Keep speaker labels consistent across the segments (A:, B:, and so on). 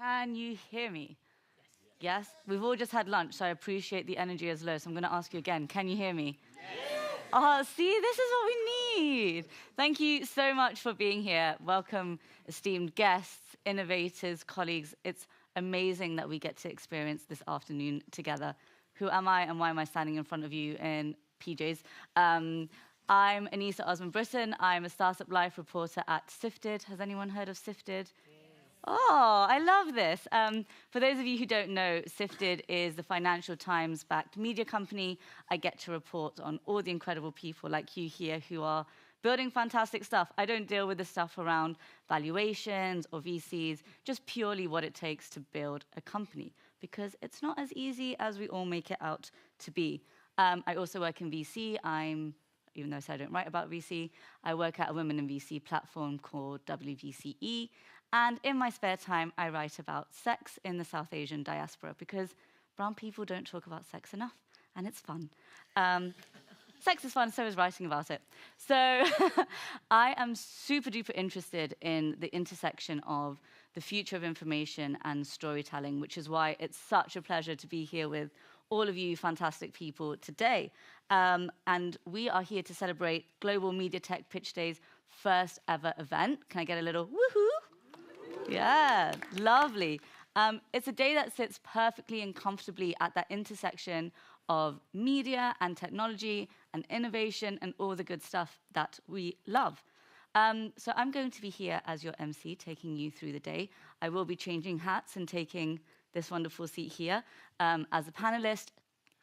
A: Can you hear me? Yes? We've all just had lunch, so I appreciate the energy is low, so I'm going to ask you again. Can you hear me? Oh, see, this is what we need. Thank you so much for being here. Welcome, esteemed guests, innovators, colleagues. It's amazing that we get to experience this afternoon together. Who am I and why am I standing in front of you in PJs? I'm Anissa Osman-Britton. I'm a Startup Life reporter at Sifted. Has anyone heard of Sifted? Oh, I love this. For those of you who don't know, Sifted is the Financial Times-backed media company. I get to report on all the incredible people like you here who are building fantastic stuff. I don't deal with the stuff around valuations or VCs, just purely what it takes to build a company, because it's not as easy as we all make it out to be. I also work in VC. Even though I said I don't write about VC, I work at a women in VC platform called WVCE. And in my spare time, I write about sex in the South Asian diaspora, because brown people don't talk about sex enough, and it's fun. Sex is fun, so is writing about it. So I am super duper interested in the intersection of the future of information and storytelling, which is why it's such a pleasure to be here with all of you fantastic people today. And we are here to celebrate Global MediaTech Pitch Day's first ever event. Can I get a little woohoo? Yeah, lovely. It's a day that sits perfectly and comfortably at that intersection of media and technology and innovation and all the good stuff that we love. So I'm going to be here as your MC, taking you through the day. I will be changing hats and taking this wonderful seat here as a panelist,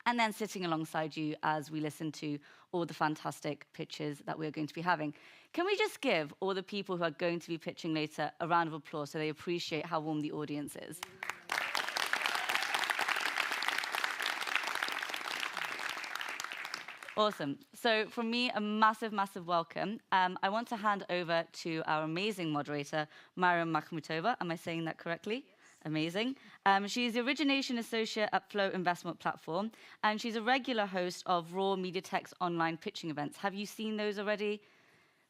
A: and then sitting alongside you as we listen to all the fantastic pitches that we're going to be having. Can we just give all the people who are going to be pitching later a round of applause so they appreciate how warm the audience is? Awesome. So from me, a massive, massive welcome. I want to hand over to our amazing moderator, Mariam Makhmutova. Am I saying that correctly? Amazing. She's the Origination Associate at Flow Investment Platform, and she's a regular host of Raw MediaTech's online pitching events. Have you seen those already?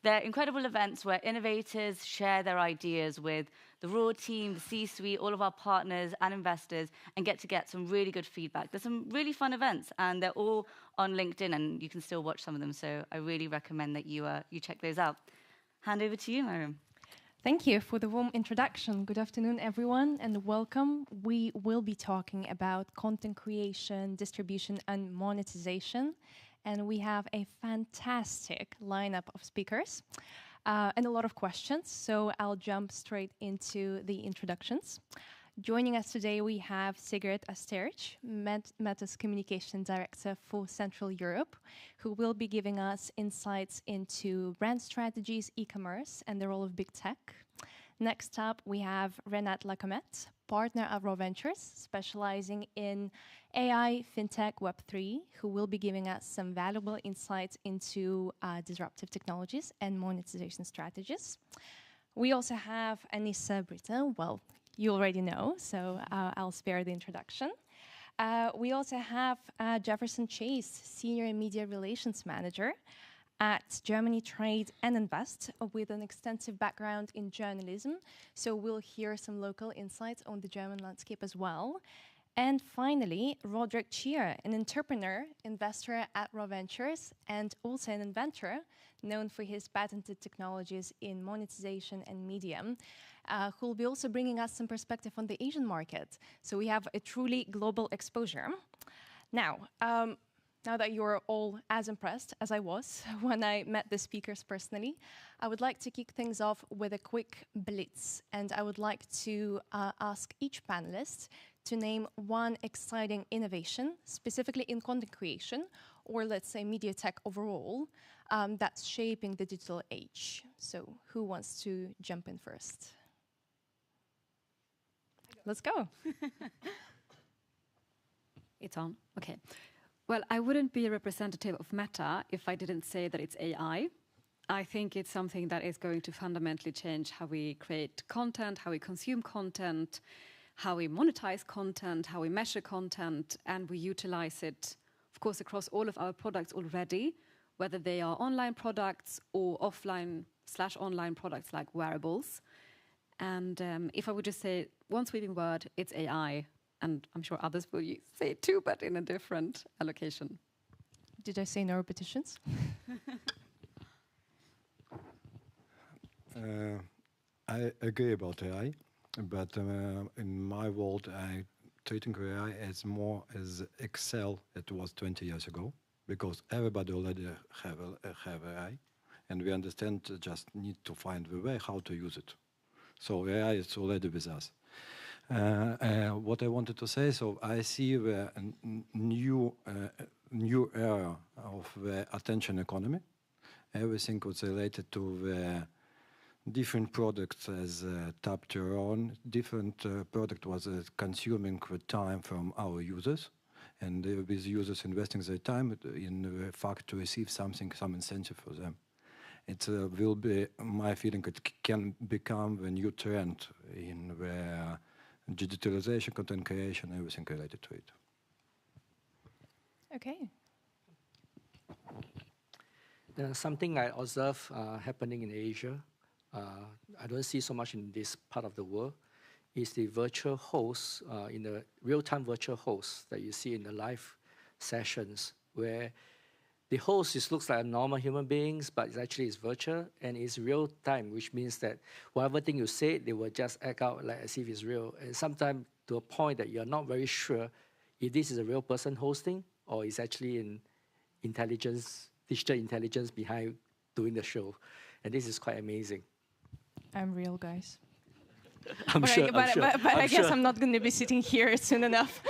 A: They're incredible events where innovators share their ideas with the Raw team, the C-suite, all of our partners and investors, and get some really good feedback. There's some really fun events, and they're all on LinkedIn, and you can still watch some of them, so I really recommend that you check those out. Hand over to you, Mariam.
B: Thank you for the warm introduction. Good afternoon, everyone, and welcome. We will be talking about content creation, distribution, and monetization. And we have a fantastic lineup of speakers and a lot of questions. So I'll jump straight into the introductions. Joining us today, we have Sigrid Asterich, Meta's Communication Director for Central Europe, who will be giving us insights into brand strategies, e-commerce, and the role of big tech. Next up, we have Renat Lacomette, partner at Raw Ventures, specializing in AI, FinTech, Web3, who will be giving us some valuable insights into disruptive technologies and monetization strategies. We also have Anissa Britton. Well, you already know, so I'll spare the introduction. We also have Jefferson Chase, Senior Media Relations Manager at Germany Trade and Invest, with an extensive background in journalism. So we'll hear some local insights on the German landscape as well. And finally, Roderick Cheer, an entrepreneur, investor at Raw Ventures, and also an inventor known for his patented technologies in monetization and media, who will be also bringing us some perspective on the Asian market. So we have a truly global exposure. Now that you're all as impressed as I was when I met the speakers personally, I would like to kick things off with a quick blitz. And I would like to ask each panelist to name one exciting innovation, specifically in content creation, or let's say media tech overall, that's shaping the digital age. So who wants to jump in first? Let's go.
C: It's on. Okay. Well, I wouldn't be a representative of Meta if I didn't say that it's AI. I think it's something that is going to fundamentally change how we create content, how we consume content, how we monetize content, how we measure content, and we utilize it, of course, across all of our products already, whether they are online products or offline/online products like wearables. And if I would just say one sweeping word, it's AI. And I'm sure others will say it too, but in a different allocation.
B: Did I say no repetitions?
D: I agree about AI, but in my world, I treating AI as more as Excel it was 20 years ago, because everybody already have AI, and we understand just need to find the way how to use it. So AI is already with us. What I wanted to say, so I see the new era of the attention economy. Everything was related to the different products as tapped on. Different product was consuming the time from our users, and with users investing their time in the fact to receive something, some incentive for them. It will be, my feeling, it can become the new trend in the digitalization, content creation, everything related to it.
B: Okay.
E: Something I observe happening in Asia, I don't see so much in this part of the world, is the virtual hosts, in the real-time virtual hosts that you see in the live sessions, where the host looks like a normal human beings, but it's virtual and it's real time, which means that whatever thing you say, they will just act out like as if it's real. And sometimes to a point that you're not very sure if this is a real person hosting or it's actually an intelligence, digital intelligence behind doing the show. And this is quite amazing.
B: I'm real, guys.
E: I'm sure.
B: But I guess I'm not going to be sitting here soon enough.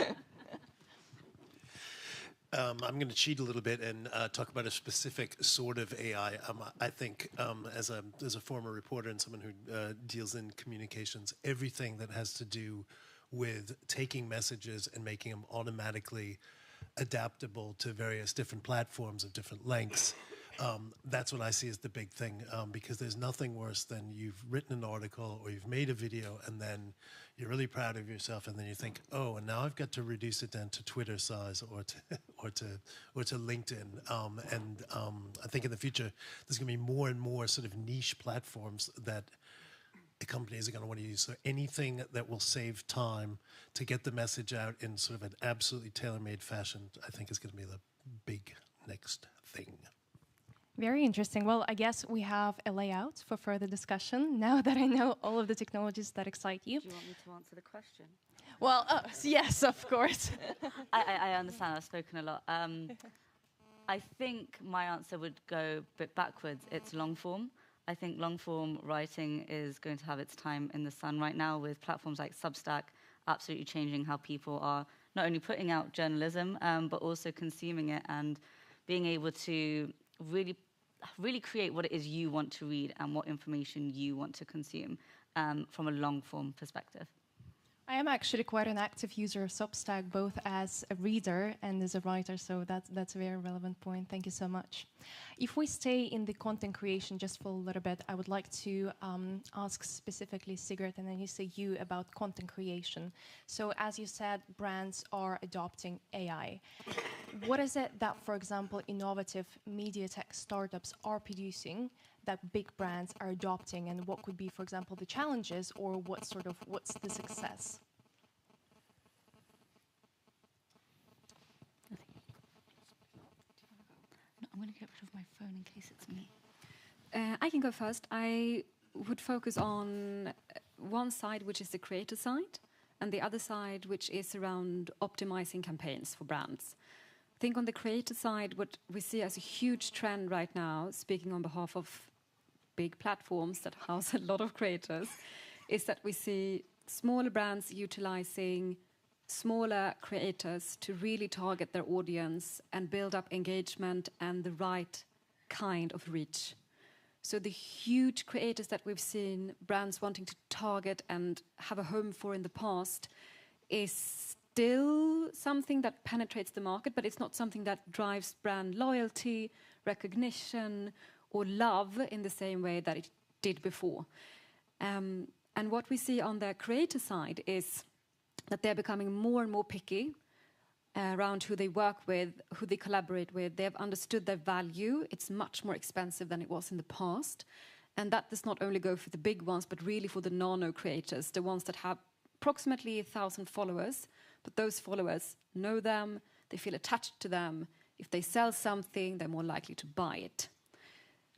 F: I'm going to cheat a little bit and talk about a specific sort of AI. I think as a former reporter and someone who deals in communications, everything that has to do with taking messages and making them automatically adaptable to various different platforms of different lengths, that's what I see as the big thing, because there's nothing worse than you've written an article or you've made a video and then you're really proud of yourself and then you think, oh, and now I've got to reduce it down to Twitter size or to LinkedIn. I think in the future there's going to be more and more sort of niche platforms that the companies are going to want to use. So anything that will save time to get the message out in sort of an absolutely tailor-made fashion, I think is going to be the big next thing.
B: Very interesting. Well, I guess we have a layout for further discussion now that I know all of the technologies that excite you.
A: Do you want me to answer the question?
B: Well, yes, of course.
A: I understand. I've spoken a lot. I think my answer would go a bit backwards. It's long form. I think long form writing is going to have its time in the sun right now with platforms like Substack absolutely changing how people are not only putting out journalism, but also consuming it and being able to really create what it is you want to read and what information you want to consume from a long form perspective.
B: I am actually quite an active user of Substack, both as a reader and as a writer, so that's a very relevant point. Thank you so much. If we stay in the content creation just for a little bit, I would like to ask specifically Sigrid and then you about content creation. So as you said, brands are adopting AI. What is it that, for example, innovative media tech startups are producing that big brands are adopting, and what could be, for example, the challenges or what's the success?
A: No, I'm going to get rid of my phone in case it's me.
C: I can go first. I would focus on one side, which is the creator side, and the other side, which is around optimizing campaigns for brands. I think on the creator side, what we see as a huge trend right now, speaking on behalf of big platforms that house a lot of creators, is that we see smaller brands utilizing smaller creators to really target their audience and build up engagement and the right kind of reach. So the huge creators that we've seen brands wanting to target and have a home for in the past is still something that penetrates the market, but it's not something that drives brand loyalty, recognition, or love in the same way that it did before. And what we see on the creator side is that they're becoming more and more picky around who they work with, who they collaborate with. They have understood their value. It's much more expensive than it was in the past. And that does not only go for the big ones, but really for the nano creators, the ones that have approximately 1,000 followers, but those followers know them, they feel attached to them. If they sell something, they're more likely to buy it.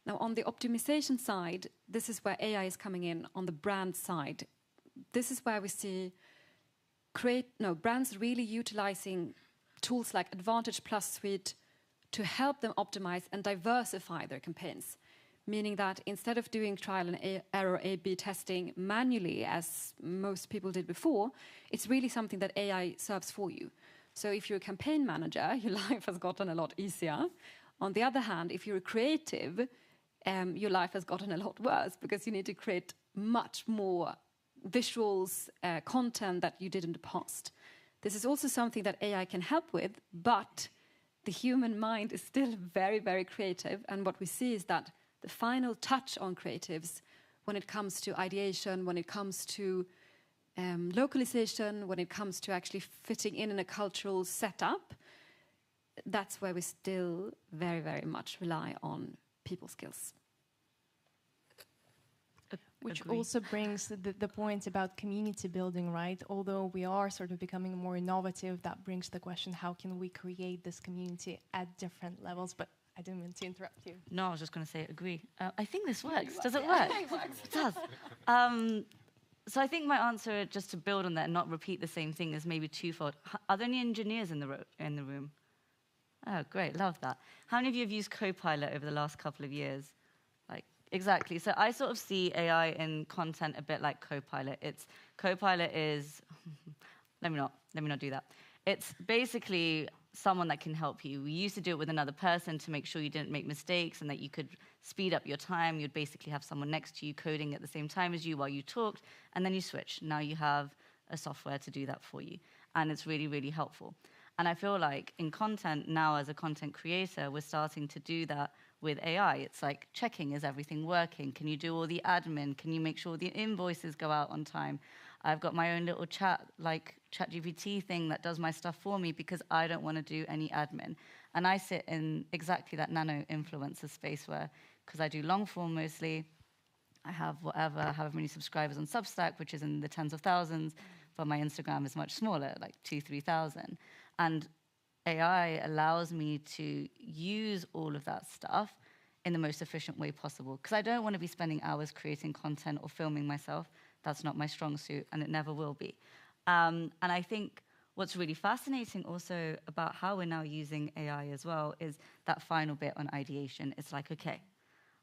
C: Now, on the optimization side, this is where AI is coming in on the brand side. This is where we see brands really utilizing tools like Advantage Plus Suite to help them optimize and diversify their campaigns. Meaning that instead of doing trial and error A/B testing manually, as most people did before, it's really something that AI serves for you. So if you're a campaign manager, your life has gotten a lot easier. On the other hand, if you're a creative, your life has gotten a lot worse because you need to create much more visuals, content that you did in the past. This is also something that AI can help with, but the human mind is still very, very creative. And what we see is that the final touch on creatives, when it comes to ideation, when it comes to localization, when it comes to actually fitting in a cultural setup, that's where we still very, very much rely on people skills.
B: Which
A: Agree.
B: also brings the point about community building, right? Although we are sort of becoming more innovative, that brings the question, how can we create this community at different levels? But I didn't mean to interrupt you.
A: No, I was just going to say agree. I think this works. Does it work? It does. So I think my answer, just to build on that and not repeat the same thing, is maybe twofold. Are there any engineers in the room? Oh, great. Love that. How many of you have used Copilot over the last couple of years? Exactly. So I sort of see AI in content a bit like Copilot. Copilot is, let me not do that. It's basically someone that can help you. We used to do it with another person to make sure you didn't make mistakes and that you could speed up your time. You'd basically have someone next to you coding at the same time as you while you talked, and then you switch. Now you have a software to do that for you, and it's really, really helpful. And I feel like in content now, as a content creator, we're starting to do that with AI. It's like checking, is everything working? Can you do all the admin? Can you make sure the invoices go out on time? I've got my own little ChatGPT thing that does my stuff for me because I don't want to do any admin. And I sit in exactly that nano influencer space where, because I do long form mostly, I have however many subscribers on Substack, which is in the tens of thousands, but my Instagram is much smaller, like 2,000-3,000. And AI allows me to use all of that stuff in the most efficient way possible. Because I don't want to be spending hours creating content or filming myself. That's not my strong suit, and it never will be. And I think what's really fascinating also about how we're now using AI as well is that final bit on ideation. It's like, okay,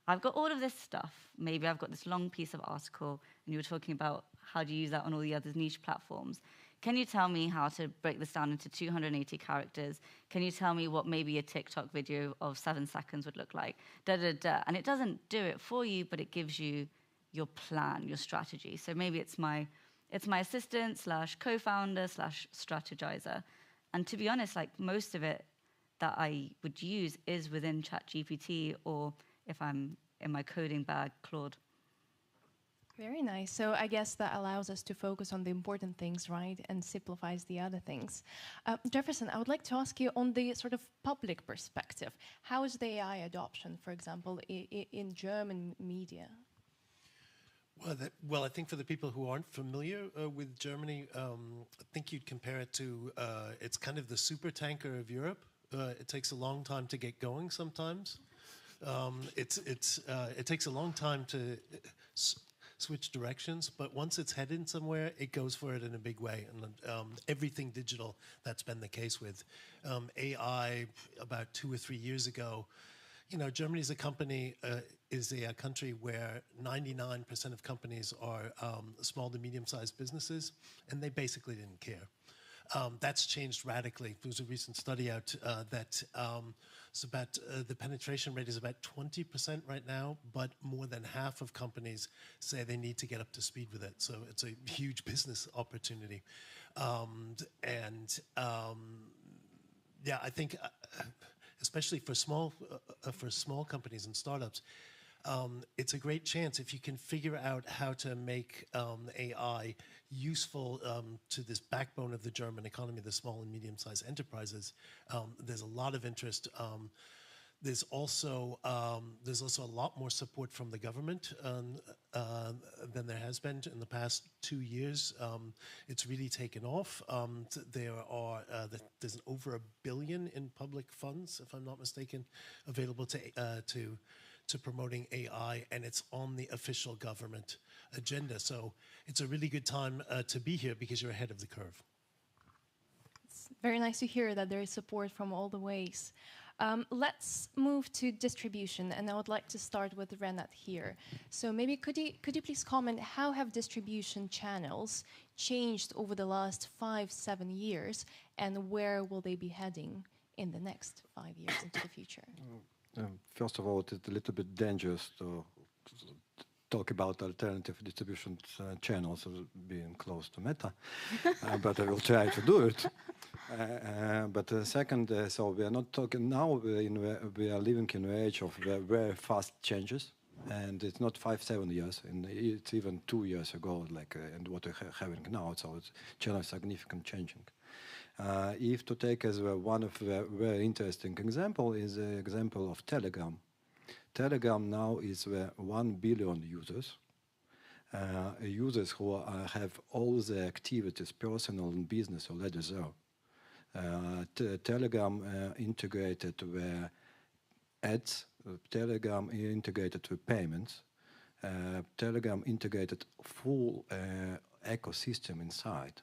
A: I've got all of this stuff. Maybe I've got this long piece of article, and you were talking about how do you use that on all the other niche platforms. Can you tell me how to break this down into 280 characters? Can you tell me what maybe a TikTok video of 7 seconds would look like? And it doesn't do it for you, but it gives you your plan, your strategy. So maybe it's my assistant / co-founder / strategizer. And to be honest, like most of it that I would use is within ChatGPT, or if I'm in my coding bag, Claude.
B: Very nice. So I guess that allows us to focus on the important things, right, and simplifies the other things. Jefferson, I would like to ask you on the sort of public perspective. How is the AI adoption, for example, in German media?
F: Well, I think for the people who aren't familiar with Germany, I think you'd compare it to, it's kind of the super tanker of Europe. It takes a long time to get going sometimes. It takes a long time to switch directions, but once it's headed somewhere, it goes for it in a big way. And everything digital, that's been the case with AI. About 2 or 3 years ago, Germany is a country where 99% of companies are small to medium-sized businesses, and they basically didn't care. That's changed radically. There was a recent study out that it's about the penetration rate is about 20% right now, but more than half of companies say they need to get up to speed with it. So it's a huge business opportunity, I think especially for small companies and startups, it's a great chance if you can figure out how to make AI useful to this backbone of the German economy, the small and medium-sized enterprises. There's a lot of interest. There's also a lot more support from the government than there has been in the past 2 years. It's really taken off. There's over $1 billion in public funds, if I'm not mistaken, available to promoting AI, and it's on the official government agenda. So it's a really good time to be here because you're ahead of the curve.
B: It's very nice to hear that there is support from all the ways. Let's move to distribution, and I would like to start with Renat here. So maybe could you please comment, how have distribution channels changed over the last 5-7 years, and where will they be heading in the next 5 years into the future?
D: First of all, it's a little bit dangerous to talk about alternative distribution channels being close to Meta, but I will try to do it. But second, so we are not talking now, we are living in an age of very fast changes, and it's not 5-7 years, and it's even 2 years ago, and what we're having now, so it's channel significant changing. If to take as one of the very interesting example is the example of Telegram. Telegram now is 1 billion users, users who have all the activities, personal and business, already there. Telegram integrated with ads, Telegram integrated with payments, Telegram integrated full ecosystem inside.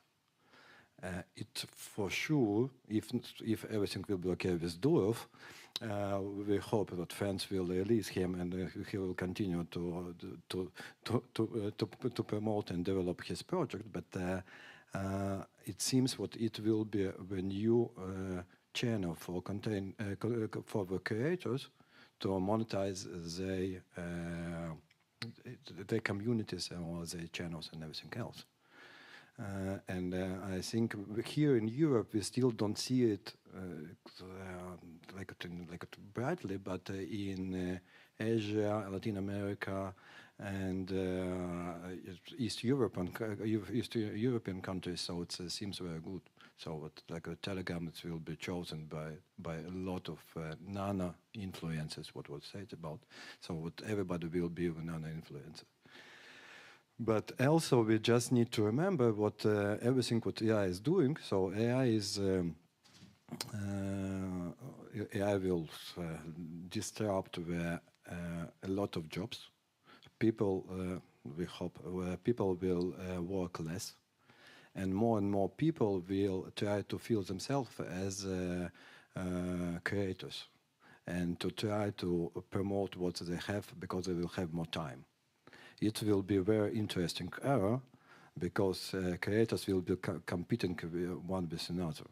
D: It for sure, if everything will be okay with Durov, we hope that fans will release him and he will continue to promote and develop his project. But it seems what it will be a new channel for the creators to monetize their communities or their channels and everything else. And I think here in Europe we still don't see it like brightly, but in Asia, Latin America, and East European countries, so it seems very good. So like a Telegram, it will be chosen by a lot of nano influencers. What was said about, so what everybody will be a nano influencer. But also we just need to remember what everything what AI is doing. So AI will disrupt a lot of jobs. People, we hope, people will work less, and more people will try to feel themselves as creators, and to try to promote what they have because they will have more time. It will be a very interesting era because creators will be competing one with another.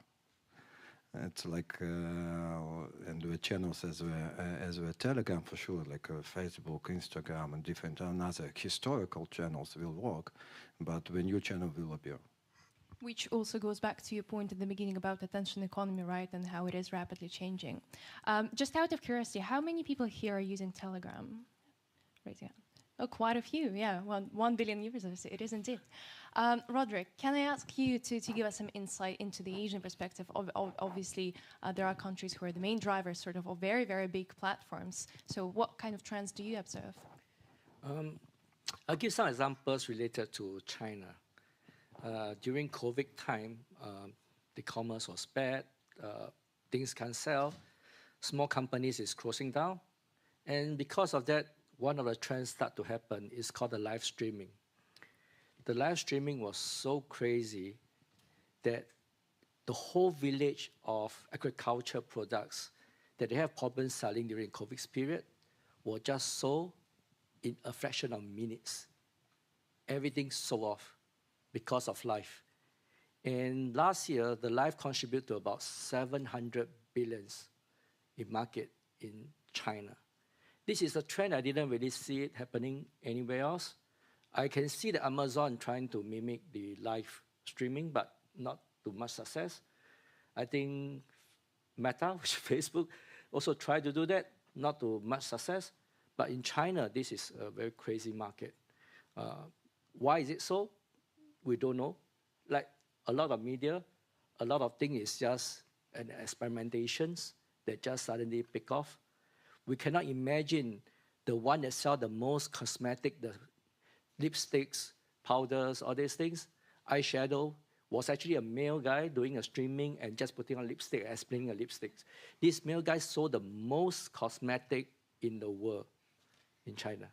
D: It's like and the channels as a Telegram for sure, like Facebook, Instagram, and different other historical channels will work, but the new channel will appear.
B: Which also goes back to your point at the beginning about attention economy, right, and how it is rapidly changing. Just out of curiosity, how many people here are using Telegram? Raise your hand. Oh, quite a few, yeah, 1 billion users, it is indeed. Roderick, can I ask you to give us some insight into the Asian perspective? Obviously, there are countries who are the main drivers sort of very, very big platforms. So what kind of trends do you observe?
E: I'll give some examples related to China. During COVID time, the commerce was bad, things can't sell, small companies is closing down, and because of that, one of the trends start to happen is called the live streaming. The live streaming was so crazy that the whole village of agriculture products that they have problems selling during COVID period were just sold in a fraction of minutes. Everything sold off because of live. And last year, the live contributed to about 700 billions in market in China. This is a trend I didn't really see it happening anywhere else. I can see the Amazon trying to mimic the live streaming, but not to much success. I think Meta, which is Facebook, also tried to do that, not to much success. But in China, this is a very crazy market. Why is it so? We don't know. Like a lot of media, a lot of things is just an experimentations that just suddenly pick off. We cannot imagine the one that sells the most cosmetic, the lipsticks, powders, all these things, eyeshadow, was actually a male guy doing a streaming and just putting on lipstick, explaining a lipstick. This male guy sold the most cosmetic in the world in China.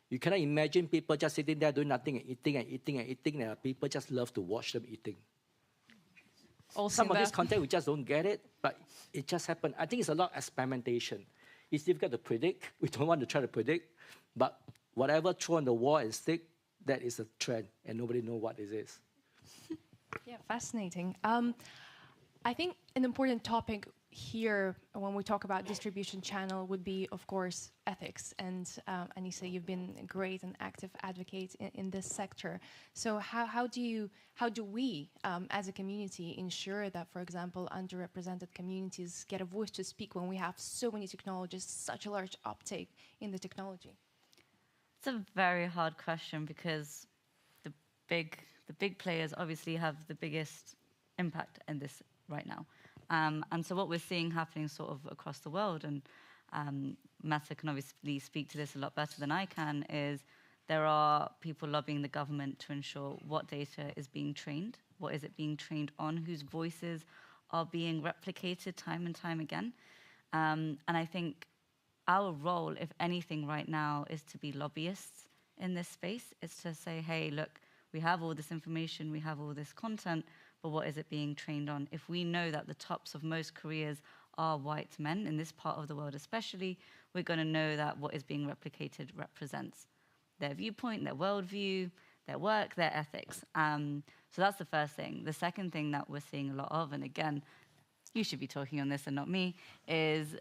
E: You cannot imagine people just sitting there doing nothing and eating and eating and eating, and people just love to watch them eating. Some of this content, we just don't get it, but it just happened. I think it's a lot of experimentation. It's difficult to predict. We don't want to try to predict, but whatever throw on the wall and stick, that is a trend, and nobody knows what it is.
B: Yeah, fascinating. I think an important topic here when we talk about distribution channel would be, of course, ethics. And Anissa, you've been a great and active advocate in this sector. So how do we, as a community, ensure that, for example, underrepresented communities get a voice to speak when we have so many technologies, such a large uptake in the technology?
A: It's a very hard question because the big players obviously have the biggest impact in this right now. And so what we're seeing happening sort of across the world, and Meta can obviously speak to this a lot better than I can, is there are people lobbying the government to ensure what data is being trained, what is it being trained on, whose voices are being replicated time and time again. And I think our role, if anything right now, is to be lobbyists in this space. It's to say, hey, look, we have all this information, we have all this content, but what is it being trained on? If we know that the tops of most careers are white men, in this part of the world especially, we're going to know that what is being replicated represents their viewpoint, their worldview, their work, their ethics. So that's the first thing. The second thing that we're seeing a lot of, and again, you should be talking on this and not me, is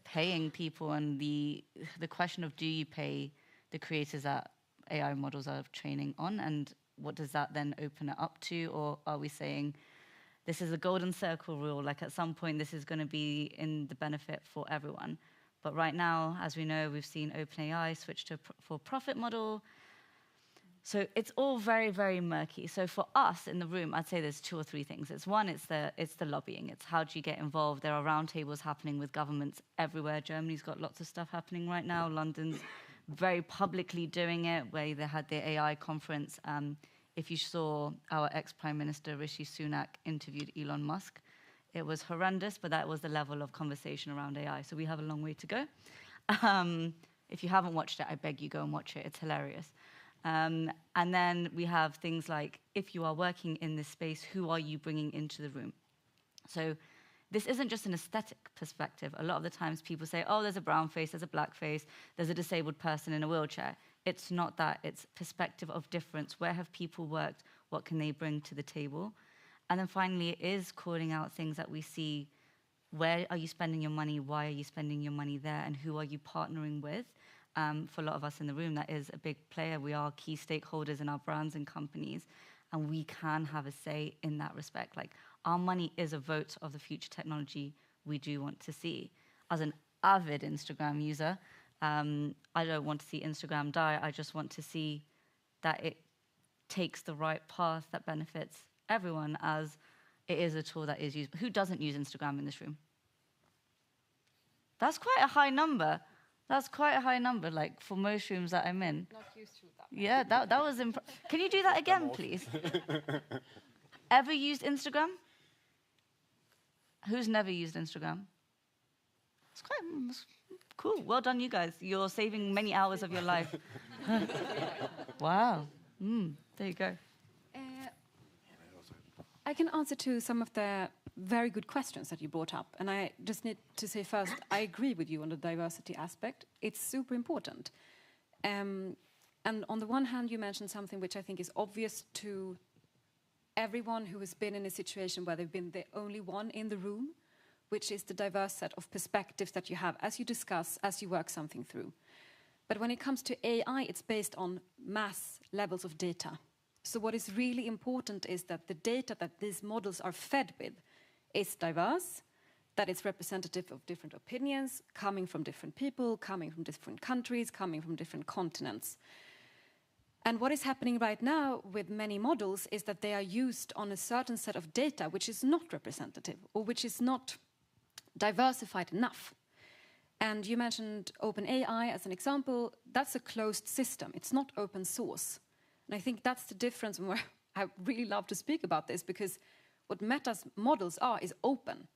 A: paying people, and the question of, do you pay the creators that AI models are training on, and what does that then open it up to? Or are we saying this is a golden circle rule, like at some point this is going to be in the benefit for everyone? But right now, as we know, we've seen OpenAI switch to a for-profit model. So it's all very, very murky. So for us in the room, I'd say there's 2 or 3 things. It's one, it's the lobbying. It's how do you get involved? There are roundtables happening with governments everywhere. Germany's got lots of stuff happening right now. London's very publicly doing it, where they had their AI conference. If you saw our ex-Prime Minister, Rishi Sunak, interviewed Elon Musk, it was horrendous, but that was the level of conversation around AI. So we have a long way to go. If you haven't watched it, I beg you, go and watch it. It's hilarious. And then we have things like, if you are working in this space, who are you bringing into the room? So this isn't just an aesthetic perspective. A lot of the times people say, oh, there's a brown face, there's a black face, there's a disabled person in a wheelchair. It's not that. It's perspective of difference. Where have people worked? What can they bring to the table? And then finally, it is calling out things that we see. Where are you spending your money? Why are you spending your money there? And who are you partnering with? For a lot of us in the room, that is a big player. We are key stakeholders in our brands and companies, and we can have a say in that respect. Like, our money is a vote of the future technology we do want to see. As an avid Instagram user, I don't want to see Instagram die. I just want to see that it takes the right path that benefits everyone, as it is a tool that is used. Who doesn't use Instagram in this room? That's quite a high number. That's quite a high number, like, for most rooms that I'm in.
B: Not used to that.
A: Yeah, that was Can you do that again, please? Ever used Instagram? Who's never used Instagram? It's quite cool. Well done, you guys. You're saving many hours of your life. Wow. There you go.
C: I can answer to some of the very good questions that you brought up. And I just need to say first, I agree with you on the diversity aspect. It's super important. And on the one hand, you mentioned something which I think is obvious to everyone who has been in a situation where they've been the only one in the room, which is the diverse set of perspectives that you have as you discuss, as you work something through. But when it comes to AI, it's based on mass levels of data. So what is really important is that the data that these models are fed with is diverse, that it's representative of different opinions, coming from different people, coming from different countries, coming from different continents. And what is happening right now with many models is that they are used on a certain set of data which is not representative or which is not diversified enough. And you mentioned OpenAI as an example. That's a closed system. It's not open source. And I think that's the difference where I really love to speak about this, because what Meta's models are is open.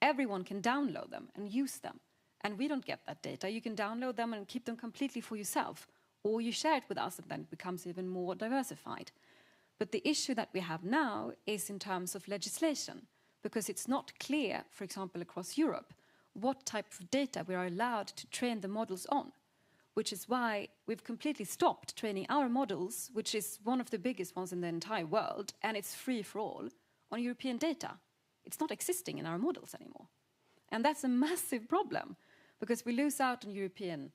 C: Everyone can download them and use them. And we don't get that data. You can download them and keep them completely for yourself, or you share it with us and then it becomes even more diversified. But the issue that we have now is in terms of legislation, because it's not clear, for example, across Europe, what type of data we are allowed to train the models on, which is why we've completely stopped training our models, which is one of the biggest ones in the entire world, and it's free for all, on European data. It's not existing in our models anymore. And that's a massive problem, because we lose out on European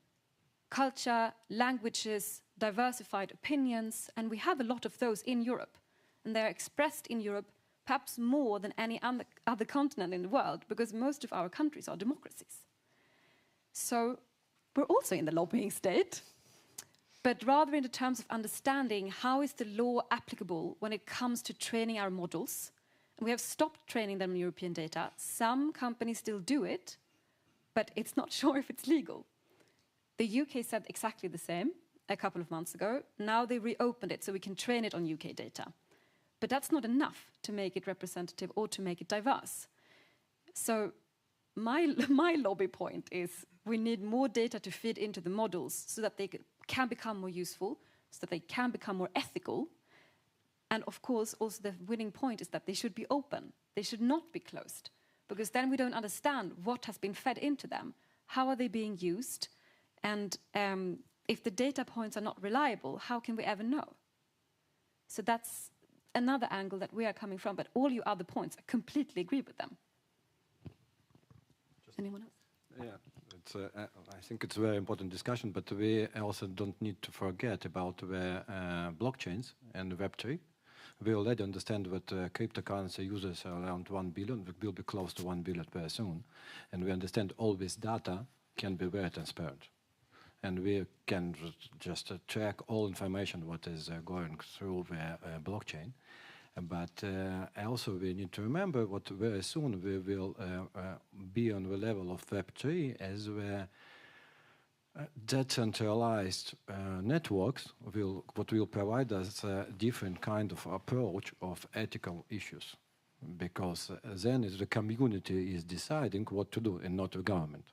C: culture, languages, diversified opinions, and we have a lot of those in Europe. And they're expressed in Europe perhaps more than any other continent in the world, because most of our countries are democracies. So we're also in the lobbying state, but rather in the terms of understanding how is the law applicable when it comes to training our models. And we have stopped training them in European data. Some companies still do it, but it's not sure if it's legal. The UK said exactly the same a couple of months ago. Now they reopened it so we can train it on UK data. But that's not enough to make it representative or to make it diverse. So my lobby point is we need more data to feed into the models so that they can become more useful, so that they can become more ethical. And of course, also the winning point is that they should be open. They should not be closed, because then we don't understand what has been fed into them. How are they being used? And if the data points are not reliable, how can we ever know? So that's another angle that we are coming from, but all you other points, I completely agree with them. Anyone else?
D: Yeah, I think it's a very important discussion, but we also don't need to forget about the blockchains and Web3. We already understand that cryptocurrency users are around 1 billion, we will be close to 1 billion very soon, and we understand all this data can be very transparent. And we can just track all information what is going through the blockchain. But also we need to remember what very soon we will be on the level of Web3 as the decentralized networks what will provide us a different kind of approach of ethical issues. Because then the community is deciding what to do and not the government.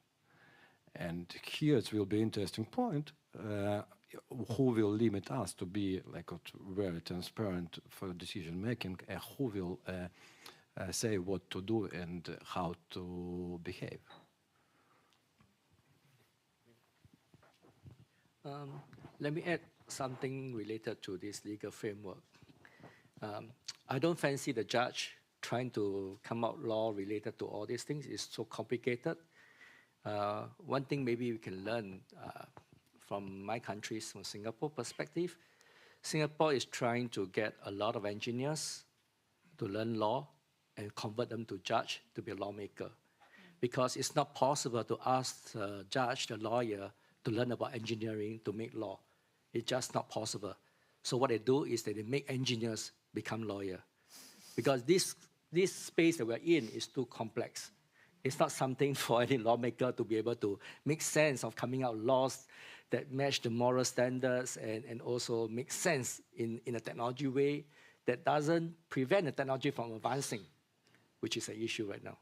D: And here it will be an interesting point, who will limit us to be like very transparent for decision making, and who will say what to do and how to behave.
E: Let me add something related to this legal framework. I don't fancy the judge trying to come out law related to all these things. It's so complicated. One thing maybe we can learn from my country's, from Singapore perspective, Singapore is trying to get a lot of engineers to learn law and convert them to judge, to be a lawmaker. Because it's not possible to ask the judge, the lawyer, to learn about engineering to make law. It's just not possible. So what they do is that they make engineers become lawyers. Because this space that we're in is too complex. It's not something for any lawmaker to be able to make sense of coming out laws that match the moral standards and also make sense in a technology way that doesn't prevent the technology from advancing, which is an issue right now.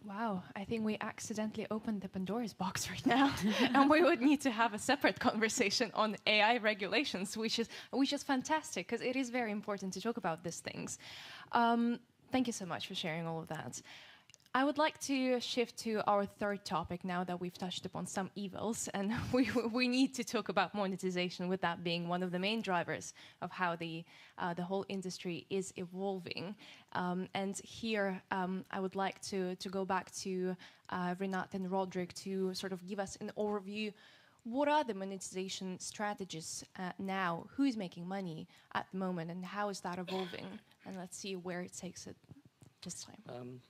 B: Wow, I think we accidentally opened the Pandora's box right now, and we would need to have a separate conversation on AI regulations, which is fantastic, because it is very important to talk about these things. Thank you so much for sharing all of that. I would like to shift to our third topic now that we've touched upon some evils, and we need to talk about monetization, with that being one of the main drivers of how the whole industry is evolving. And here I would like to go back to Renat and Roderick to sort of give us an overview. What are the monetization strategies now? Who is making money at the moment, and how is that evolving? And let's see where it takes it this time.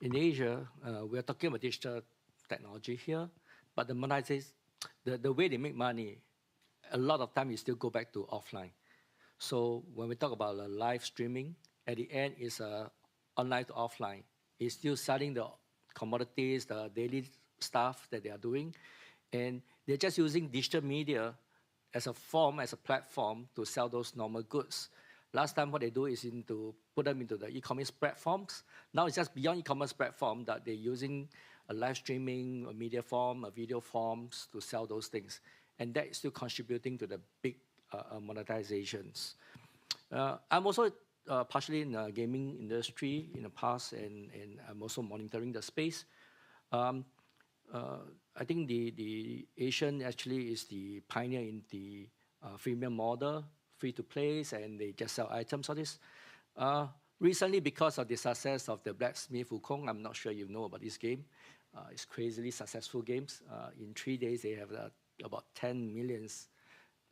E: In Asia, we are talking about digital technology here, but the monetization, the way they make money, a lot of time you still go back to offline. So when we talk about live streaming, at the end is online to offline. It's still selling the commodities, the daily stuff that they are doing, and they're just using digital media as a form, as a platform to sell those normal goods. Last time, what they do is to put them into the e-commerce platforms. Now it's just beyond e-commerce platform that they're using a live streaming, a media form, a video forms to sell those things. And that is still contributing to the big monetizations. I'm also partially in the gaming industry in the past, and I'm also monitoring the space. I think the Asian actually is the pioneer in the freemium model, free to play, and they just sell items on this. Recently, because of the success of the Blacksmith Wukong, I'm not sure you know about this game. It's crazily successful games. In 3 days, they have about 10 million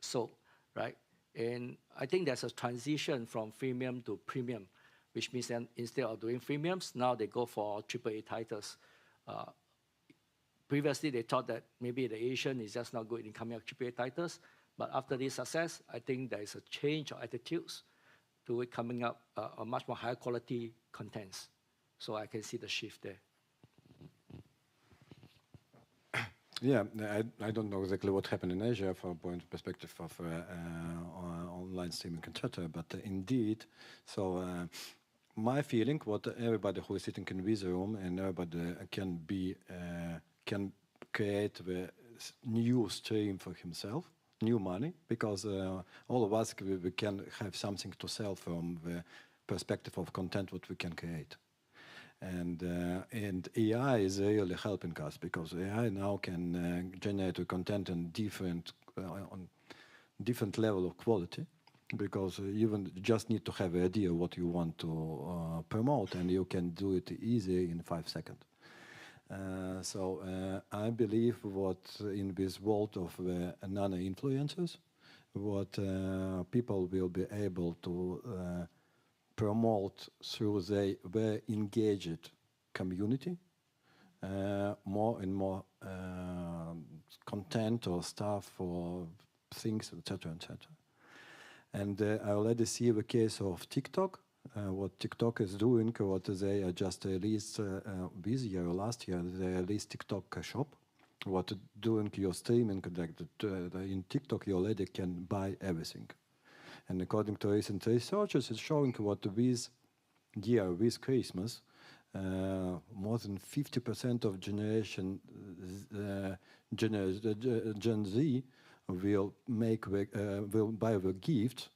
E: sold, right? And I think there's a transition from freemium to premium, which means that instead of doing freemiums, now they go for AAA titles. Previously, they thought that maybe the Asian is just not good in coming up with AAA titles. But after this success, I think there is a change of attitudes to it coming up a much more higher quality contents. So I can see the shift there.
D: Yeah, I don't know exactly what happened in Asia from a point of perspective of online streaming, etc. But indeed, so my feeling, what everybody who is sitting in this room and everybody can create the new stream for himself, new money, because all of us we can have something to sell from the perspective of content what we can create. And AI is really helping us, because AI now can generate content on different level of quality, because you just need to have an idea what you want to promote, and you can do it easy in 5 seconds. So I believe what in this world of nano influencers, what people will be able to promote through their engaged community, more and more content or stuff or things, etc., etc. And I already see the case of TikTok, what TikTok is doing, what they just released this year or last year, they released TikTok shop, what doing your streaming, in TikTok you already can buy everything. And according to recent researchers, it's showing what this year, this Christmas, more than 50% of Gen Z will buy the gift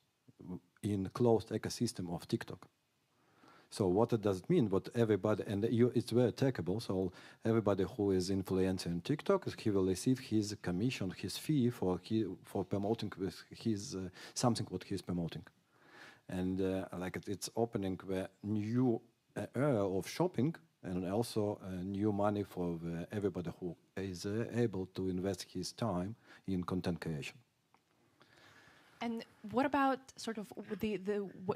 D: in closed ecosystem of TikTok. So what does it mean? What everybody, and it's very trackable, so everybody who is influencer in TikTok, he will receive his commission, his fee for promoting with his something what he's promoting. And like it's opening the new era of shopping, and also new money for everybody who is able to invest his time in content creation.
B: And what about sort of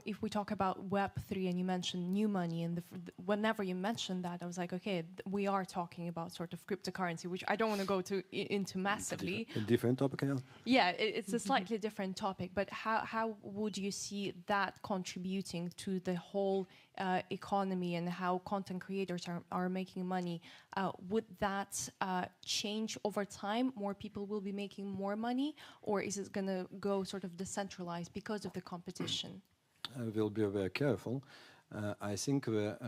B: if we talk about Web3 and you mentioned new money, and whenever you mentioned that, I was like, okay, we are talking about sort of cryptocurrency, which I don't want to go into massively.
D: A different topic, yeah?
B: Yeah, it's a slightly different topic, but how would you see that contributing to the whole economy and how content creators are making money? Would that change over time? More people will be making more money, or is it going to go sort of decentralized because of the competition?
D: I will be very careful. I think the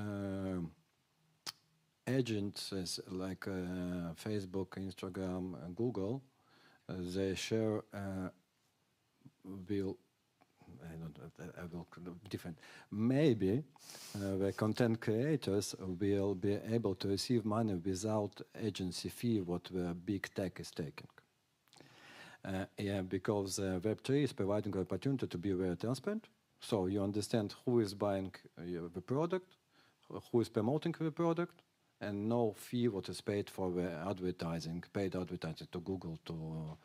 D: agents like Facebook, Instagram, and Google, they share will. I will different. Maybe the content creators will be able to receive money without agency fee what the big tech is taking. Yeah, because Web3 is providing an opportunity to be very transparent. So you understand who is buying the product, who is promoting the product, and no fee what is paid for the advertising, paid advertising to Google, to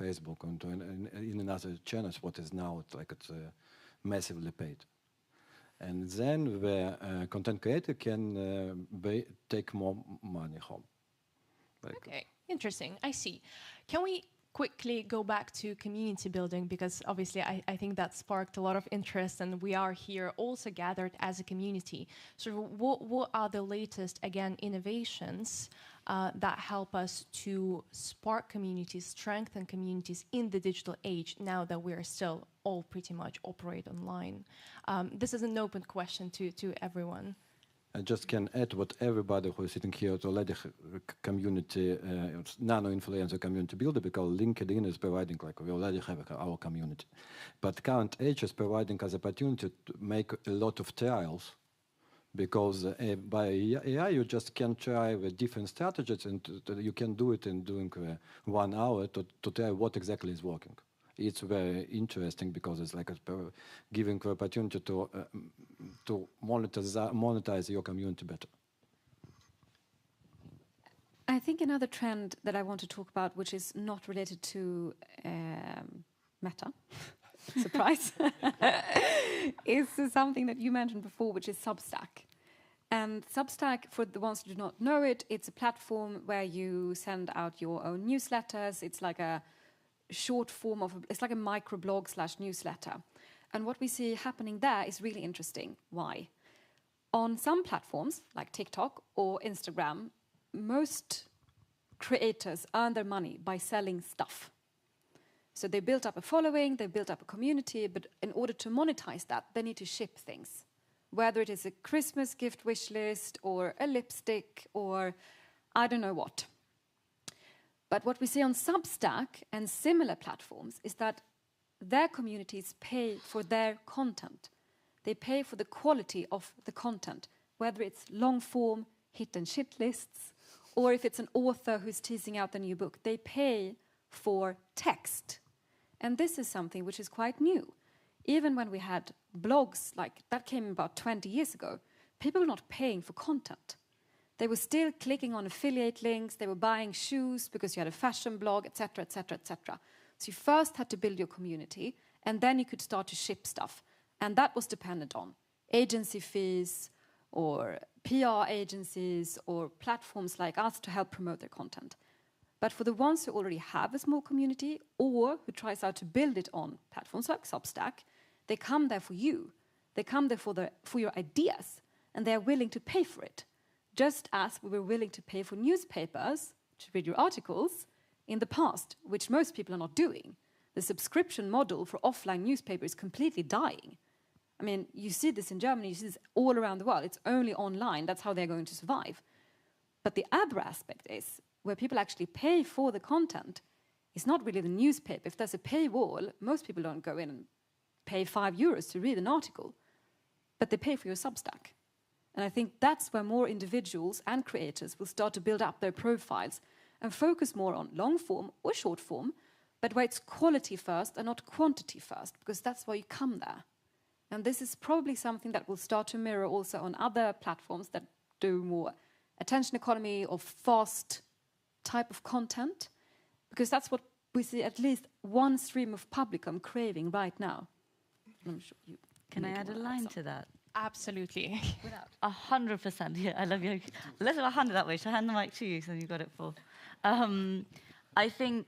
D: Facebook, and to in another channels, what is now it's massively paid. And then the content creator can take more money home.
B: Okay, interesting. I see. Can we quickly go back to community building, because obviously I think that sparked a lot of interest, and we are here also gathered as a community. So what are the latest, again, innovations that help us to spark communities, strengthen communities in the digital age, now that we're still all pretty much operate online? This is an open question to everyone.
D: I just can add what everybody who is sitting here is already community, nano-influencer community builder, because LinkedIn is providing, like we already have our community. But current age is providing us opportunity to make a lot of trials, because by AI you just can try with different strategies, and you can do it in doing 1 hour to try what exactly is working. It's very interesting because it's like giving the opportunity to monetize your community better.
C: I think another trend that I want to talk about, which is not related to Meta, surprise, is something that you mentioned before, which is Substack. And Substack, for the ones who do not know it, it's a platform where you send out your own newsletters. It's like a short form of, it's like a microblog / newsletter. And what we see happening there is really interesting. Why? On some platforms, like TikTok or Instagram, most creators earn their money by selling stuff. So they built up a following, they built up a community, but in order to monetize that, they need to ship things. Whether it is a Christmas gift wish list or a lipstick or I don't know what. But what we see on Substack and similar platforms is that their communities pay for their content. They pay for the quality of the content, whether it's long form, hit and shit lists, or if it's an author who's teasing out a new book. They pay for text. And this is something which is quite new. Even when we had blogs, like that came about 20 years ago, people were not paying for content. They were still clicking on affiliate links, they were buying shoes because you had a fashion blog, etc., etc., etc. So you first had to build your community, and then you could start to ship stuff. And that was dependent on agency fees or PR agencies or platforms like us to help promote their content. But for the ones who already have a small community or who tries out to build it on platforms like Substack, they come there for you. They come there for your ideas, and they're willing to pay for it. Just as we were willing to pay for newspapers to read your articles in the past, which most people are not doing. The subscription model for offline newspapers is completely dying. I mean, you see this in Germany, you see this all around the world. It's only online, that's how they're going to survive. But the other aspect is, where people actually pay for the content, is not really the newspaper. If there's a paywall, most people don't go in and pay €5 to read an article, but they pay for your Substack. And I think that's where more individuals and creators will start to build up their profiles and focus more on long form or short form, but where it's quality first and not quantity first, because that's why you come there. And this is probably something that will start to mirror also on other platforms that do more attention economy or fast type of content, because that's what we see at least one stream of publicum craving right now. I'm sure you
A: can I add a line to that?
B: Absolutely.
A: 100%. Yeah, I love you. Let's do 100 that way. So I hand the mic to you, so you've got it full. I think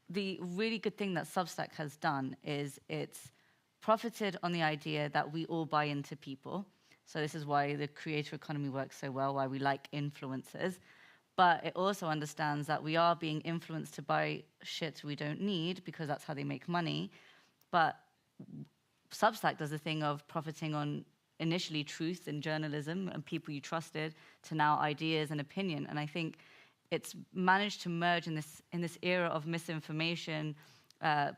A: the really good thing that Substack has done is it's profited on the idea that we all buy into people. So this is why the creator economy works so well, why we like influencers. But it also understands that we are being influenced to buy shit we don't need because that's how they make money. But Substack does the thing of profiting on initially truth and journalism and people you trusted to now ideas and opinion. And I think it's managed to merge in this era of misinformation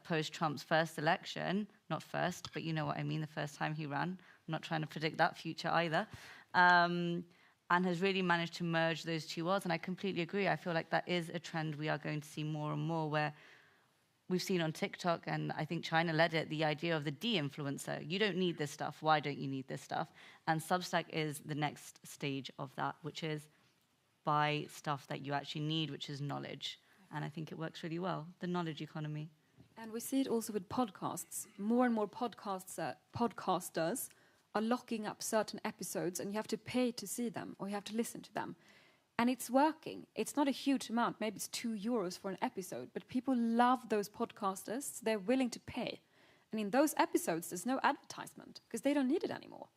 A: post-Trump's first election. Not first, but you know what I mean, the first time he ran. I'm not trying to predict that future either. And has really managed to merge those two worlds. And I completely agree. I feel like that is a trend we are going to see more and more, where we've seen on TikTok, and I think China led it, the idea of the de-influencer. You don't need this stuff. Why don't you need this stuff? And Substack is the next stage of that, which is buy stuff that you actually need, which is knowledge. And I think it works really well, the knowledge economy.
C: And we see it also with podcasts. More and more podcasters are locking up certain episodes, and you have to pay to see them, or you have to listen to them. And it's working. It's not a huge amount. Maybe it's €2 for an episode, but people love those podcasters. They're willing to pay. And in those episodes, there's no advertisement because they don't need it anymore.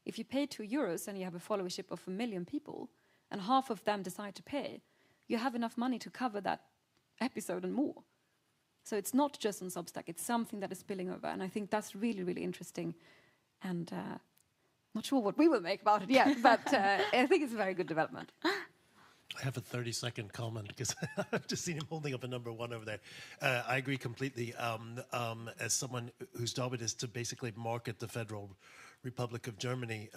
C: If you pay €2 and you have a followership of 1 million people, and half of them decide to pay, you have enough money to cover that episode and more. So it's not just on Substack, it's something that is spilling over. And I think that's really, really interesting. And not sure what we will make about it yet, but I think it's a very good development.
F: I have a 30-second comment because I've just seen him holding up a number 1 over there. I agree completely. As someone whose job it is to basically market the Federal Republic of Germany,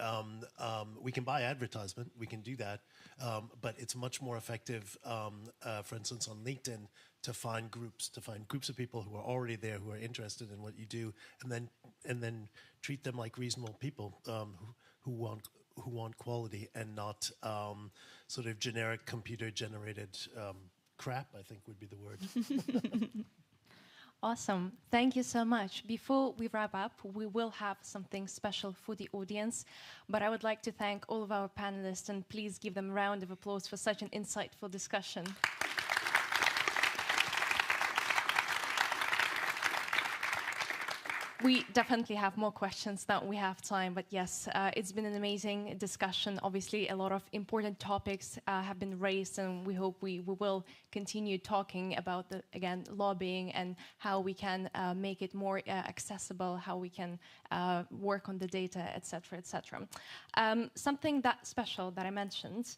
F: we can buy advertisement, we can do that, but it's much more effective, for instance, on LinkedIn, to find groups of people who are already there, who are interested in what you do, and then treat them like reasonable people who want quality and not sort of generic computer-generated crap, I think would be the word.
B: Awesome. Thank you so much. Before we wrap up, we will have something special for the audience, but I would like to thank all of our panelists, and please give them a round of applause for such an insightful discussion. We definitely have more questions than we have time, but yes, it's been an amazing discussion. Obviously, a lot of important topics have been raised, and we hope we will continue talking about, again, lobbying and how we can make it more accessible, how we can work on the data, etc., etc. Something that special that I mentioned,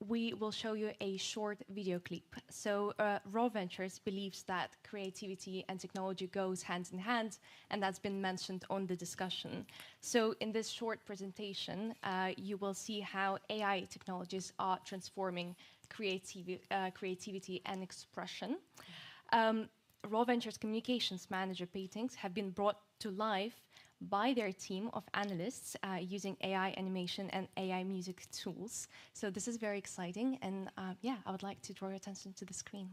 B: we will show you a short video clip. So Raw Ventures believes that creativity and technology goes hand in hand, and that's been mentioned on the discussion. So in this short presentation, you will see how AI technologies are transforming creativity and expression. Raw Ventures communications manager paintings have been brought to life by their team of analysts using AI animation and AI music tools. So this is very exciting, and yeah, I would like to draw your attention to the screen.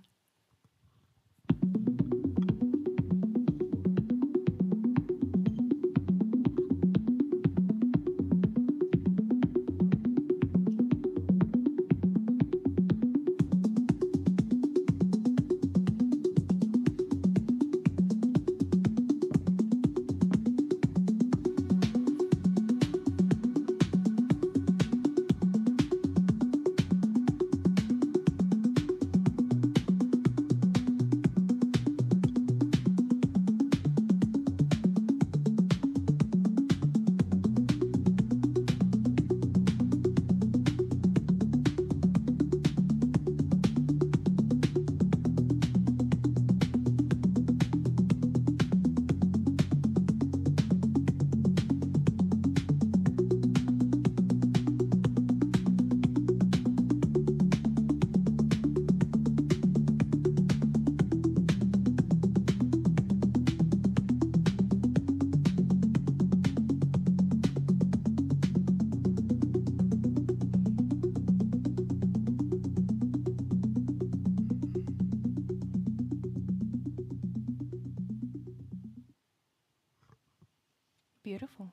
B: Beautiful.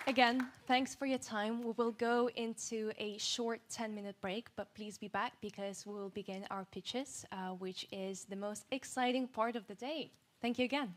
B: Again, thanks for your time. We will go into a short 10-minute break, but please be back because we will begin our pitches, which is the most exciting part of the day. Thank you again.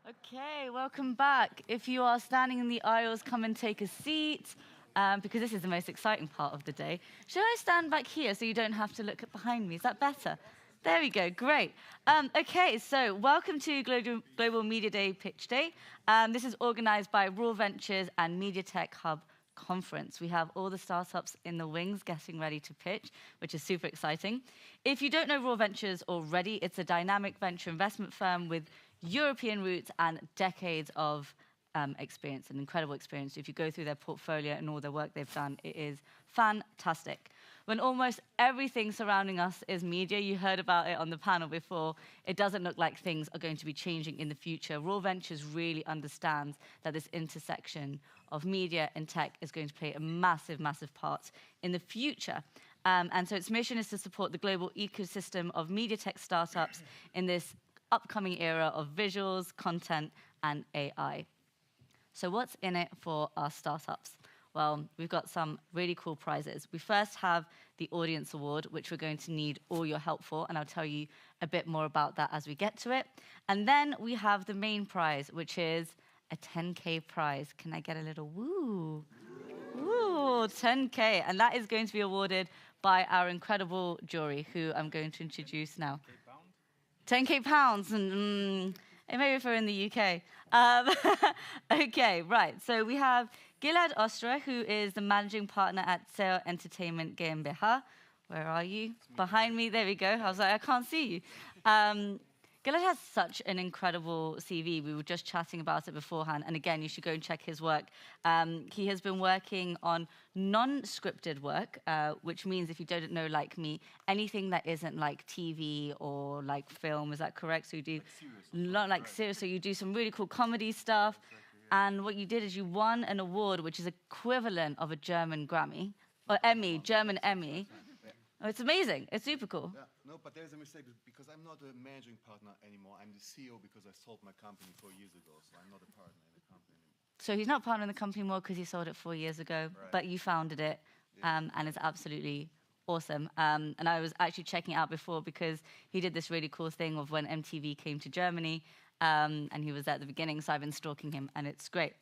A: Okay, welcome back. If you are standing in the aisles, come and take a seat, because this is the most exciting part of the day. Should I stand back here so you don't have to look behind me? Is that better? There we go, great. Okay, so welcome to Global Media Day Pitch Day. This is organized by Raw Ventures and MediaTech Hub Conference. We have all the startups in the wings getting ready to pitch, which is super exciting. If you don't know Raw Ventures already, it's a dynamic venture investment firm with European roots and decades of experience, an incredible experience. If you go through their portfolio and all the work they've done, it is fantastic. When almost everything surrounding us is media, you heard about it on the panel before, it doesn't look like things are going to be changing in the future. Raw Ventures really understands that this intersection of media and tech is going to play a massive, massive part in the future. And so its mission is to support the global ecosystem of media tech startups in this upcoming era of visuals, content, and AI. So what's in it for our startups? Well, we've got some really cool prizes. We first have the Audience Award, which we're going to need all your help for, and I'll tell you a bit more about that as we get to it. And then we have the main prize, which is a 10K prize. Can I get a little woo? Woo, 10K. And that is going to be awarded by our incredible jury, who I'm going to introduce now. 10K pounds, and maybe if we're in the UK. Okay, right. So we have Gilad Ostra, who is the managing partner at Sale Entertainment GmbH. Where are you? Behind me. There we go. I was like, I can't see you. Gilad has such an incredible CV. We were just chatting about it beforehand. And again, you should go and check his work. He has been working on non-scripted work, which means, if you don't know, like me, anything that isn't like TV or like film. Is that correct? So you do not like serious. So you do some really cool comedy stuff. And what you did is you won an award, which is equivalent of a German Grammy or Emmy, German Emmy. Oh, it's amazing. It's super cool.
G: Yeah. No, but there's a mistake because I'm not a managing partner anymore. I'm the CEO because I sold my company 4 years ago, so I'm not a partner in the company anymore.
A: So he's not partner in the company more because he sold it 4 years ago,
G: Right.
A: but you founded it, and it's absolutely awesome. And I was actually checking it out before because he did this really cool thing of when MTV came to Germany, and he was there at the beginning, so I've been stalking him, and it's great.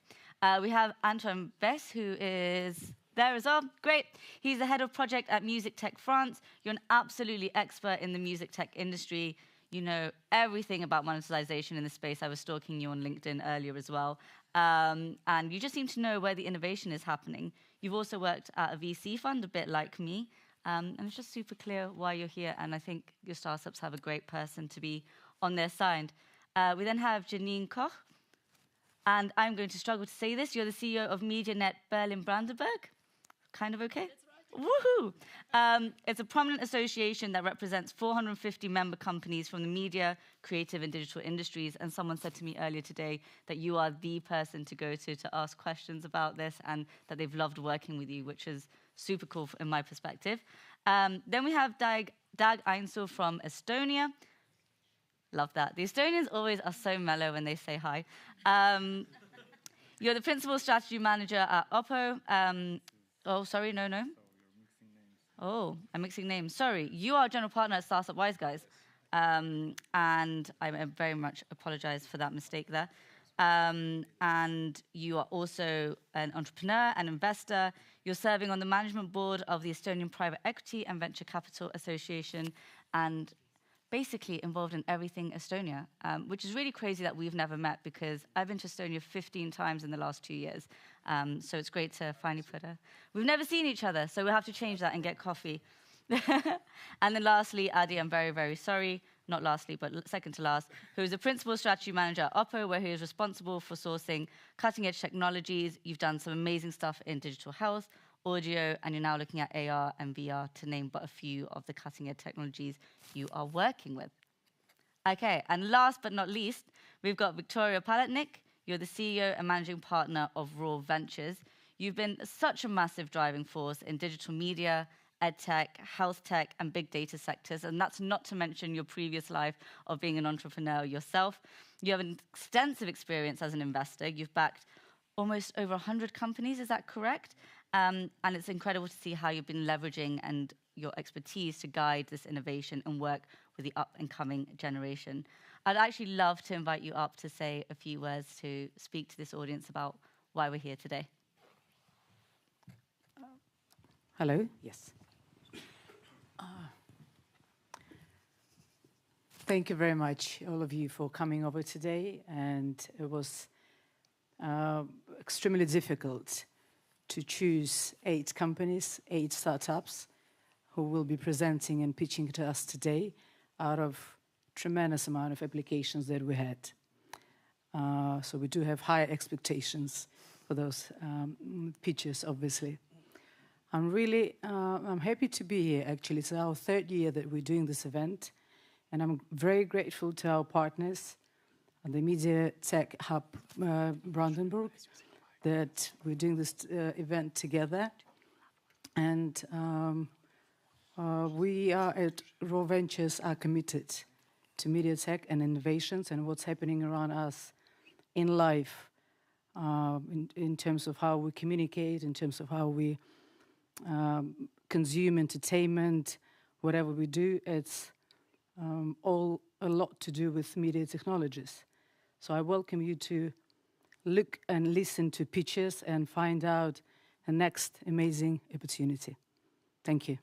A: We have Antoine Bess, who is there as well. Great. He's the head of project at MediaTech France. You're an absolutely expert in the music tech industry. You know everything about monetization in the space. I was stalking you on LinkedIn earlier as well. And you just seem to know where the innovation is happening. You've also worked at a VC fund, a bit like me. And it's just super clear why you're here. And I think your startups have a great person to be on their side. We then have Janine Koch. And I'm going to struggle to say this. You're the CEO of MediaNet Berlin-Brandenburg. Kind of okay? That's right. Woohoo! It's a prominent association that represents 450 member companies from the media, creative, and digital industries. And someone said to me earlier today that you are the person to go to ask questions about this, and that they've loved working with you, which is super cool in my perspective. Then we have Dag Einsel from Estonia. Love that. The Estonians always are so mellow when they say hi. You're the principal strategy manager at Oppo. Oh, sorry, no. Oh, I'm mixing names. Sorry. You are general partner at Startup Wise Guys. And I very much apologize for that mistake there. And you are also an entrepreneur and investor. You're serving on the management board of the Estonian Private Equity and Venture Capital Association, and basically involved in everything Estonia, which is really crazy that we've never met, because I've been to Estonia 15 times in the last 2 years. So it's great to finally we've never seen each other, so we'll have to change that and get coffee. And then lastly, Adi, I'm very, very sorry, not lastly, but second to last, who is a principal strategy manager at Oppo, where he is responsible for sourcing cutting-edge technologies. You've done some amazing stuff in digital health, audio, and you're now looking at AR and VR, to name but a few of the cutting-edge technologies you are working with. Okay, and last but not least, we've got Victoria Palatnik. You're the CEO and managing partner of Raw Ventures. You've been such a massive driving force in digital media, edtech, health tech, and big data sectors, and that's not to mention your previous life of being an entrepreneur yourself. You have an extensive experience as an investor. You've backed almost over 100 companies, is that correct? And it's incredible to see how you've been leveraging and your expertise to guide this innovation and work with the up-and-coming generation. I'd actually love to invite you up to say a few words to speak to this audience about why we're here today.
H: Hello? Yes. Thank you very much, all of you, for coming over today. And it was extremely difficult to choose 8 companies, 8 startups, who will be presenting and pitching to us today out of tremendous amount of applications that we had. So we do have high expectations for those pitches, obviously. I'm happy to be here, actually. It's our 3rd year that we're doing this event. And I'm very grateful to our partners at the MediaTech Hub Brandenburg that we're doing this event together. And we are at Raw Ventures are committed to MediaTech and innovations and what's happening around us in life in terms of how we communicate, in terms of how we consume entertainment, whatever we do. It's all a lot to do with media technologies. So I welcome you to look and listen to pitches and find out the next amazing opportunity. Thank you.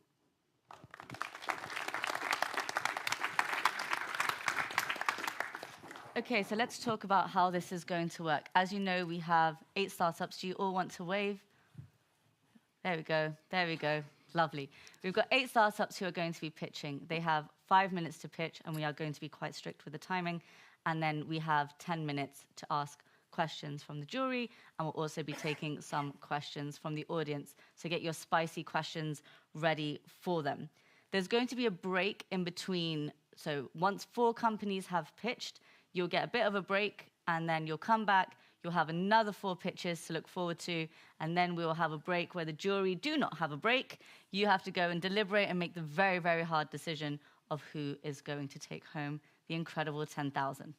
A: Okay, so let's talk about how this is going to work. As you know, we have 8 startups. Do you all want to wave? There we go. There we go. Lovely. We've got 8 startups who are going to be pitching. They have 5 minutes to pitch, and we are going to be quite strict with the timing. And then we have 10 minutes to ask questions from the jury, and we'll also be taking some questions from the audience. So get your spicy questions ready for them. There's going to be a break in between. So once 4 companies have pitched, you'll get a bit of a break, and then you'll come back. You'll have another 4 pitches to look forward to, and then we will have a break where the jury do not have a break. You have to go and deliberate and make the very, very hard decision of who is going to take home the incredible 10,000.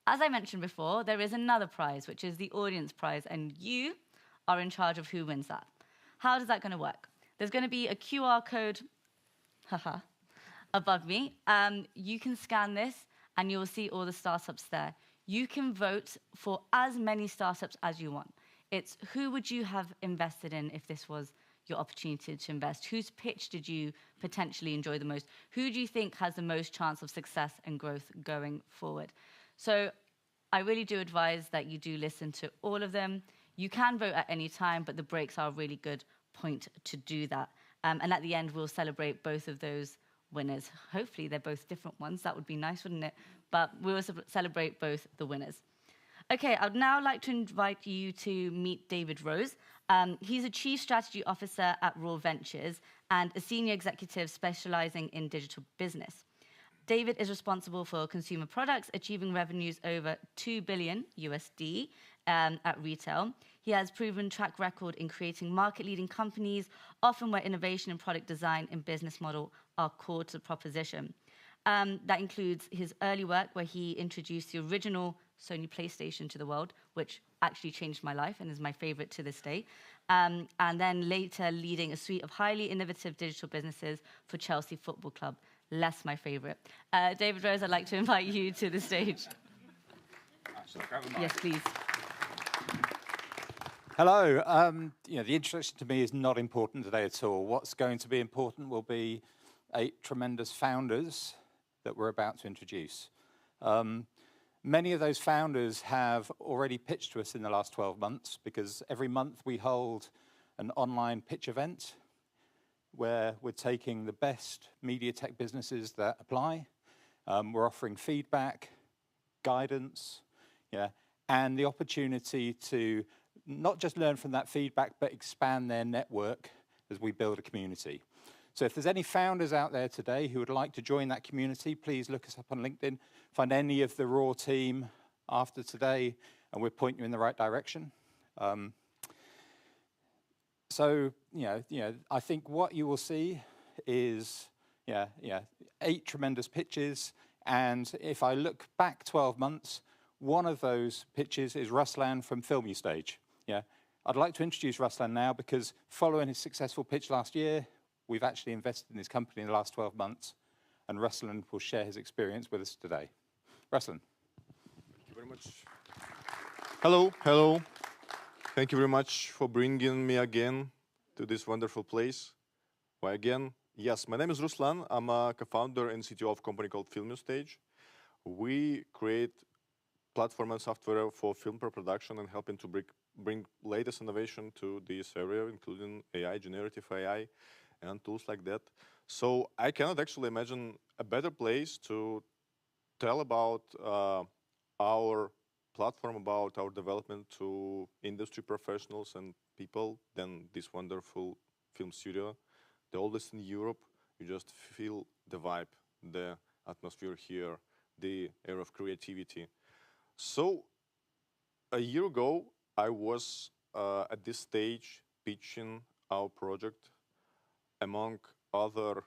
A: As I mentioned before, there is another prize, which is the audience prize, and you are in charge of who wins that. How is that going to work? There's going to be a QR code above me. You can scan this, and you'll see all the startups there. You can vote for as many startups as you want. It's who would you have invested in if this was your opportunity to invest? Whose pitch did you potentially enjoy the most? Who do you think has the most chance of success and growth going forward? So I really do advise that you do listen to all of them. You can vote at any time, but the breaks are a really good point to do that. And at the end, we'll celebrate both of those winners. Hopefully, they're both different ones. That would be nice, wouldn't it? But we will celebrate both the winners. Okay, I'd now like to invite you to meet David Rose. He's a Chief Strategy Officer at Raw Ventures and a Senior Executive specializing in digital business. David is responsible for consumer products, achieving revenues over $2 billion USD at retail. He has proven track record in creating market-leading companies, often where innovation and product design and business model are core to the proposition. That includes his early work where he introduced the original Sony PlayStation to the world, which actually changed my life and is my favorite to this day. And then later leading a suite of highly innovative digital businesses for Chelsea Football Club. Less my favorite. David Rose, I'd like to invite you to the stage. Yes, please.
I: Hello. The introduction to me is not important today at all. What's going to be important will be 8 tremendous founders that we're about to introduce. Many of those founders have already pitched to us in the last 12 months because every month we hold an online pitch event where we're taking the best media tech businesses that apply. We're offering feedback, guidance, and the opportunity to not just learn from that feedback, but expand their network as we build a community. So if there's any founders out there today who would like to join that community, please look us up on LinkedIn, find any of the Raw team after today, and we'll point you in the right direction. I think what you will see is, 8 tremendous pitches. And if I look back 12 months, one of those pitches is Ruslan from Film You Stage. I'd like to introduce Ruslan now because following his successful pitch last year, we've actually invested in his company in the last 12 months. and Ruslan will share his experience with us today. Ruslan.
J: Thank you very much. Hello, hello. Thank you very much for bringing me again to this wonderful place. Why again? Yes, my name is Ruslan. I'm a co-founder and CTO of a company called FilmStage. We create platform and software for film pre-production and helping to bring latest innovation to this area, including AI, generative AI, and tools like that. So I cannot actually imagine a better place to tell about our platform, about our development to industry professionals and people than this wonderful film studio. The oldest in Europe. You just feel the vibe, the atmosphere here, the air of creativity. So a year ago, I was at this stage pitching our project among other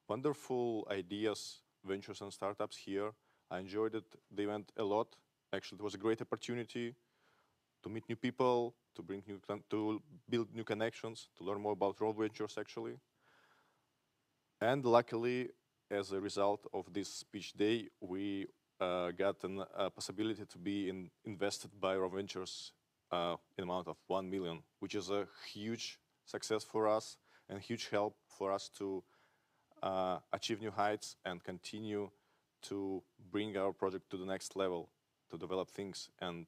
J: wonderful ideas, ventures and startups here. I enjoyed the event a lot. Actually, it was a great opportunity to meet new people, to build new connections, to learn more about Roll Ventures actually. And luckily, as a result of this speech day, we got a possibility to be invested by Roll Ventures in the amount of 1 million, which is a huge success for us and huge help for us to achieve new heights and continue to bring our project to the next level, to develop things and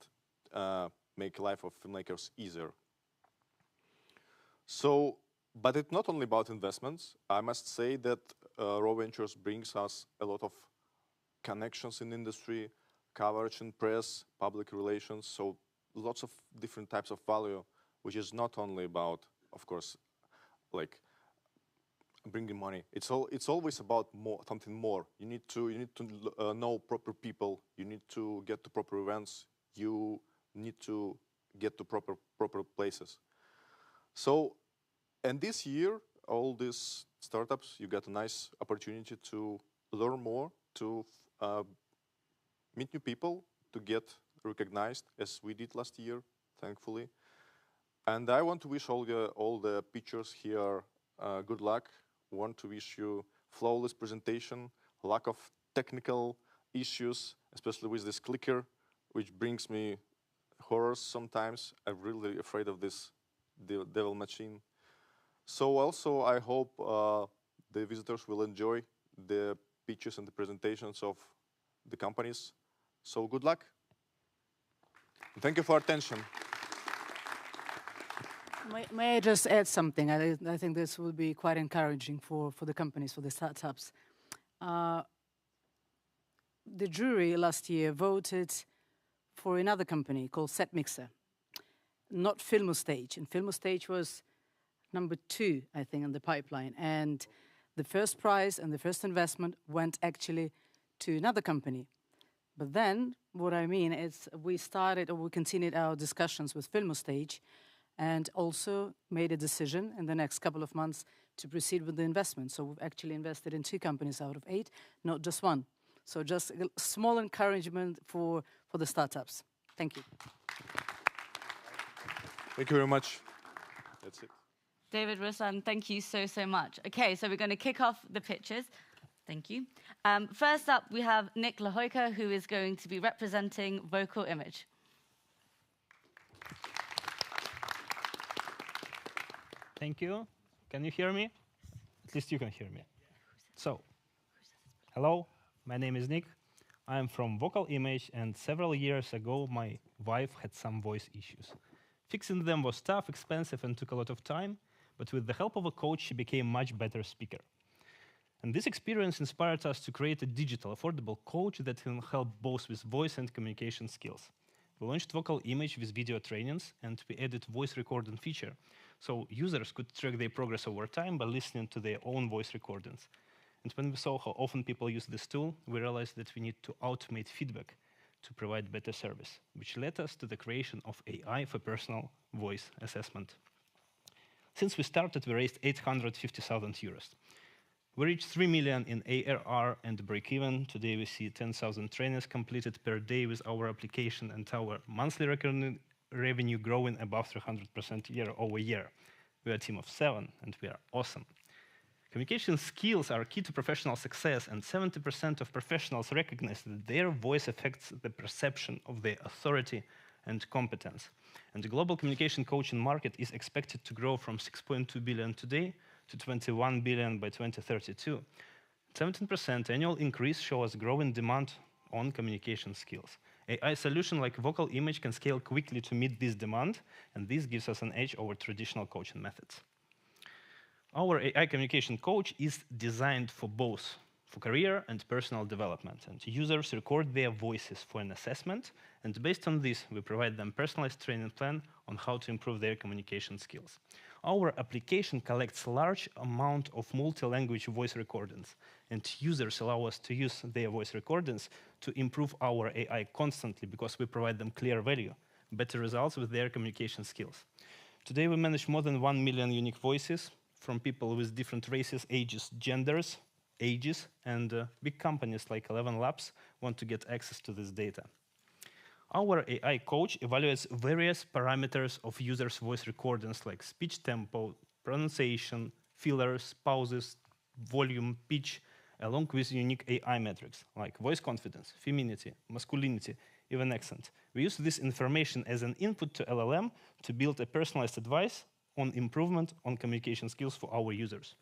J: make life of filmmakers easier. So, but it's not only about investments. I must say that Roll Ventures brings us a lot of connections in industry, coverage in press, public relations, so lots of different types of value, which is not only about, of course, like bringing money. It's always about something more. You need to know proper people. You need to get to proper events. You need to get to proper places. So, and this year, all these startups, you get a nice opportunity to learn more, to meet new people, to get recognized, as we did last year, thankfully. And I want to wish all the pitchers here good luck. Want to wish you flawless presentation, lack of technical issues, especially with this clicker, which brings me horrors sometimes. I'm really afraid of this devil machine. So also, I hope the visitors will enjoy the pitches and the presentations of the companies. So good luck. Thank you for attention.
H: May I just add something? I think this will be quite encouraging for the companies, for the startups. The jury last year voted for another company called SetMixer, not FilmStage. And FilmStage was number 2, I think, in the pipeline. And the first prize and the first investment went actually to another company. But then, what I mean is we continued our discussions with FilmStage and also made a decision in the next couple of months to proceed with the investment. So we've actually invested in 2 companies out of 8, not just 1. So just a small encouragement for the startups. Thank you.
J: Thank you very much. That's it.
A: David, Ruslan, thank you so much. Okay, so we're going to kick off the pitches. Thank you. First up, we have Nick Lahoyka, who is going to be representing Vocal Image.
K: Thank you. Can you hear me? At least you can hear me. So, hello, my name is Nick. I'm from Vocal Image, and several years ago, my wife had some voice issues. Fixing them was tough, expensive, and took a lot of time, but with the help of a coach, she became a much better speaker. And this experience inspired us to create a digital, affordable coach that can help both with voice and communication skills. We launched Vocal Image with video trainings, and we added voice recording feature, so users could track their progress over time by listening to their own voice recordings. And when we saw how often people use this tool, we realized that we need to automate feedback to provide better service, which led us to the creation of AI for personal voice assessment. Since we started, we raised 850,000 euros. We reached 3 million in ARR and break even. Today we see 10,000 trainings completed per day with our application, and our monthly recurring revenue growing above 300% year over year. We are a team of 7, and we are awesome. Communication skills are key to professional success, and 70% of professionals recognize that their voice affects the perception of their authority and competence. And the global communication coaching market is expected to grow from 6.2 billion today to 21 billion by 2032. 17% annual increase shows growing demand on communication skills. AI solution like vocal image can scale quickly to meet this demand, and this gives us an edge over traditional coaching methods. Our AI communication coach is designed for both, for career and personal development, and users record their voices for an assessment, and based on this, we provide them personalized training plan on how to improve their communication skills. Our application collects large amount of multi-language voice recordings, and users allow us to use their voice recordings to improve our AI constantly because we provide them clear value, better results with their communication skills. Today, we manage more than 1 million unique voices from people with different races, ages, genders, ages, and big companies like 11 Labs want to get access to this data. Our AI coach evaluates various parameters of users' voice recordings like speech tempo, pronunciation, fillers, pauses, volume, pitch, along with unique AI metrics like voice confidence, femininity, masculinity, even accent. We use this information as an input to LLM to build a personalized advice on improvement on communication skills for our users.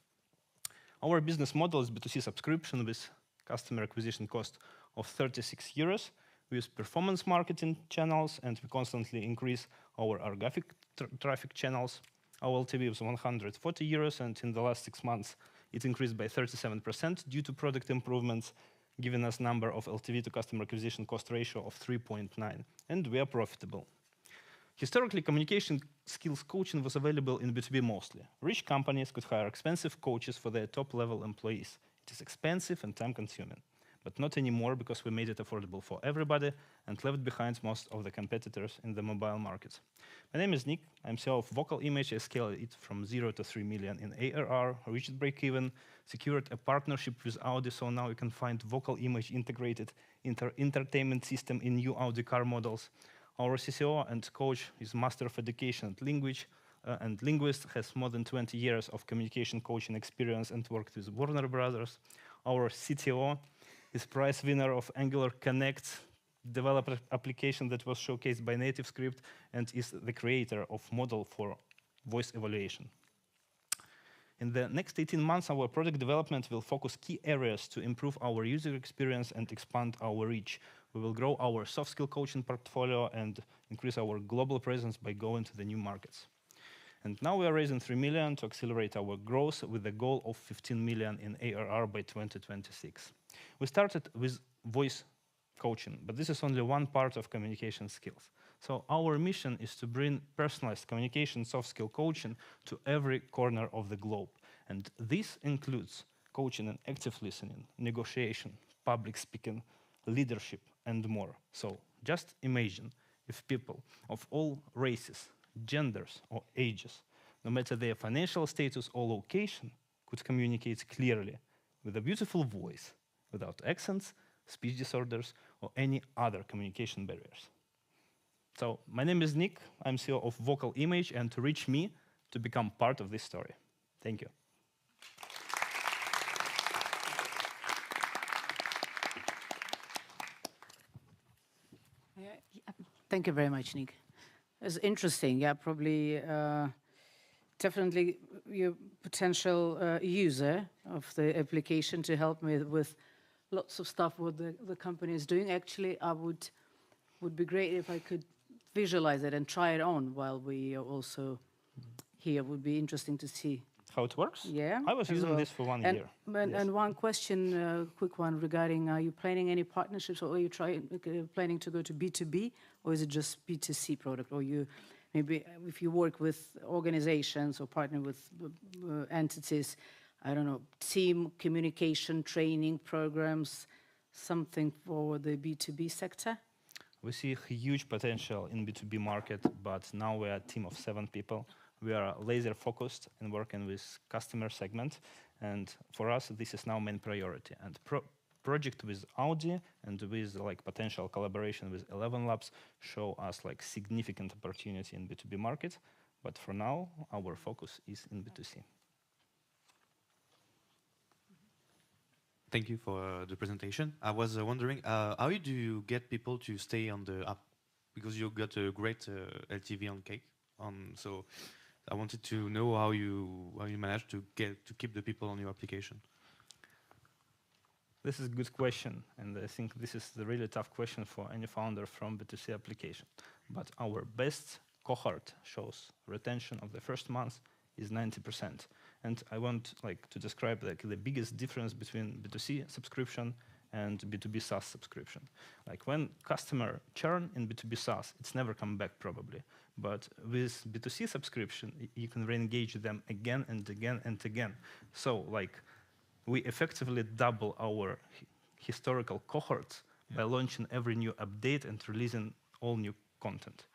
K: Our business model is B2C subscription with customer acquisition cost of 36 euros. We use performance marketing channels, and we constantly increase our organic traffic channels. Our LTV was 140 euros, and in the last 6 months, it increased by 37% due to product improvements, giving us number of LTV to customer acquisition cost ratio of 3.9, and we are profitable. Historically, communication skills coaching was available in B2B mostly. Rich companies could hire expensive coaches for their top-level employees. It is expensive and time-consuming, but not anymore because we made it affordable for everybody and left behind most of the competitors in the mobile market. My name is Nick. I'm CEO of Vocal Image. I scaled it from 0 to 3 million in ARR, reached break-even, secured a partnership with Audi, so now you can find Vocal Image integrated entertainment system in new Audi car models. Our CCO and coach is Master of Education and linguist, has more than 20 years of communication coaching experience and worked with Warner Brothers. Our CTO is prize winner of Angular Connect developer application that was showcased by NativeScript and is the creator of model for voice evaluation. In the next 18 months, our product development will focus key areas to improve our user experience and expand our reach. We will grow our soft skill coaching portfolio and increase our global presence by going to the new markets. And now we are raising 3 million to accelerate our growth with the goal of 15 million in ARR by 2026. We started with voice coaching, but this is only one part of communication skills. So our mission is to bring personalized communication, soft skill coaching to every corner of the globe. And this includes coaching and active listening, negotiation, public speaking, leadership, and more. So just imagine if people of all races, genders, or ages, no matter their financial status or location, could communicate clearly with a beautiful voice, without accents, speech disorders, or any other communication barriers. So my name is Nick. I'm CEO of Vocal Image, and to reach me to become part of this story. Thank you.
H: Thank you very much, Nick. It's interesting. Yeah, probably, definitely your potential user of the application to help me with lots of stuff what the company is doing. Actually, I would be great if I could visualize it and try it on while we are also here. Would be interesting to see
K: how it works.
H: Yeah,
K: I was using this for 1 year.
H: And one question, quick one regarding: are you planning any partnerships, or are you planning to go to B2B, or is it just B2C product? Or you maybe if you work with organizations or partner with entities, I don't know, team communication training programs, something for the B2B sector?
K: We see huge potential in B2B market, but now we are a team of 7 people. We are laser focused and working with customer segment, and for us this is now main priority. And project with Audi and with like potential collaboration with 11 Labs show us like significant opportunity in B2B market, but for now our focus is in B2C.
L: Thank you for the presentation. I was wondering, how do you get people to stay on the app? Because you got a great LTV on cake. So I wanted to know how you managed to keep the people on your application.
K: This is a good question, and I think this is the really tough question for any founder from B2C application. But our best cohort shows retention of the first month is 90%. And I want to describe the biggest difference between B2C subscription and B2B SaaS subscription. Like when customer churn in B2B SaaS, it's never come back probably. But with B2C subscription, you can re-engage them again and again and again. So we effectively double our historical cohorts by launching every new update and releasing all new content.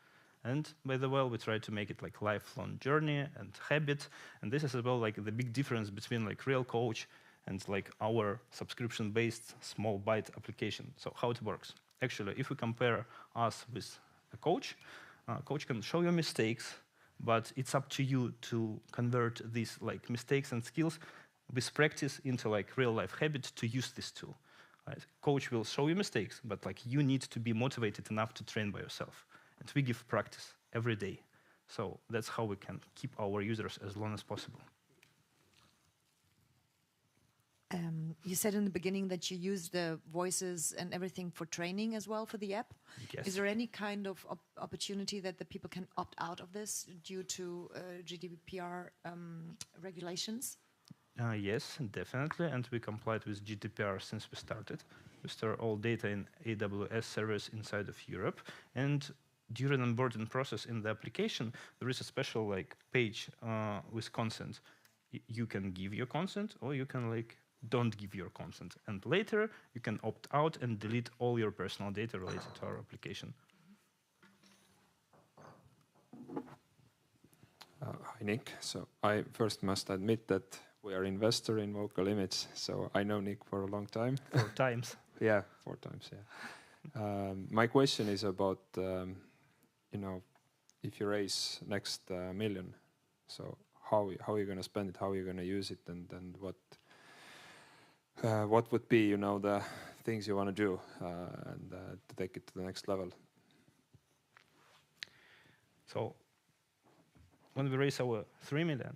K: And by the way, we try to make it like lifelong journey and habit. And this is as well the big difference between real coach and our subscription-based small bite application. So how it works? Actually, if we compare us with a coach can show you mistakes, but it's up to you to convert these mistakes and skills with practice into real life habit to use this tool. Right? Coach will show you mistakes, but you need to be motivated enough to train by yourself. And we give practice every day. So that's how we can keep our users as long as possible.
M: You said in the beginning that you use the voices and everything for training as well for the app.
K: Yes.
M: Is there any kind of opportunity that the people can opt out of this due to GDPR regulations?
K: Yes, definitely, and we complied with GDPR since we started. We store all data in AWS servers inside of Europe, and during onboarding process in the application, there is a special page with consent. You can give your consent, or you can don't give your consent, and later you can opt out and delete all your personal data related to our application.
N: Hi, Nick. So I first must admit that we are investor in Vocal Image, so I know Nick for a long time.
K: 4 times.
N: Yeah, 4 times, yeah. My question is about, if you raise next million, so how are you going to spend it, how are you going to use it, and what would be, the things you want to do and to take it to the next level?
K: So when we raise our 3 million,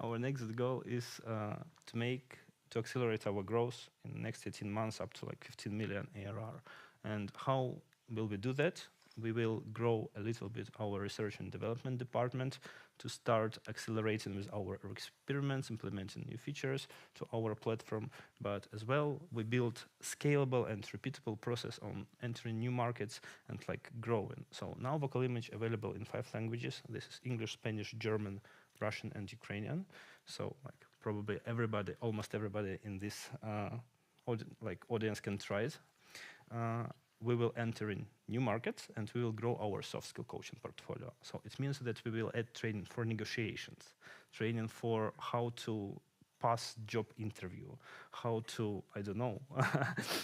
K: our next goal is to accelerate our growth in the next 18 months up to 15 million ARR. And how will we do that? We will grow a little bit our research and development department to start accelerating with our experiments, implementing new features to our platform. But as well, we build scalable and repeatable process on entering new markets and growing. So now Vocal Image available in 5 languages. This is English, Spanish, German, Russian, and Ukrainian. So probably almost everybody in this audience can try it. We will enter in new markets and we will grow our soft skill coaching portfolio. So it means that we will add training for negotiations, training for how to pass job interview, how to,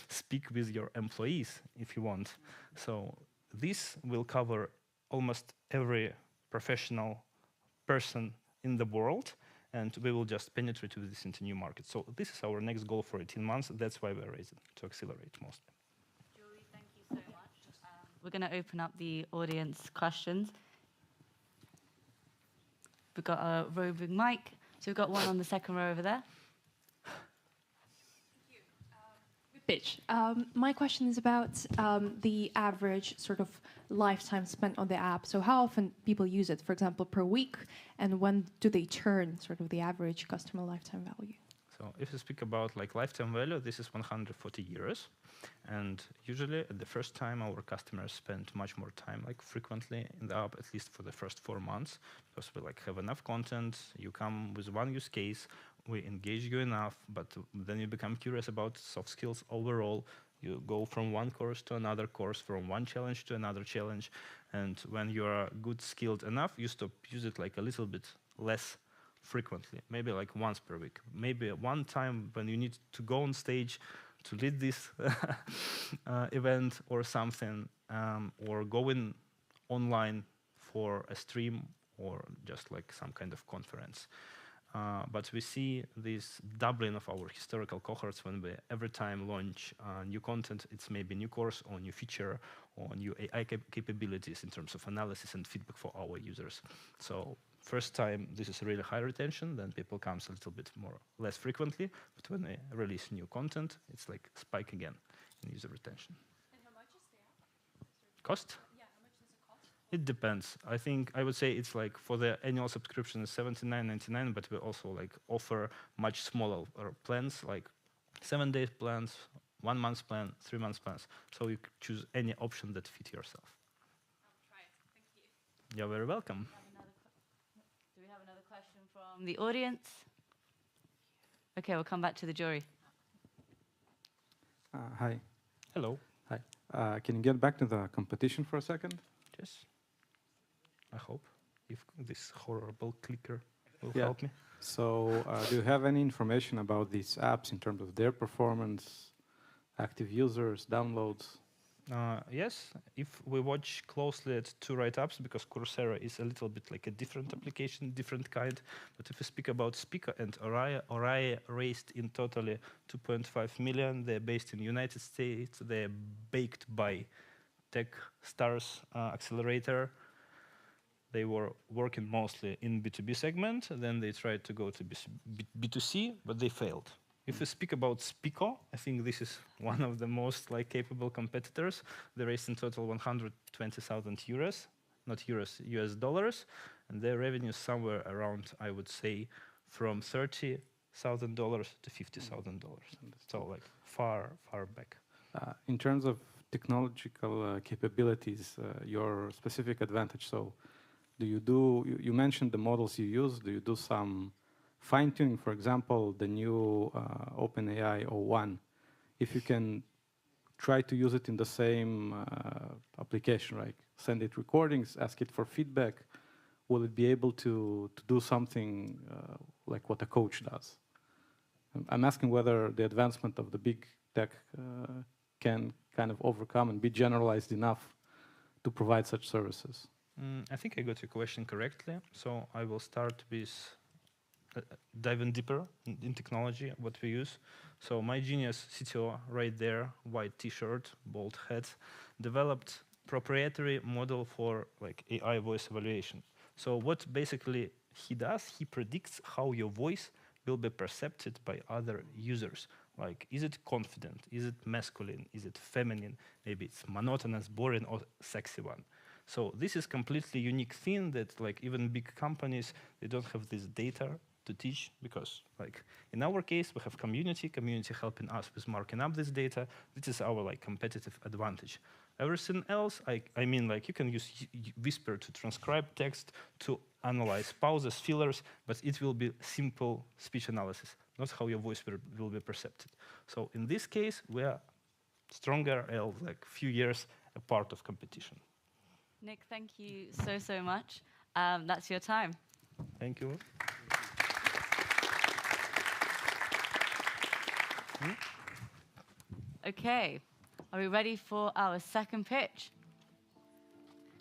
K: speak with your employees if you want. So this will cover almost every professional person in the world, and we will just penetrate with this into new markets. So this is our next goal for 18 months. That's why we're raising, to accelerate mostly.
A: We're going to open up the audience questions. We've got a roving mic. So we've got one on the second row over there.
B: Pitch. My question is about the average sort of lifetime spent on the app. So how often people use it, for example, per week, and when do they churn, sort of the average customer lifetime value?
K: So if you speak about lifetime value, this is 140 euros. And usually at the first time, our customers spend much more time, frequently in the app, at least for the first 4 months, because we have enough content. You come with one use case, we engage you enough, but then you become curious about soft skills overall. You go from one course to another course, from one challenge to another challenge. And when you are good skilled enough, you stop use it a little bit less frequently, maybe once per week, maybe one time when you need to go on stage to lead this event or something, or going online for a stream or just some kind of conference. but we see this doubling of our historical cohorts when we every time launch new content. It's maybe new course or new feature or new AI capabilities in terms of analysis and feedback for our users. So first time, this is really high retention, then people comes a little bit less frequently, but when they release new content, it's like spike again in user retention.
B: And how much is the app?
K: Cost?
B: Yeah, how much does it cost?
K: It depends. I would say it's like for the annual subscription is $79.99, but we also like offer much smaller plans, like 7-day plans, 1 month plan, 3 months plans. So you choose any option that fit yourself.
B: I'll try it. Thank you.
K: You're very welcome.
A: Do we have another question from the audience? Okay, we'll come back to the jury.
O: Hi.
K: Hello.
O: Hi. Can you get back to the competition for a second?
K: Yes. I hope if this horrible clicker will
O: Yeah.
K: help me.
O: So, do you have any information about these apps in terms of their performance, active users, downloads?
K: Yes, if we watch closely at two write-ups, because Coursera is a little bit like a different application, different kind. But if we speak about Speaker and Oraya raised in totally 2.5 million. They're based in the United States. They're backed by TechStars Accelerator. They were working mostly in B2B segment. Then they tried to go to B2C, but they failed. If we speak about Spico, I think this is one of the most capable competitors. They raised in total 120,000 euros, not euros, US dollars, and their revenue is somewhere around, I would say, from $30,000 to $50,000. So far back.
O: In terms of technological capabilities, your specific advantage. So, you mentioned the models you use. Do you do some fine-tuning, for example, the new OpenAI 01, if you can try to use it in the same application, right? Send it recordings, ask it for feedback, will it be able to do something like what a coach does? I'm asking whether the advancement of the big tech can kind of overcome and be generalized enough to provide such services.
K: I think I got your question correctly. So I will start with diving deeper in technology, what we use. So my genius CTO right there, white t-shirt, bald head, developed proprietary model for AI voice evaluation. So what basically he does, he predicts how your voice will be perceived by other users. Like, is it confident? Is it masculine? Is it feminine? Maybe it's monotonous, boring, or sexy one. So this is completely unique thing that even big companies, they don't have this data to teach, because in our case, we have community helping us with marking up this data. This is our competitive advantage. Everything else, I mean, you can use Whisper to transcribe text, to analyze pauses, fillers, but it will be simple speech analysis, not how your voice will be perceived. So in this case, we are stronger, few years apart of competition.
A: Nick, thank you so much. That's your time.
K: Thank you.
A: Okay, are we ready for our second pitch?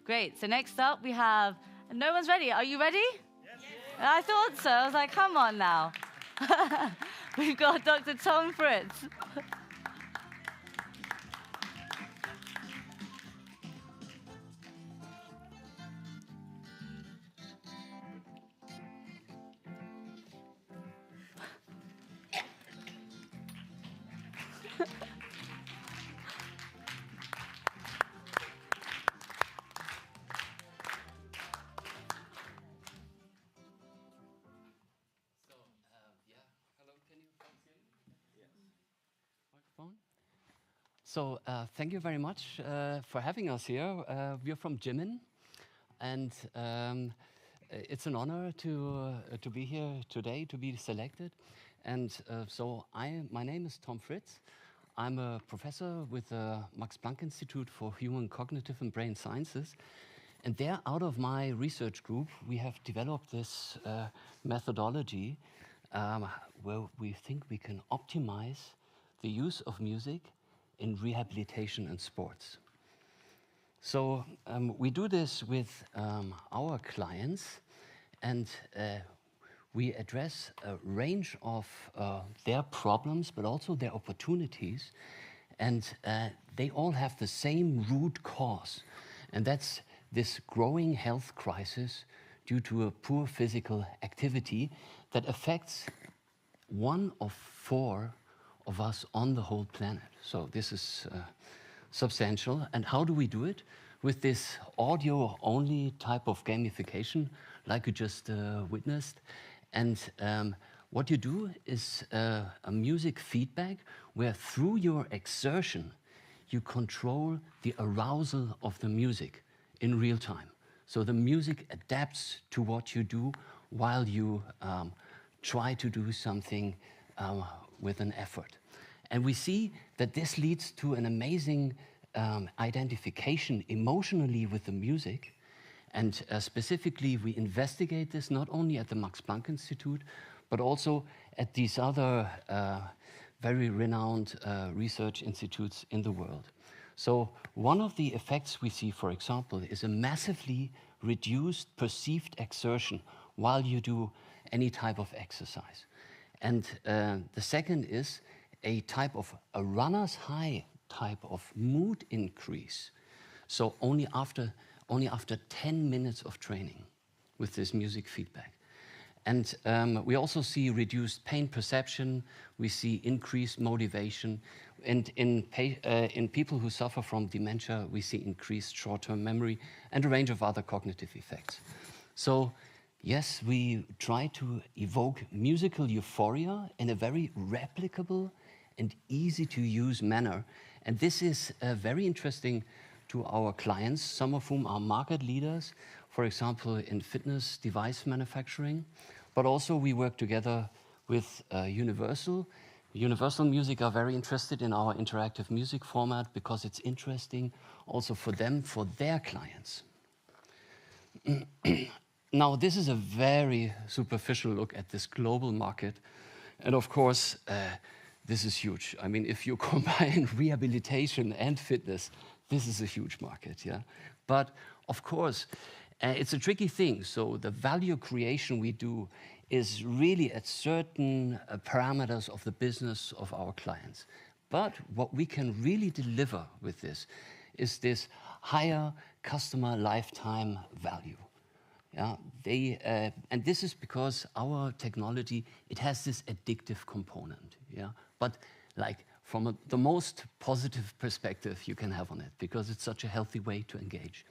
A: Great, so next up we have, no one's ready, are you ready? Yes. I thought so, I was like, come on now. We've got Dr. Tom Fritz.
P: So thank you very much for having us here. We are from Jimin, and it's an honor to be here today, to be selected. And my name is Tom Fritz. I'm a professor with the Max Planck Institute for Human Cognitive and Brain Sciences. And there, out of my research group, we have developed this methodology where we think we can optimize the use of music in rehabilitation and sports. So we do this with our clients, and we address a range of their problems, but also their opportunities. And they all have the same root cause. And that's this growing health crisis due to a poor physical activity that affects 1 of 4 of us on the whole planet. So this is substantial. And how do we do it? With this audio-only type of gamification, like you just witnessed. And what you do is a music feedback where through your exertion, you control the arousal of the music in real time. So the music adapts to what you do while you try to do something with an effort. And we see that this leads to an amazing identification emotionally with the music. And specifically, we investigate this not only at the Max Planck Institute, but also at these other very renowned research institutes in the world. So one of the effects we see, for example, is a massively reduced perceived exertion while you do any type of exercise. And the second is a type of a runner's high type of mood increase. So only after 10 minutes of training with this music feedback. And we also see reduced pain perception, we see increased motivation, and in people who suffer from dementia, we see increased short-term memory and a range of other cognitive effects. So yes, we try to evoke musical euphoria in a very replicable and easy-to-use manner. And this is very interesting to our clients, some of whom are market leaders, for example, in fitness device manufacturing. But also we work together with Universal. Universal Music are very interested in our interactive music format because it's interesting also for them, for their clients. Now, this is a very superficial look at this global market. And of course, this is huge. I mean, if you combine rehabilitation and fitness, this is a huge market, yeah? But of course, it's a tricky thing. So the value creation we do is really at certain parameters of the business of our clients. But what we can really deliver with this is this higher customer lifetime value. Yeah, and this is because our technology, it has this addictive component, yeah? But like from the most positive perspective you can have on it, because it's such a healthy way to engage.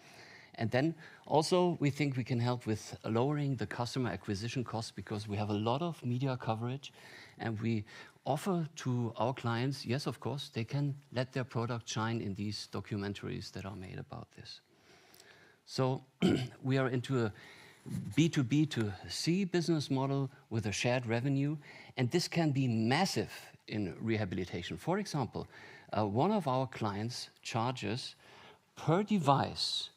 P: And then also we think we can help with lowering the customer acquisition costs because we have a lot of media coverage and we offer to our clients, yes, of course, they can let their product shine in these documentaries that are made about this. So we are into a B2B to C business model with a shared revenue, and this can be massive in rehabilitation. For example, one of our clients charges per device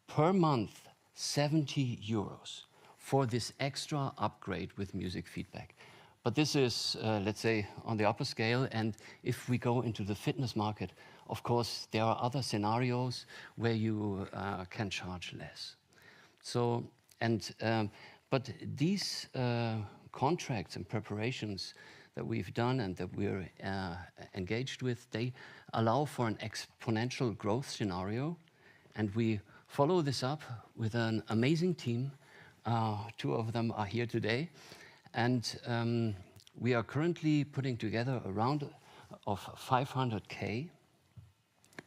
P: per month 70 euros for this extra upgrade with music feedback. But this is, let's say, on the upper scale, and if we go into the fitness market, of course, there are other scenarios where you can charge less. So, but these contracts and preparations that we've done and that we're engaged with, they allow for an exponential growth scenario, and we follow this up with an amazing team. 2 of them are here today, and we are currently putting together a round of 500K,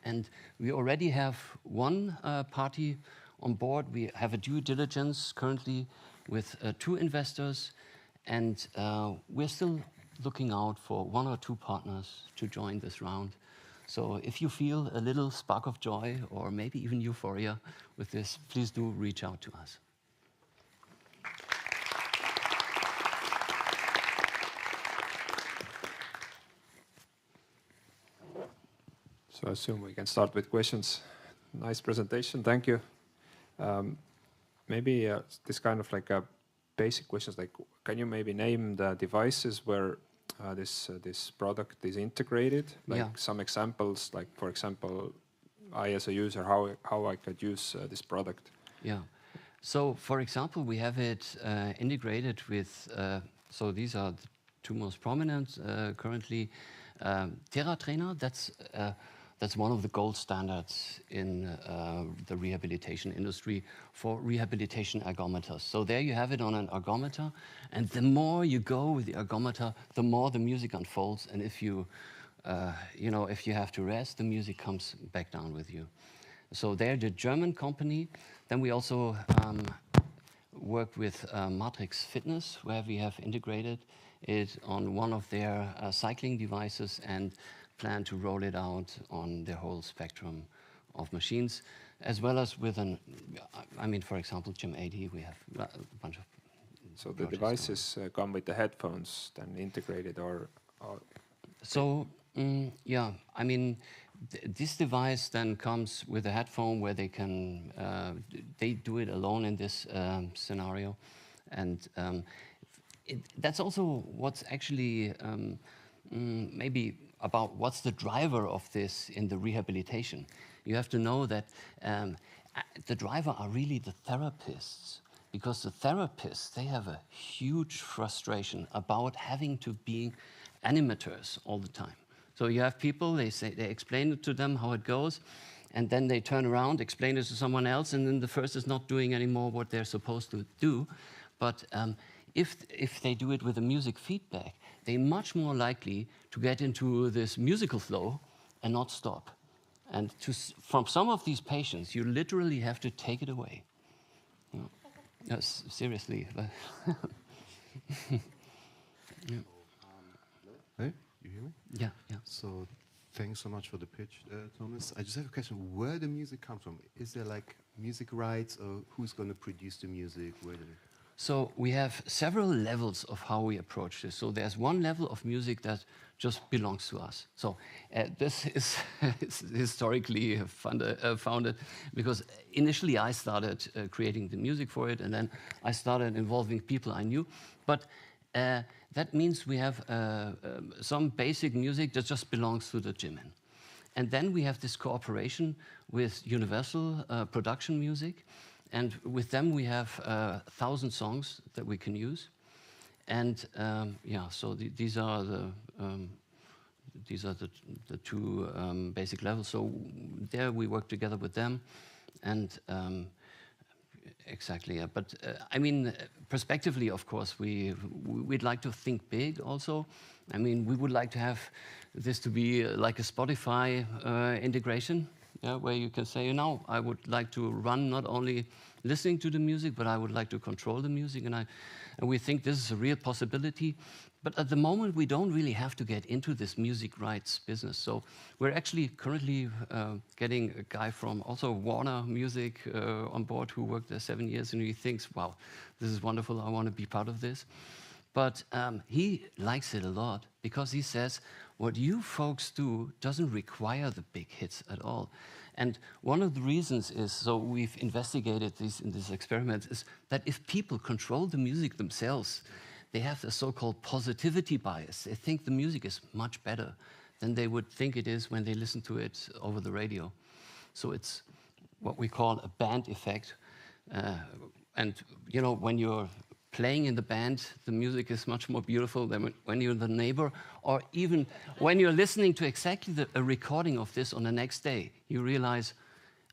P: and we already have one party on board. We have a due diligence currently with 2 investors, and we're still looking out for 1 or 2 partners to join this round. So if you feel a little spark of joy or maybe even euphoria with this, please do reach out to us.
N: So I assume we can start with questions. Nice presentation, thank you. Maybe this kind of like a basic questions, like can you maybe name the devices where this product is integrated? Like some examples, like for example, I as a user, how I could use this product?
P: Yeah, So, for example, we have it integrated with, so these are the two most prominent currently. TerraTrainer, that's one of the gold standards in the rehabilitation industry for rehabilitation ergometers. So there you have it on an ergometer, and the more you go with the ergometer, the more the music unfolds. And if you, if you have to rest, the music comes back down with you. So they're the German company. Then we also work with Matrix Fitness, where we have integrated it on one of their cycling devices and plan to roll it out on the whole spectrum of machines, as well as with for example, Gym 80, we have a bunch of.
N: So the devices come with the headphones then integrated, or?
P: So yeah, this device then comes with a headphone where they can they do it alone in this scenario, and that's also what's actually maybe about what's the driver of this in the rehabilitation. You have to know that the driver are really the therapists, because the therapists, they have a huge frustration about having to be animators all the time. So you have people, they explain it to them how it goes, and then they turn around, explain it to someone else, and then the first is not doing anymore what they're supposed to do. But if they do it with a music feedback, they're much more likely to get into this musical flow and not stop. And from some of these patients, you literally have to take it away. Yes, seriously.
Q: Yeah. Hey, you hear me?
P: Yeah, yeah.
Q: So thanks so much for the pitch, Thomas. I just have a question. Where the music comes from? Is there like music rights, or who's going to produce the music?
P: So we have several levels of how we approach this. So there's one level of music that just belongs to us. So this is historically founded because initially I started creating the music for it, and then I started involving people I knew. But that means we have some basic music that just belongs to the Jimin. And then we have this cooperation with Universal Production Music. And with them, we have 1,000 songs that we can use, and so these are the two basic levels. So there we work together with them, and exactly. Yeah. But prospectively, of course, we'd like to think big. Also, we would like to have this to be like a Spotify integration. Yeah, where you can say, I would like to run not only listening to the music, but I would like to control the music, and we think this is a real possibility. But at the moment, we don't really have to get into this music rights business. So we're actually currently getting a guy from also Warner Music on board who worked there 7 years, and he thinks, wow, this is wonderful, I want to be part of this. But he likes it a lot because he says, what you folks do doesn't require the big hits at all. And one of the reasons is, so we've investigated this in this experiment, is that if people control the music themselves, they have the so-called positivity bias. They think the music is much better than they would think it is when they listen to it over the radio. So it's what we call a band effect. And when you're playing in the band, the music is much more beautiful than when you're the neighbor, or even when you're listening to exactly a recording of this on the next day. You realize,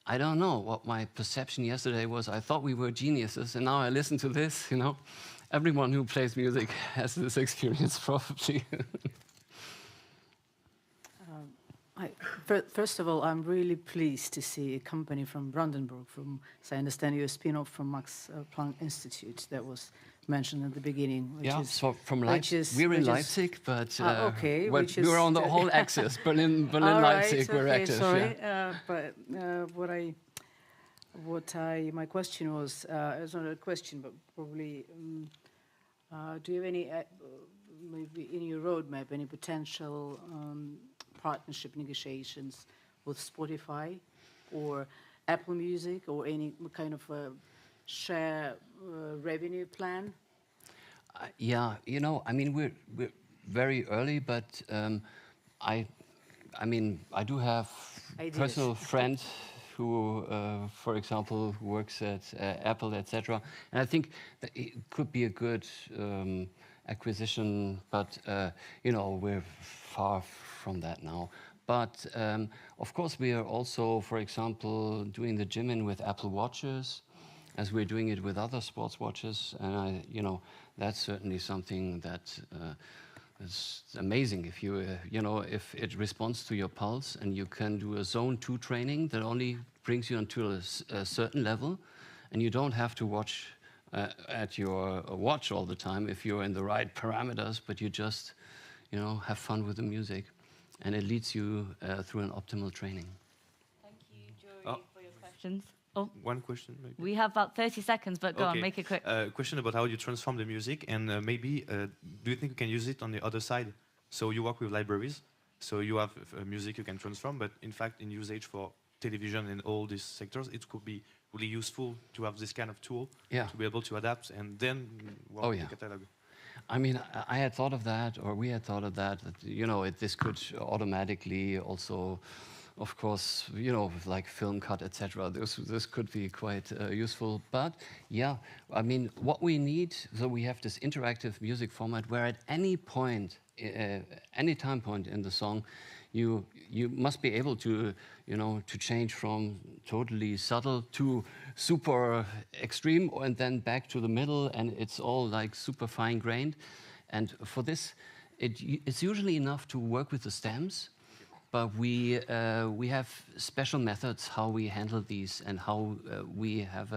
P: I don't know what my perception yesterday was. I thought we were geniuses, and now I listen to this, Everyone who plays music has this experience, probably.
H: First of all, I'm really pleased to see a company from Brandenburg, as I understand you're a spin-off from Max Planck Institute that was mentioned at the beginning.
P: So from Leipzig. We're in Leipzig, but we're on the whole axis. Berlin, Leipzig, we're active.
H: Sorry, but my question was, it's not a question, but probably, do you have any, maybe in your roadmap, any potential partnership negotiations with Spotify or Apple Music, or any kind of share revenue plan?
P: We're very early, but I do have a personal friend who, for example, works at Apple, etc. And I think that it could be a good acquisition, but you know, we're far from that now. But of course, we are also, for example, doing the Jimin with Apple Watches, as we're doing it with other sports watches, and you know, that's certainly something that is amazing. If you, you know, if it responds to your pulse, and you can do a zone 2 training that only brings you until a certain level, and you don't have to watch at your watch all the time if you're in the right parameters, but you just, you know, have fun with the music, and it leads you through an optimal training.
A: Thank you, Jory, for your questions. Oh,
L: one question, maybe.
A: We have about 30 seconds, but go on, make it quick.
L: Question about how you transform the music, and maybe do you think you can use it on the other side? So you work with libraries, so you have music you can transform, but in fact, in usage for television and all these sectors, it could be really useful to have this kind of tool to be able to adapt and then work with the catalog.
P: I mean, I had thought of that, or we had thought of that, you know, this could automatically also, of course, you know, like film cut, etc. This could be quite useful. But yeah, I mean, what we need, so we have this interactive music format where at any point, any time point in the song, you must be able to, you know, to change from totally subtle to super extreme, and then back to the middle, and it's all like super fine grained. And for this, it's usually enough to work with the stems. But we have special methods how we handle these, and how we have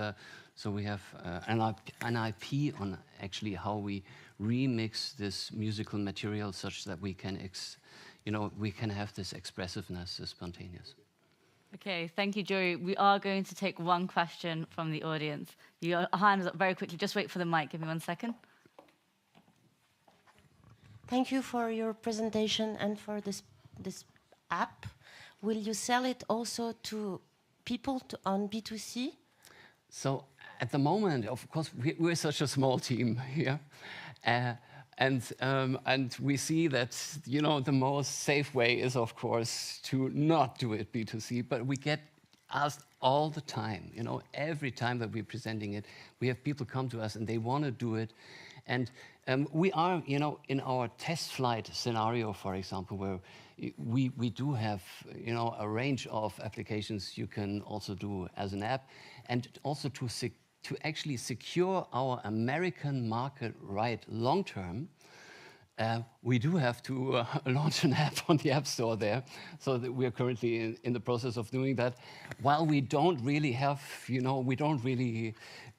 P: an IP on actually how we remix this musical material such that we can we can have this expressiveness, this spontaneous.
A: Okay, thank you, Jory. We are going to take one question from the audience. Your hand is up very quickly. Just wait for the mic. Give me 1 second.
R: Thank you for your presentation and for this app. Will you sell it also to people on B2C?
P: So at the moment, of course, we're such a small team here, and we see that, you know, the most safe way is, of course, to not do it B2C. But we get asked all the time, you know, every time that we're presenting it, we have people come to us and they want to do it. And we are, you know, in our test flight scenario, for example, where we do have, you know, a range of applications you can also do as an app, and also to actually secure our American market right long term. We do have to launch an app on the App Store there, so that we are currently in the process of doing that. While we don't really have, you know, we don't really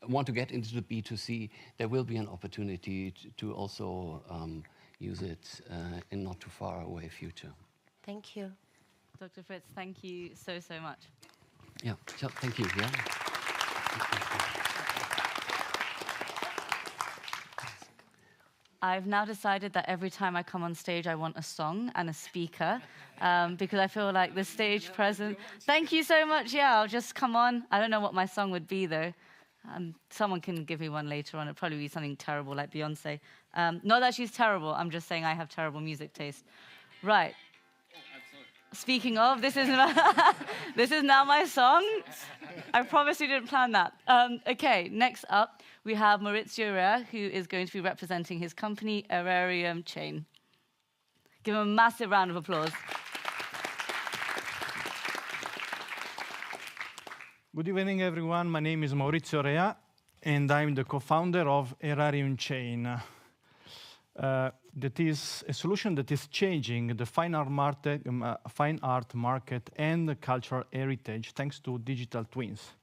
P: want to get into the B2C, there will be an opportunity to also use it in not too far away future.
R: Thank you.
A: Dr. Fritz, thank you so much.
P: Yeah, thank you. Yeah.
A: I've now decided that every time I come on stage, I want a song and a speaker, because I feel like the stage presence. Thank you so much. Yeah, I'll just come on. I don't know what my song would be, though. Someone can give me one later on. It'll probably be something terrible like Beyonce. Not that she's terrible. I'm just saying I have terrible music taste. Right. Speaking of, this is now my song. I promise you didn't plan that. Okay, next up, we have Maurizio Rea, who is going to be representing his company, Aerarium Chain. Give him a massive round of applause.
S: Good evening, everyone. My name is Maurizio Rea, and I'm the co-founder of Aerarium Chain. That is a solution that is changing the fine art market and the cultural heritage thanks to digital twins.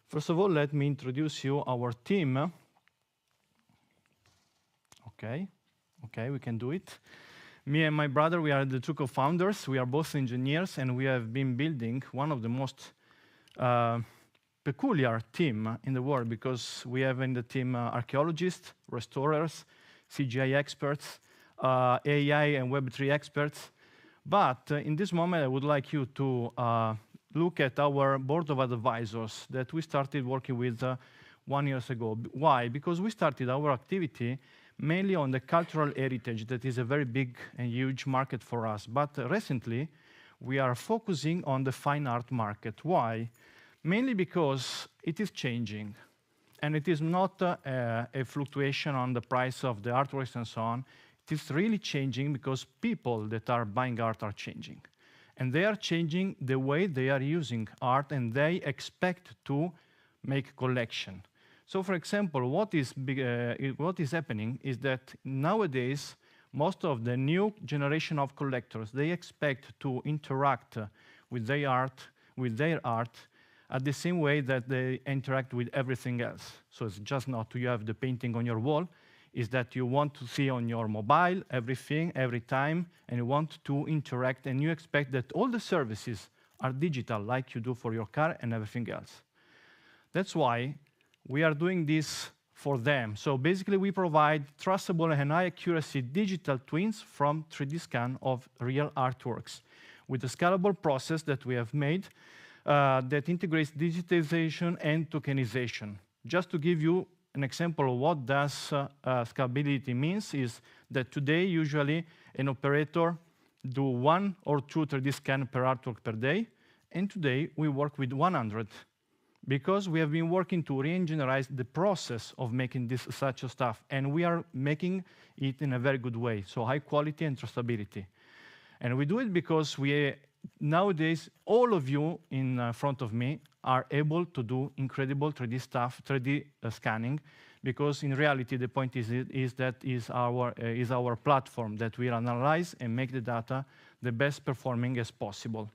S: First of all, let me introduce you our team. Okay, we can do it. Me and my brother, we are the two co-founders. We are both engineers, and we have been building one of the most peculiar team in the world, because we have in the team archaeologists, restorers, CGI experts, AI and Web3 experts. But in this moment, I would like you to look at our board of advisors that we started working with 1 year ago. Why? Because we started our activity mainly on the cultural heritage, that is a very big and huge market for us. But recently, we are focusing on the fine art market. Why? mainly because it is changing. And it is not a fluctuation on the price of the artworks and so on. It is really changing because people that are buying art are changing. And they are changing the way they are using art, and they expect to make collection. So, for example, what is happening is that nowadays, most of the new generation of collectors, they expect to interact with their art at the same way that they interact with everything else. So it's just not you have the painting on your wall, is that you want to see on your mobile everything, every time, and you want to interact, and you expect that all the services are digital, like you do for your car and everything else. That's why we are doing this for them. So basically, we provide trustable and high-accuracy digital twins from 3D scan of real artworks with a scalable process that we have made that integrates digitization and tokenization. Just to give you an example of what does scalability means is that today, usually, an operator do 1 or 2 3D scans per artwork per day, and today we work with 100 because we have been working to re-engineerize the process of making this such a stuff, and we are making it in a very good way, so high quality and trustability. And we do it because nowadays, all of you in front of me are able to do incredible 3D stuff, 3D scanning, because in reality, the point is that our platform that we analyze and make the data the best performing as possible.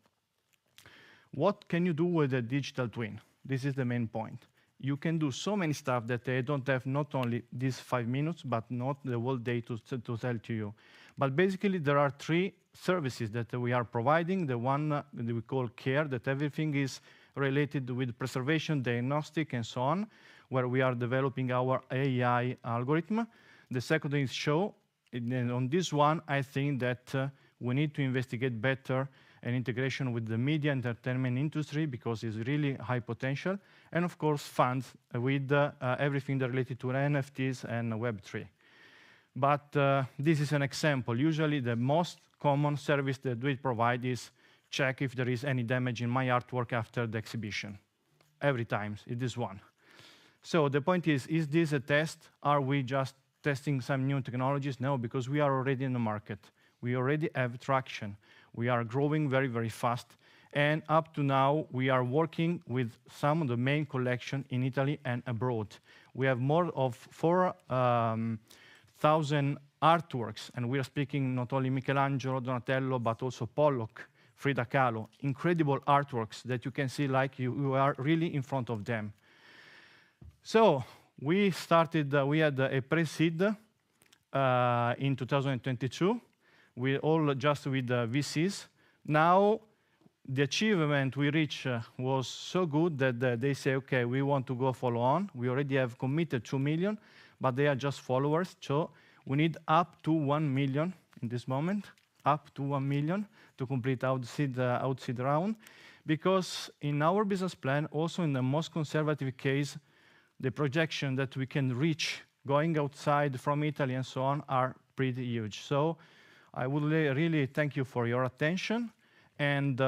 S: What can you do with a digital twin? This is the main point. You can do so many stuff that I don't have not only these 5 minutes, but not the whole day to tell to you. But basically, there are 3 services that we are providing. The one that we call care, that everything is related with preservation, diagnostic, and so on, where we are developing our AI algorithm. The second is show. And on this one, I think that we need to investigate better an integration with the media entertainment industry because it's really high potential. And of course, funds with everything related to NFTs and Web3. But this is an example. Usually, the most common service that we provide is check if there is any damage in my artwork after the exhibition. Every time, it is one. So the point is this a test? Are we just testing some new technologies? No, because we are already in the market. We already have traction. We are growing very, very fast. And up to now, we are working with some of the main collection in Italy and abroad. We have more of 4,000 artworks, and we are speaking not only Michelangelo, Donatello, but also Pollock, Frida Kahlo, incredible artworks that you can see like you are really in front of them. So we started, we had a pre-seed in 2022. We all just with VCs. Now, the achievement we reached was so good that they say, okay, we want to go follow on. We already have committed 2 million, but they are just followers. So we need up to 1 million in this moment, up to 1 million to complete outseed round. Because in our business plan, also in the most conservative case, the projection that we can reach going outside from Italy and so on are pretty huge. So I would really thank you for your attention. And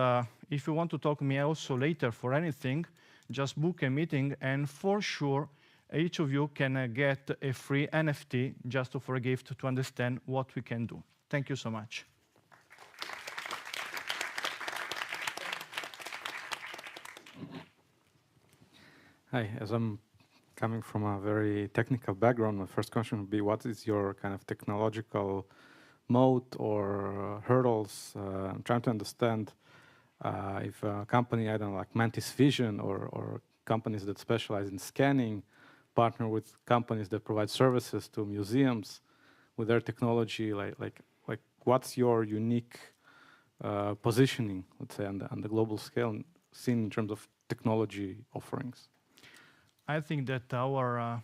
S: if you want to talk to me also later for anything, just book a meeting. And for sure, each of you can get a free NFT just for a gift to understand what we can do. Thank you so much.
O: Hi, as I'm coming from a very technical background, my first question would be, what is your kind of technological moat or hurdles? I'm trying to understand if a company, I don't know, like Mantis Vision or companies that specialize in scanning, partner with companies that provide services to museums with their technology, like what's your unique positioning, let's say, on the global scale, seen in terms of technology offerings?
S: I think that our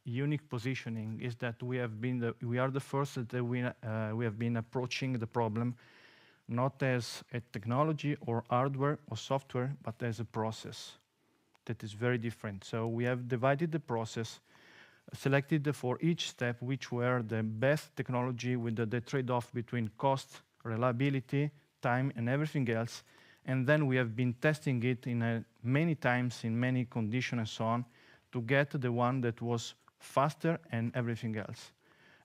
S: unique positioning is that we are the first that we have been approaching the problem not as a technology or hardware or software, but as a process that is very different. So we have divided the process, selected for each step which were the best technology with the trade-off between cost, reliability, time, and everything else. And then we have been testing it many times in many conditions and so on to get the one that was faster and everything else.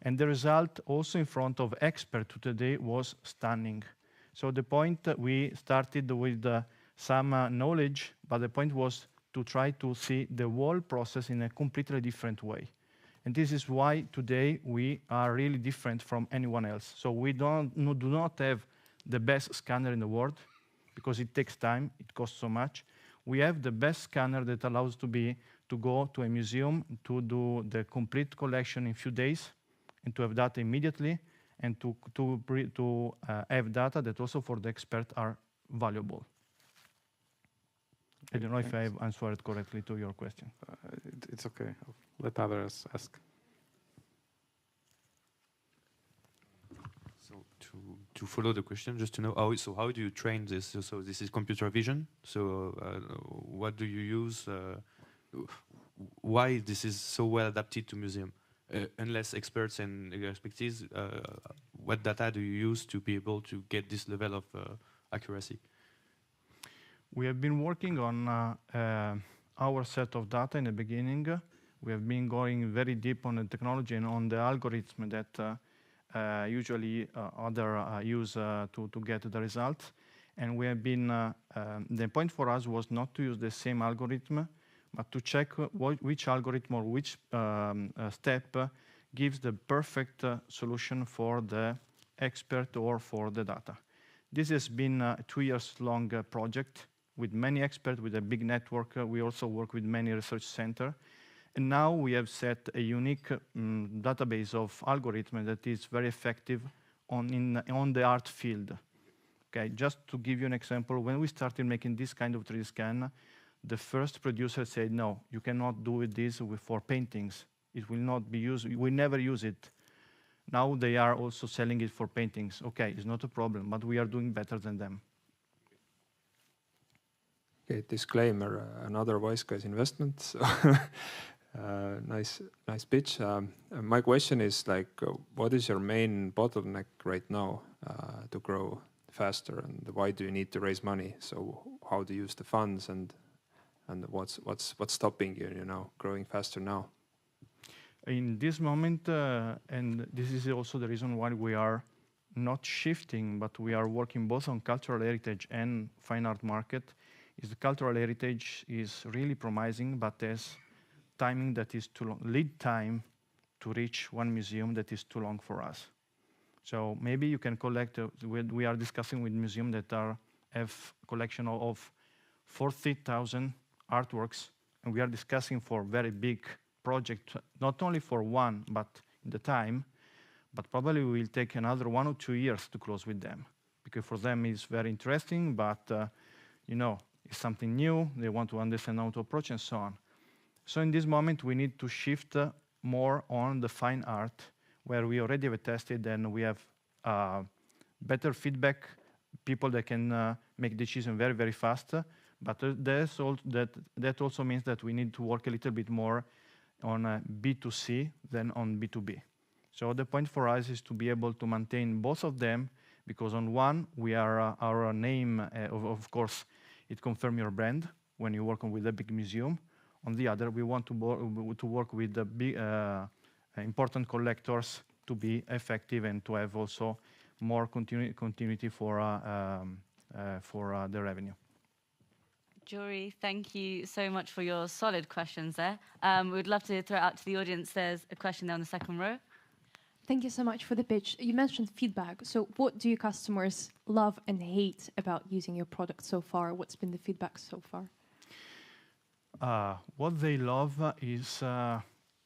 S: And the result also in front of expert today was stunning. So the point we started with some knowledge, but the point was to try to see the whole process in a completely different way. And this is why today we are really different from anyone else. So we do not have the best scanner in the world because it takes time, it costs so much. We have the best scanner that allows to go to a museum, to do the complete collection in a few days, and to have data immediately, and to have data that also for the expert are valuable. I don't know if I have answered correctly to your question.
O: It's okay. I'll let others ask.
L: So to follow the question, just to know how do you train this? So this is computer vision. So what do you use? Why this is so well adapted to museum? Unless experts and expertise, what data do you use to be able to get this level of accuracy?
S: We have been working on our set of data in the beginning. We have been going very deep on the technology and on the algorithm that usually others use to get the results. And we have been, the point for us was not to use the same algorithm, but to check which algorithm or which step gives the perfect solution for the expert or for the data. This has been a 2 years long project with many experts, with a big network. We also work with many research centers. And now we have set a unique database of algorithms that is very effective on the art field. Okay, just to give you an example, when we started making this kind of 3D scan, the first producer said, no, you cannot do this for paintings. It will not be used, we never use it. Now they are also selling it for paintings. Okay, it's not a problem, but we are doing better than them.
N: Okay, disclaimer, another Wise Guys investment. So nice pitch. My question is what is your main bottleneck right now to grow faster, and why do you need to raise money? So how do you use the funds, and what's stopping you, growing faster now?
S: In this moment, and this is also the reason why we are not shifting, but we are working both on cultural heritage and fine art market, is the cultural heritage is really promising, but there's timing that is too long, lead time to reach one museum that is too long for us. So maybe you can collect, we are discussing with museums that have collection of 40,000 artworks, and we are discussing for very big project, not only for one, but in the time, but probably we will take another 1 or 2 years to close with them, because for them it's very interesting, but it's something new, they want to understand how to approach and so on. So in this moment, we need to shift more on the fine art, where we already have tested and we have better feedback, people that can make decisions very, very fast. But that also means that we need to work a little bit more on B2C than on B2B. So the point for us is to be able to maintain both of them, because on one, we are our name, of course, it confirms your brand when you work with a big museum. On the other, we want to work with the big, important collectors to be effective and to have also more continuity for the revenue.
A: Jory, thank you so much for your solid questions there. We'd love to throw it out to the audience. There's a question there on the second row.
B: Thank you so much for the pitch. You mentioned feedback. So what do your customers love and hate about using your product so far? What's been the feedback so far?
S: What they love is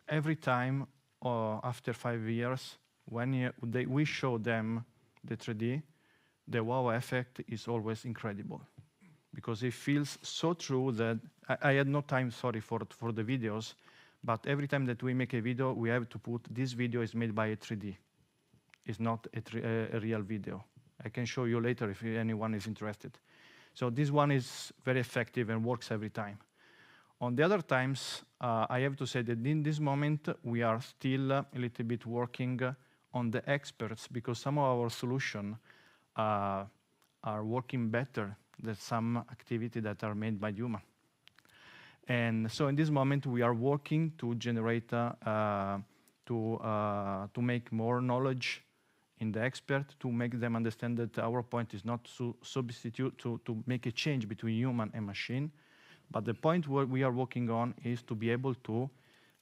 S: every time after 5 years, when we show them the 3D, the wow effect is always incredible. Because it feels so true that I had no time, sorry, for the videos, but every time that we make a video, we have to put this video is made by a 3D. It's not a real video. I can show you later if anyone is interested. So this one is very effective and works every time. On the other times, I have to say that in this moment, we are still a little bit working on the experts, because some of our solutions are working better there's some activity that are made by human. And so in this moment, we are working to generate, to make more knowledge in the expert, to make them understand that our point is not to substitute, to make a change between human and machine. But the point where we are working on is to be able to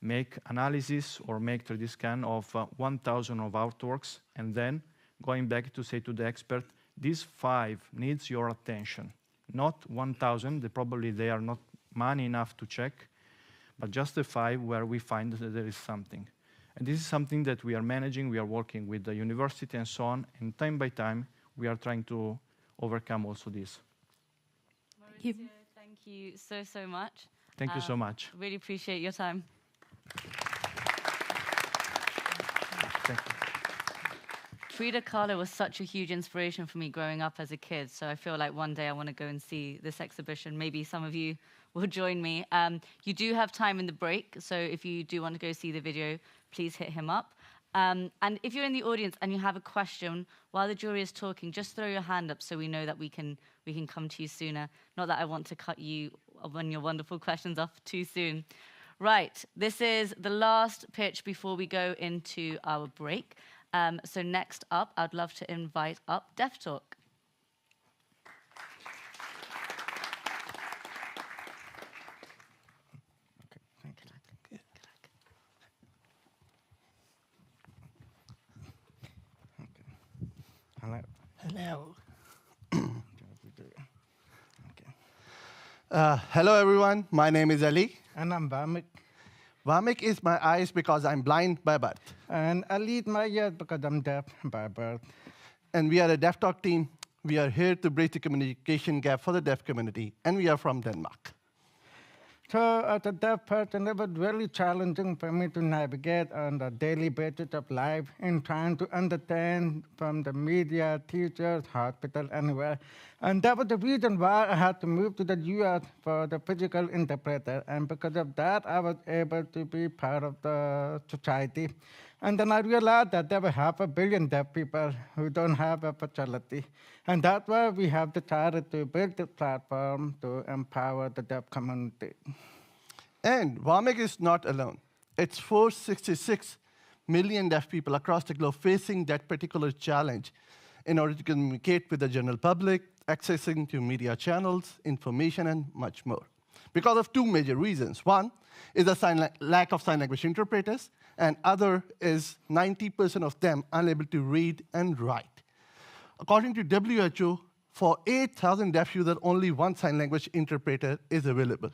S: make analysis or make 3D scan of 1,000 of artworks, and then going back to say to the expert, these 5 needs your attention, not 1,000, probably they are not money enough to check, but just the 5 where we find that there is something. And this is something that we are managing, we are working with the university and so on, and time by time, we are trying to overcome also this.
A: Maurizio, thank you so much.
S: Thank you so much.
A: Really appreciate your time.
S: Thank you.
A: Frida Kahlo was such a huge inspiration for me growing up as a kid, so I feel like one day I want to go and see this exhibition. Maybe some of you will join me. You do have time in the break, so if you do want to go see the video, please hit him up. And if you're in the audience and you have a question while the jury is talking, just throw your hand up so we know that we can come to you sooner. Not that I want to cut you on your wonderful questions off too soon. Right, this is the last pitch before we go into our break. So next up, I'd love to invite up Deaf Talk.
T: Hello.
U: Hello.
T: Hello, everyone. My name is Ali.
U: And I'm Vamik.
T: Vamik is my eyes because I'm blind by birth.
U: And Ali is my ears because I'm deaf by birth.
T: And we are a Deaf Talk team. We are here to bridge the communication gap for the deaf community. And we are from Denmark.
U: So as a deaf person, it was really challenging for me to navigate on the daily basis of life in trying to understand from the media, teachers, hospital, anywhere. And that was the reason why I had to move to the US for the physical interpreter. And because of that, I was able to be part of the society. And then I realized that there were 500 million deaf people who don't have a facility. And that's why we have decided to build this platform to empower the deaf community.
T: And Vamik is not alone. It's 466 million deaf people across the globe facing that particular challenge in order to communicate with the general public, accessing to media channels, information, and much more. Because of 2 major reasons. One is the lack of sign language interpreters, and other is 90% of them unable to read and write. According to WHO, for 8,000 deaf users, only 1 sign language interpreter is available.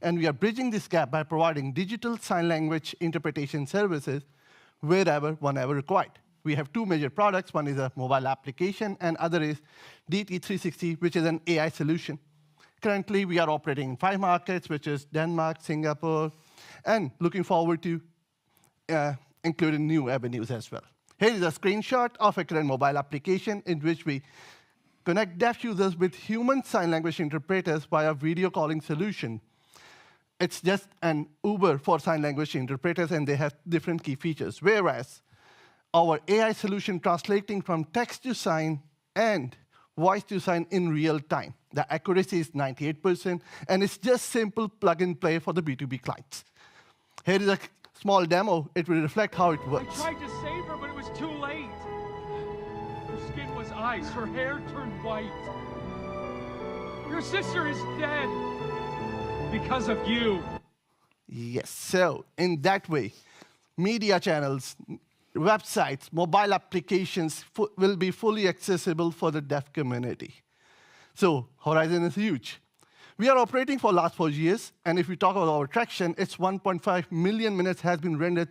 T: And we are bridging this gap by providing digital sign language interpretation services wherever, whenever required. We have 2 major products. One is a mobile application, and other is DT360, which is an AI solution. Currently, we are operating in 5 markets, which is Denmark, Singapore, and looking forward to including new avenues as well. Here is a screenshot of a current mobile application in which we connect deaf users with human sign language interpreters via video calling solution. It's just an Uber for sign language interpreters, and they have different key features. Whereas our AI solution translating from text to sign and voice to sign in real time. The accuracy is 98%, and it's just simple plug and play for the B2B clients. Here is a small demo. It will reflect how it works.
V: I tried to save her, but it was too late. Her skin was ice. Her hair turned white. Your sister is dead because of you.
T: Yes, so in that way, media channels, websites, mobile applications will be fully accessible for the deaf community. So horizon is huge. We are operating for the last 4 years, and if we talk about our traction, it's 1.5 million minutes has been rendered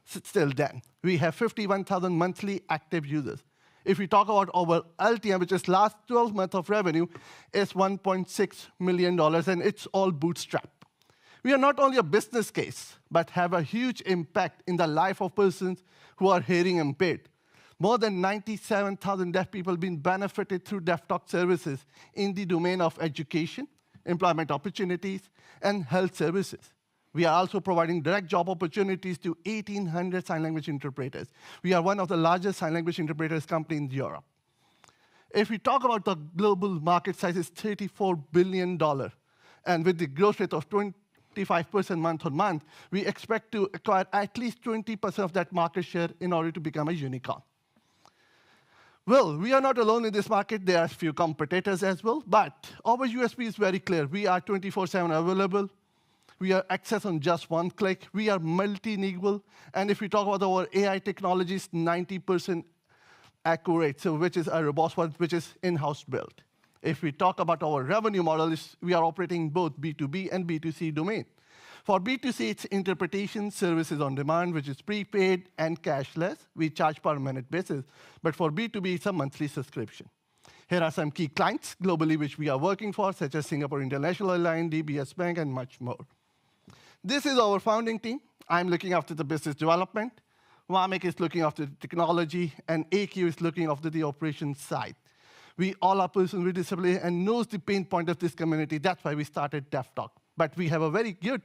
T: still then. We have 51,000 monthly active users. If we talk about our LTM, which is last 12 months of revenue, it's $1.6 million, and it's all bootstrap. We are not only a business case, but have a huge impact in the life of persons who are hearing impaired. More than 97,000 deaf people have been benefited through Deaf Talk services in the domain of education, employment opportunities, and health services. We are also providing direct job opportunities to 1,800 sign language interpreters. We are one of the largest sign language interpreters company in Europe. If we talk about the global market size, it's $34 billion. And with the growth rate of 25% month on month, we expect to acquire at least 20% of that market share in order to become a unicorn. Well, we are not alone in this market. There are a few competitors as well, but our USP is very clear. We are 24/7 available. We are access on just one click. We are multilingual. And if we talk about our AI technologies, 90% accurate, so which is a robust one, which is in-house built. If we talk about our revenue model, we are operating both B2B and B2C domain. For B2C, it's interpretation, services on demand, which is prepaid and cashless. We charge per minute basis. But for B2B, it's a monthly subscription. Here are some key clients globally which we are working for, such as Singapore International Airlines, DBS Bank, and much more. This is our founding team. I'm looking after the business development. Vamek is looking after the technology, and AQ is looking after the operations side. We all are persons with disability and knows the pain point of this community. That's why we started DevTalk. But we have a very good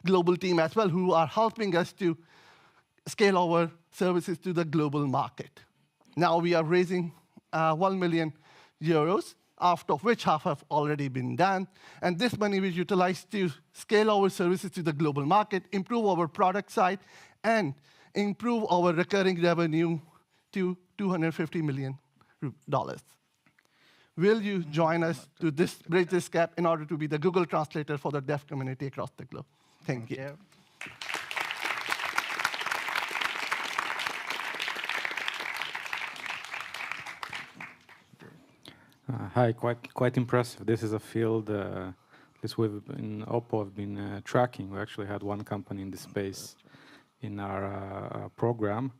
T: global team as well who are helping us to scale our services to the global market. Now we are raising 1 million euros, after which half have already been done. And this money we utilize to scale our services to the global market, improve our product side, and improve our recurring revenue to $250 million. Will you join us to bridge this gap in order to be the Google translator for the deaf community across the globe? Thank you.
O: Hi, quite impressive. This is a field this we've in Oppo have been tracking. We actually had one company in this space in our program.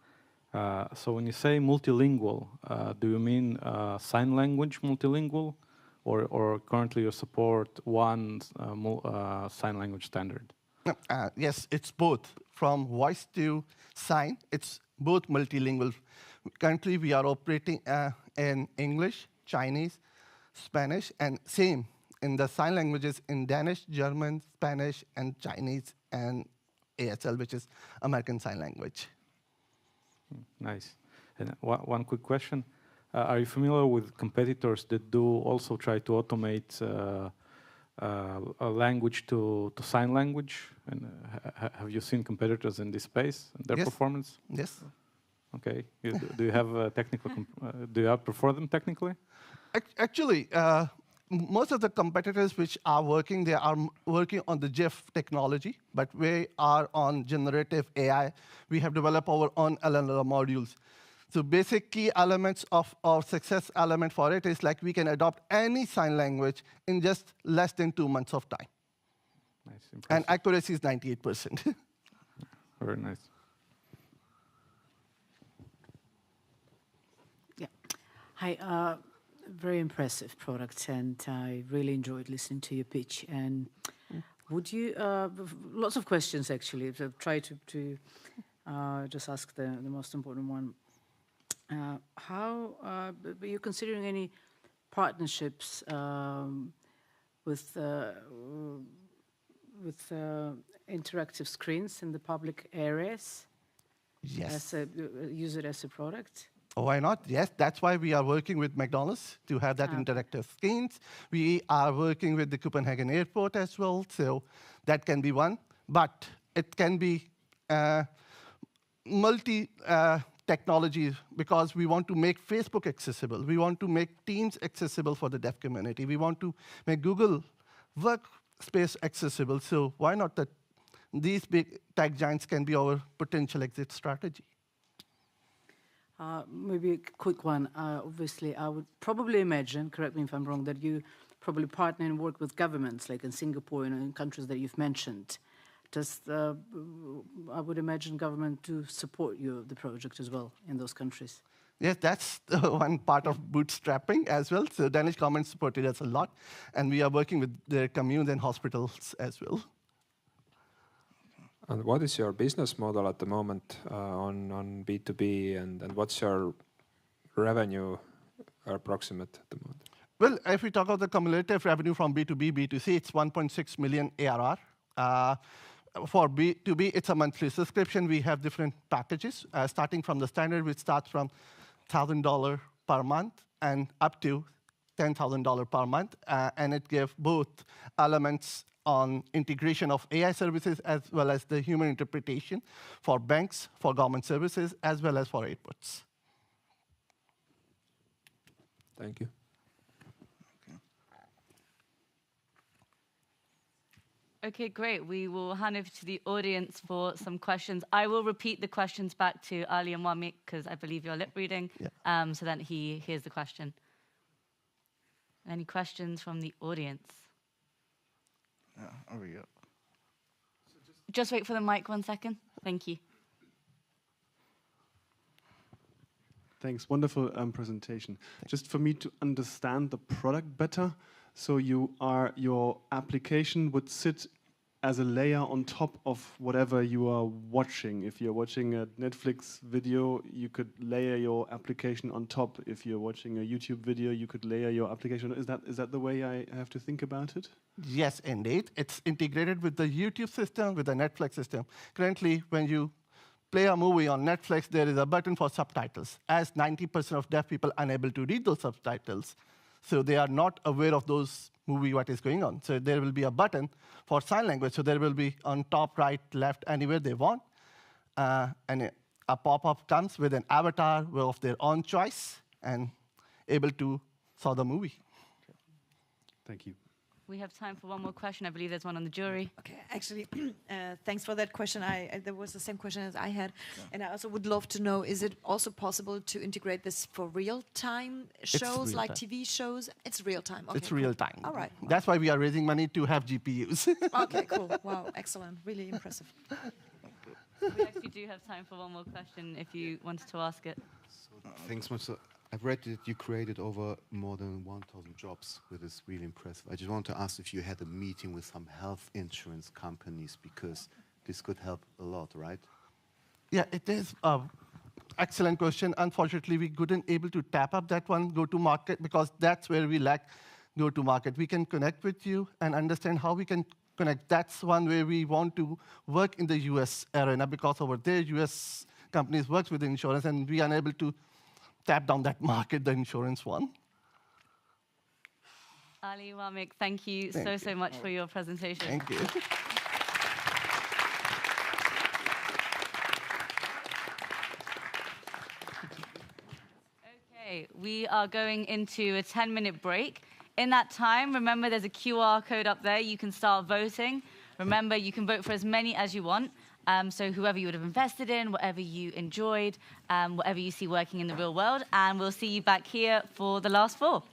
O: So when you say multilingual, do you mean sign language multilingual, or currently you support one sign language standard?
T: Yes, it's both. From voice to sign, it's both multilingual. Currently, we are operating in English, Chinese, Spanish, and same in the sign languages in Danish, German, Spanish, and Chinese, and ASL, which is American Sign Language.
O: Nice. And one quick question. Are you familiar with competitors that do also try to automate a language to sign language? And have you seen competitors in this space and their performance?
T: Yes.
O: Okay. Do you have technical? Do you outperform them technically?
T: Actually, most of the competitors which are working, they are working on the GIF technology, but we are on generative AI. We have developed our own LLM modules. So basic key elements of our success element for it is like we can adopt any sign language in just less than 2 months of time.
O: Nice,
T: and accuracy is 98%.
O: Very nice.
H: Yeah. Hi. Very impressive product, and I really enjoyed listening to your pitch. And would you, lots of questions actually, so try to just ask the most important one. How are you considering any partnerships with interactive screens in the public areas?
T: Yes.
H: Use it as a product?
T: Why not? Yes, that's why we are working with McDonald's to have that interactive screens. We are working with the Copenhagen Airport as well, so that can be one. But it can be multi-technology because we want to make Facebook accessible. We want to make Teams accessible for the deaf community. We want to make Google Workspace accessible. So why not that these big tech giants can be our potential exit strategy?
H: Maybe a quick one. Obviously, I would probably imagine, correct me if I'm wrong, that you probably partner and work with governments, like in Singapore and in countries that you've mentioned. Does I would imagine government to support the project as well in those countries?
T: Yes, that's one part of bootstrapping as well. So Danish government supported us a lot, and we are working with their communes and hospitals as well.
N: And what is your business model at the moment on B2B, and what's your revenue approximate at the moment?
T: Well, if we talk about the cumulative revenue from B2B, B2C, it's 1.6 million ARR. For B2B, it's a monthly subscription. We have different packages, starting from the standard, which starts from $1,000 per month and up to $10,000 per month. And it gave both elements on integration of AI services as well as the human interpretation for banks, for government services, as well as for airports.
N: Thank you.
A: Okay, great. We will hand over to the audience for some questions. I will repeat the questions back to Ali and Wamik because I believe you're lip reading, so that he hears the question. Any questions from the audience?
U: Over here.
A: Just wait for the mic 1 second. Thank you.
D: Thanks. Wonderful presentation. Just for me to understand the product better, so your application would sit as a layer on top of whatever you are watching. If you're watching a Netflix video, you could layer your application on top. If you're watching a YouTube video, you could layer your application. Is that the way I have to think about it?
T: Yes, indeed. It's integrated with the YouTube system, with the Netflix system. Currently, when you play a movie on Netflix, there is a button for subtitles, as 90% of deaf people are unable to read those subtitles. So they are not aware of those movie, what is going on. So there will be a button for sign language. So there will be on top, right, left, anywhere they want. And a pop-up comes with an avatar of their own choice and able to saw the movie.
D: Thank you.
A: We have time for one more question. I believe there's one on the jury.
M: Okay, actually, thanks for that question. There was the same question as I had. And I also would love to know, is it also possible to integrate this for real-time shows, like TV shows? It's real-time. Okay,
T: It's real-time.
M: All right.
T: That's why we are raising money to have GPUs.
M: Okay, cool. Wow, excellent. Really impressive.
A: We actually do have time for one more question if you wanted to ask it.
Q: Thanks so much. So I've read that you created over more than 1,000 jobs, which is really impressive. I just want to ask if you had a meeting with some health insurance companies, because this could help a lot, right?
T: Yeah, it is an excellent question. Unfortunately, we couldn't able to tap up that one go-to-market because that's where we lack go-to-market. We can connect with you and understand how we can connect. That's one way we want to work in the US arena, because over there, US companies work with insurance, and we are unable to tap down that market, the insurance one.
A: Ali, Wamik, thank you so much for your presentation.
T: Thank you.
A: Okay, we are going into a 10-minute break. In that time, remember there's a QR code up there. You can start voting. Remember, you can vote for as many as you want. So whoever you would have invested in, whatever you enjoyed, whatever you see working in the real world. And we'll see you back here for the last four.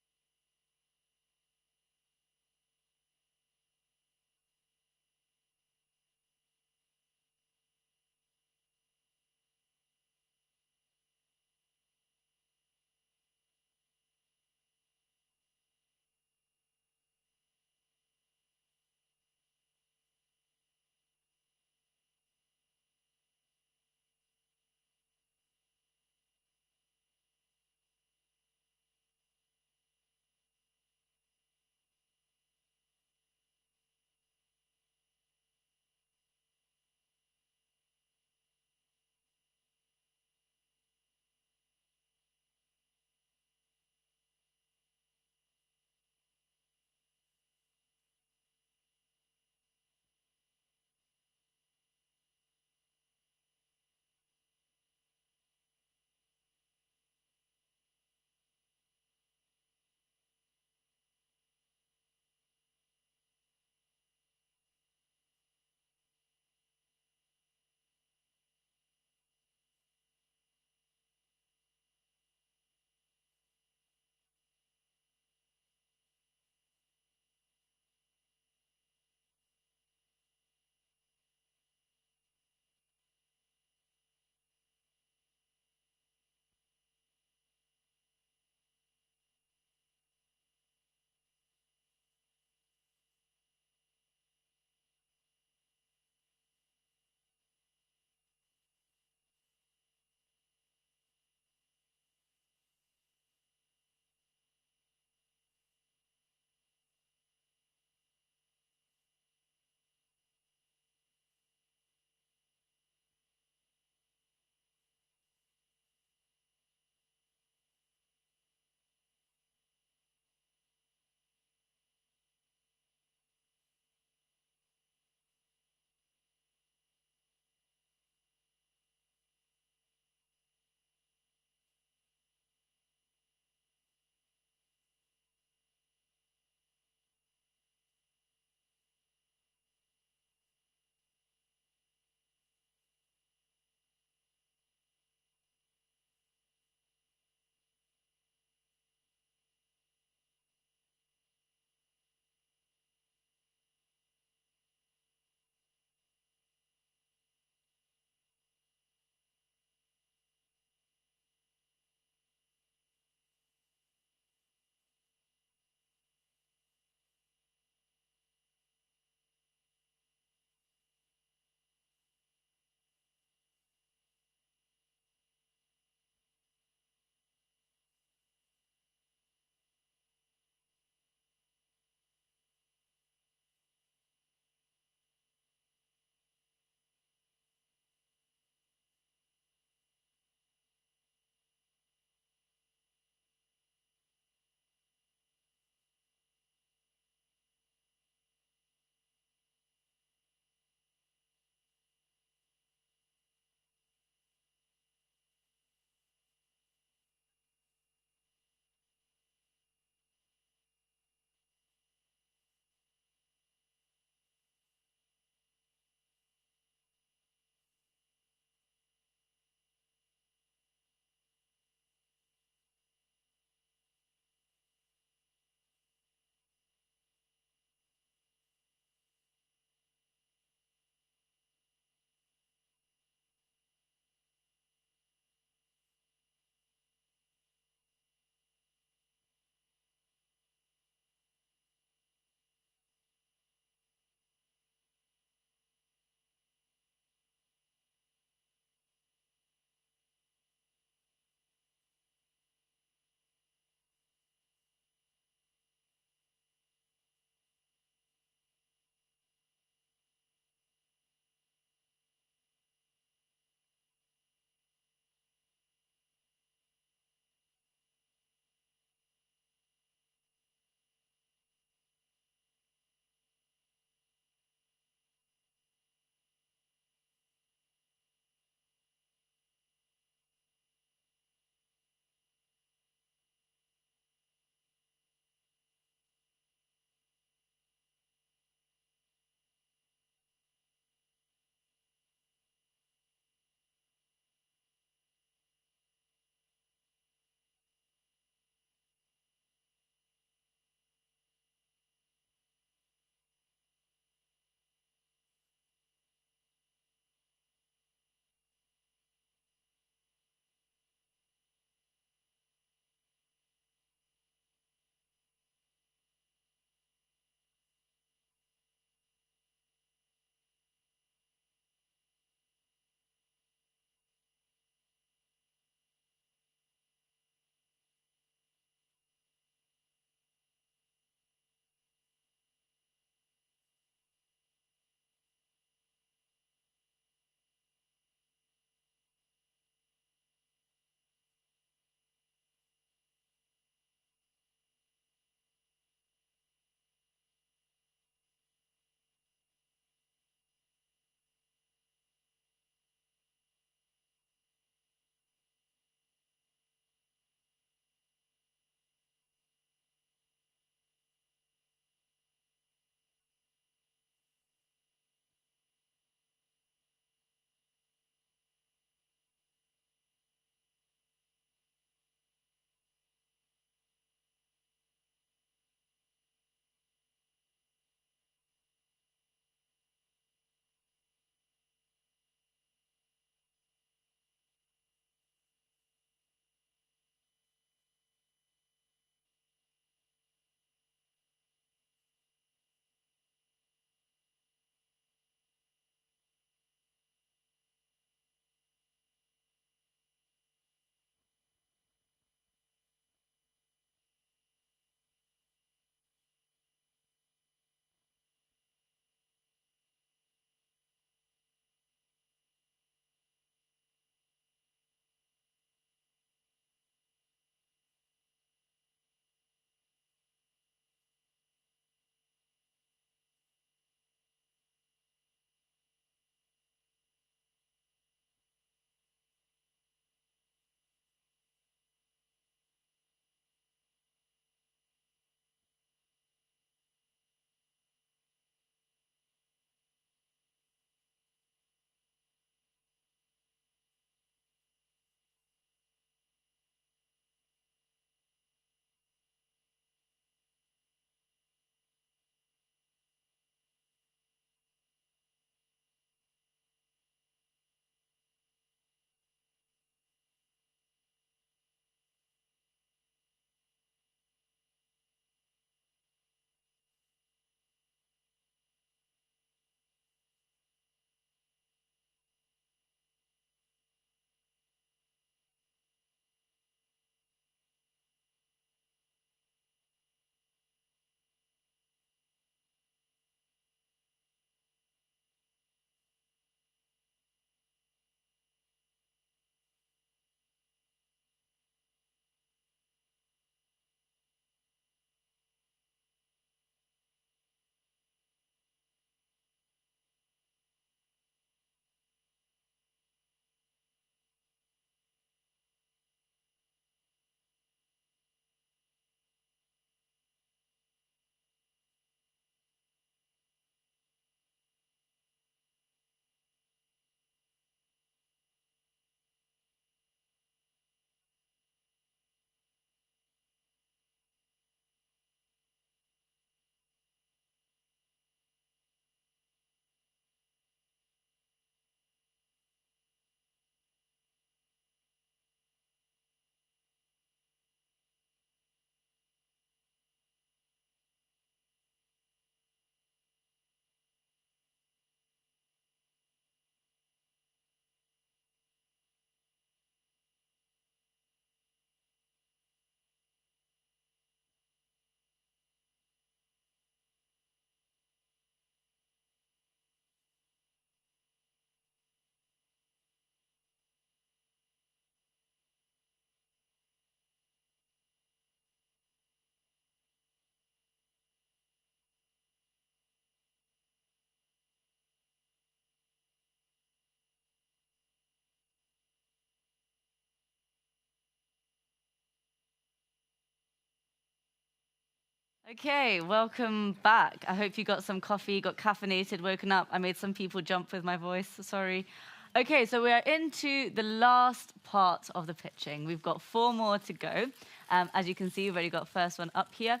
A: Okay, welcome back. I hope you got some coffee, got caffeinated, woken up. I made some people jump with my voice, sorry. Okay, so we are into the last part of the pitching. We've got 4 more to go. As you can see, we've already got the first one up here.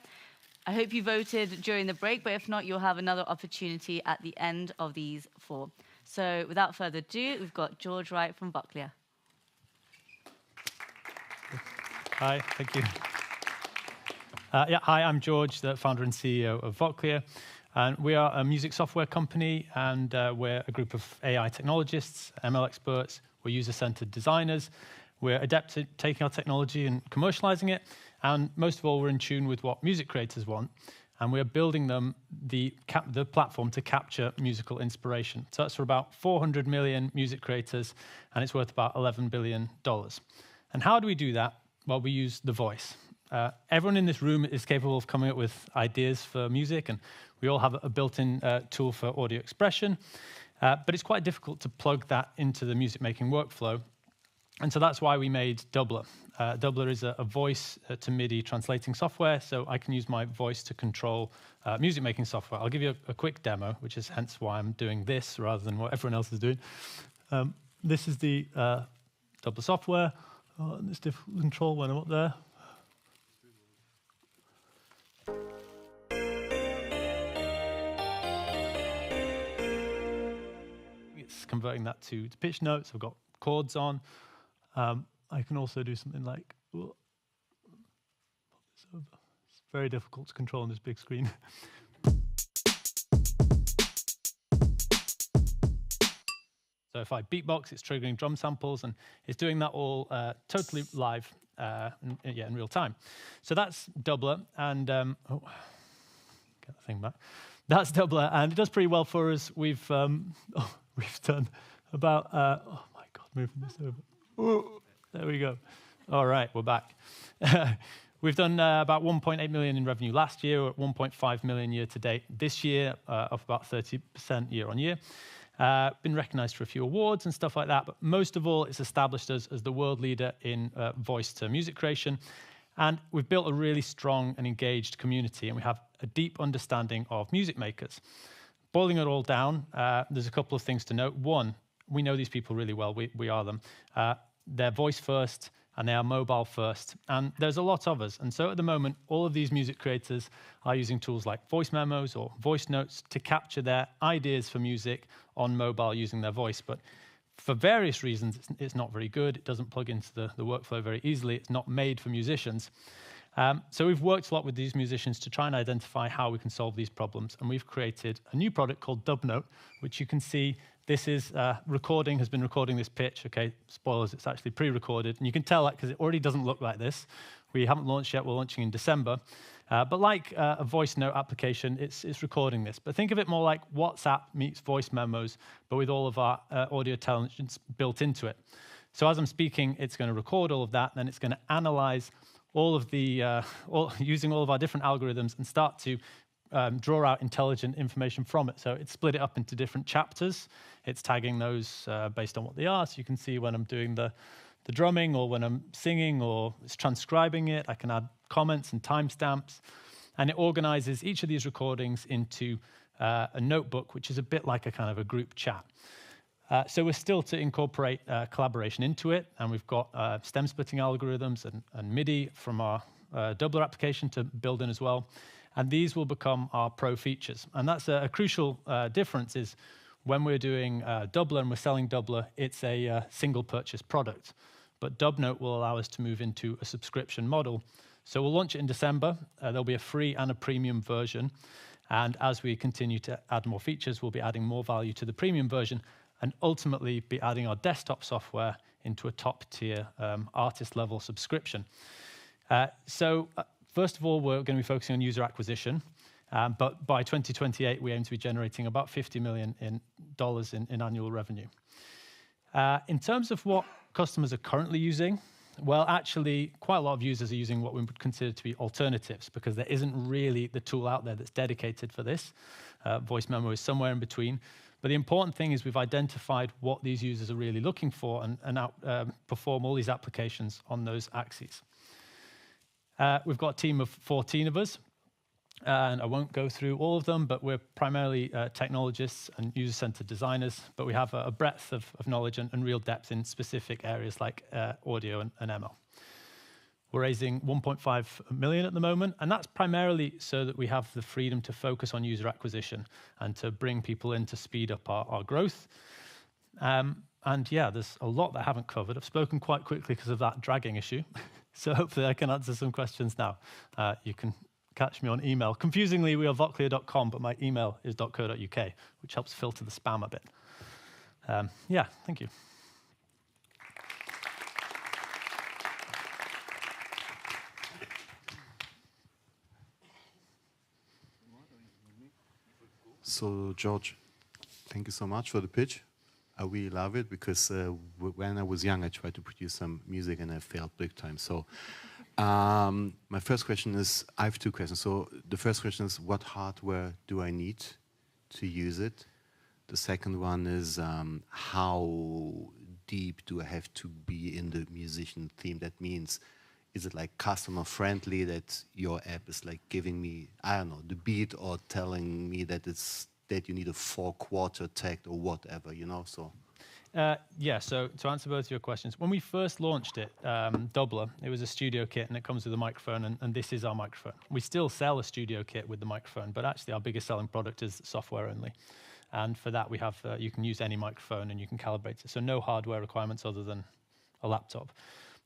A: I hope you voted during the break, but if not, you'll have another opportunity at the end of these 4. So without further ado, we've got George Wright from Voclear.
C: Hi, thank you. Hi, I'm George, the founder and CEO of Voclear. And we are a music software company, and we're a group of AI technologists, ML experts, we're user-centered designers. We're adept at taking our technology and commercializing it. And most of all, we're in tune with what music creators want. And we're building them the platform to capture musical inspiration. So that's for about 400 million music creators, and it's worth about $11 billion. And how do we do that? Well, we use the voice. Everyone in this room is capable of coming up with ideas for music, and we all have a built-in tool for audio expression. But it's quite difficult to plug that into the music-making workflow. And so that's why we made Doubler. Doubler is a voice to MIDI translating software, so I can use my voice to control music-making software. I'll give you a quick demo, which is hence why I'm doing this rather than what everyone else is doing. This is the Doubler software. And it's difficult to control when I'm up there. It's converting that to pitch notes. I've got chords on. I can also do something like, pop this over. It's very difficult to control on this big screen. So if I beatbox, it's triggering drum samples, and it's doing that all totally live, in real time. So that's Doubler, and get the thing back. That's Doubler, and it does pretty well for us. We've done about oh my God, moving this over. Ooh, there we go. All right, we're back. We've done about 1.8 million in revenue last year, or 1.5 million year to date this year, up about 30% year on year. Been recognized for a few awards and stuff like that, but most of all, it's established us as the world leader in voice to music creation. And we've built a really strong and engaged community, and we have a deep understanding of music makers. Boiling it all down, there's a couple of things to note. One, we know these people really well. We are them. They're voice first, and they are mobile first. And there's a lot of us. And so at the moment, all of these music creators are using tools like voice memos or voice notes to capture their ideas for music on mobile using their voice. But for various reasons, it's not very good. It doesn't plug into the workflow very easily. It's not made for musicians. So we've worked a lot with these musicians to try and identify how we can solve these problems. And we've created a new product called DubNote, which you can see. This is has been recording this pitch. Okay, spoilers, it's actually pre-recorded. And you can tell that because it already doesn't look like this. We haven't launched yet. We're launching in December. But like a voice note application, it's recording this. But think of it more like WhatsApp meets voice memos, but with all of our audio intelligence built into it. So as I'm speaking, it's going to record all of that, then it's going to analyze all of the, using all of our different algorithms and start to draw out intelligent information from it. So it's split it up into different chapters. It's tagging those based on what they are. So you can see when I'm doing the drumming or when I'm singing, or it's transcribing it. I can add comments and timestamps. And it organizes each of these recordings into a notebook, which is a bit like a kind of a group chat. So we're still to incorporate collaboration into it. And we've got stem splitting algorithms and MIDI from our Doubler application to build in as well. And these will become our pro features. And that's a crucial difference is when we're doing Doubler and we're selling Doubler, it's a single purchase product. But DubNote will allow us to move into a subscription model. So we'll launch it in December. There'll be a free and a premium version. And as we continue to add more features, we'll be adding more value to the premium version and ultimately be adding our desktop software into a top-tier artist-level subscription. First of all, we're going to be focusing on user acquisition. But by 2028, we aim to be generating about $50 million in annual revenue. In terms of what customers are currently using, well, actually, quite a lot of users are using what we would consider to be alternatives because there isn't really the tool out there that's dedicated for this. Voice memo is somewhere in between. But the important thing is we've identified what these users are really looking for and perform all these applications on those axes. We've got a team of 14 of us. And I won't go through all of them, but we're primarily technologists and user-centered designers, but we have a breadth of knowledge and real depth in specific areas like audio and ML. We're raising 1.5 million at the moment, and that's primarily so that we have the freedom to focus on user acquisition and to bring people in to speed up our growth. And yeah, there's a lot that I haven't covered. I've spoken quite quickly because of that dragging issue. So hopefully I can answer some questions now. You can catch me on email. Confusingly, we are voclear.com, but my email is .co.uk, which helps filter the spam a bit. Yeah, thank you.
Q: So, George, thank you so much for the pitch. I really love it because when I was young, I tried to produce some music and I failed big time. So, my first question is, I have two questions. So, the first question is, what hardware do I need to use it? The second one is, how deep do I have to be in the musician theme? That means, is it like customer friendly that your app is like giving me, I don't know, the beat or telling me that that you need a 4/4 tact or whatever, you know? So.
C: Yeah, so to answer both your questions, when we first launched it, Doubler, it was a studio kit and it comes with a microphone, and this is our microphone. We still sell a studio kit with the microphone, but actually our biggest selling product is software only. And for that, we have you can use any microphone and you can calibrate it. So no hardware requirements other than a laptop.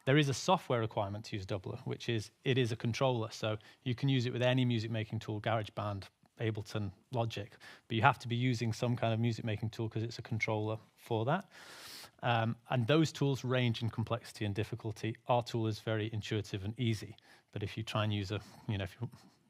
C: There is a software requirement to use Doubler, which is it is a controller. So you can use it with any music making tool, GarageBand, Ableton, Logic, but you have to be using some kind of music making tool because it's a controller for that. And those tools range in complexity and difficulty. Our tool is very intuitive and easy, but if you try and use if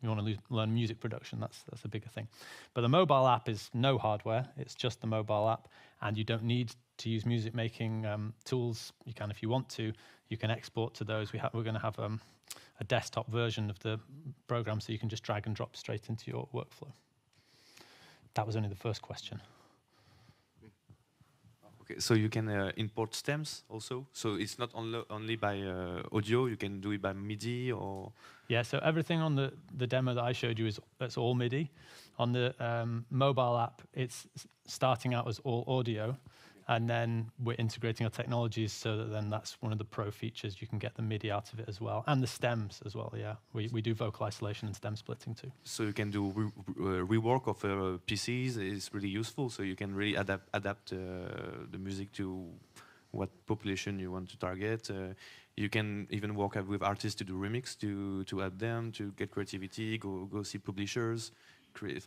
C: you want to learn music production, that's a bigger thing. But the mobile app is no hardware. It's just the mobile app, and you don't need to use music making tools. You can if you want to. You can export to those. We're going to have a desktop version of the program, so you can just drag and drop straight into your workflow. That was only the first question.
L: Okay, so you can import stems also. So it's not only by audio. You can do it by MIDI or.
C: Yeah. So everything on the demo that I showed you it's all MIDI. On the mobile app, it's starting out as all audio. And then we're integrating our technologies so that then that's one of the pro features. You can get the MIDI out of it as well. And the stems as well, yeah. We do vocal isolation and stem splitting too.
L: So you can do rework of PCs is really useful. So you can really adapt the music to what population you want to target. You can even work with artists to do remix, to add them, to get creativity, go see publishers, create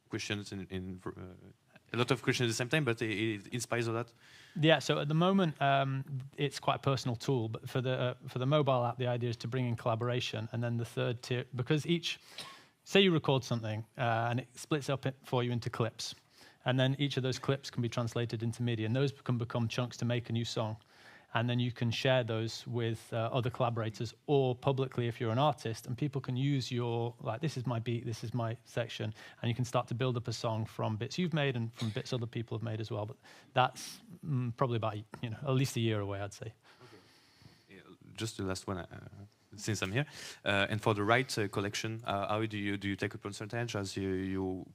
L: questions in a lot of questions at the same time, but it inspires a lot.
C: Yeah, so at the moment, it's quite a personal tool, but for the mobile app, the idea is to bring in collaboration, and then the third tier, because say you record something, and it splits up for you into clips, and then each of those clips can be translated into MIDI, and those can become chunks to make a new song. And then you can share those with other collaborators or publicly if you're an artist, and people can use this is my beat, this is my section, and you can start to build up a song from bits you've made and from bits other people have made as well. But that's probably about at least a year away, I'd say.
L: Okay. Yeah, just the last one, since I'm here. And for the right collection, how do you take a percentage as you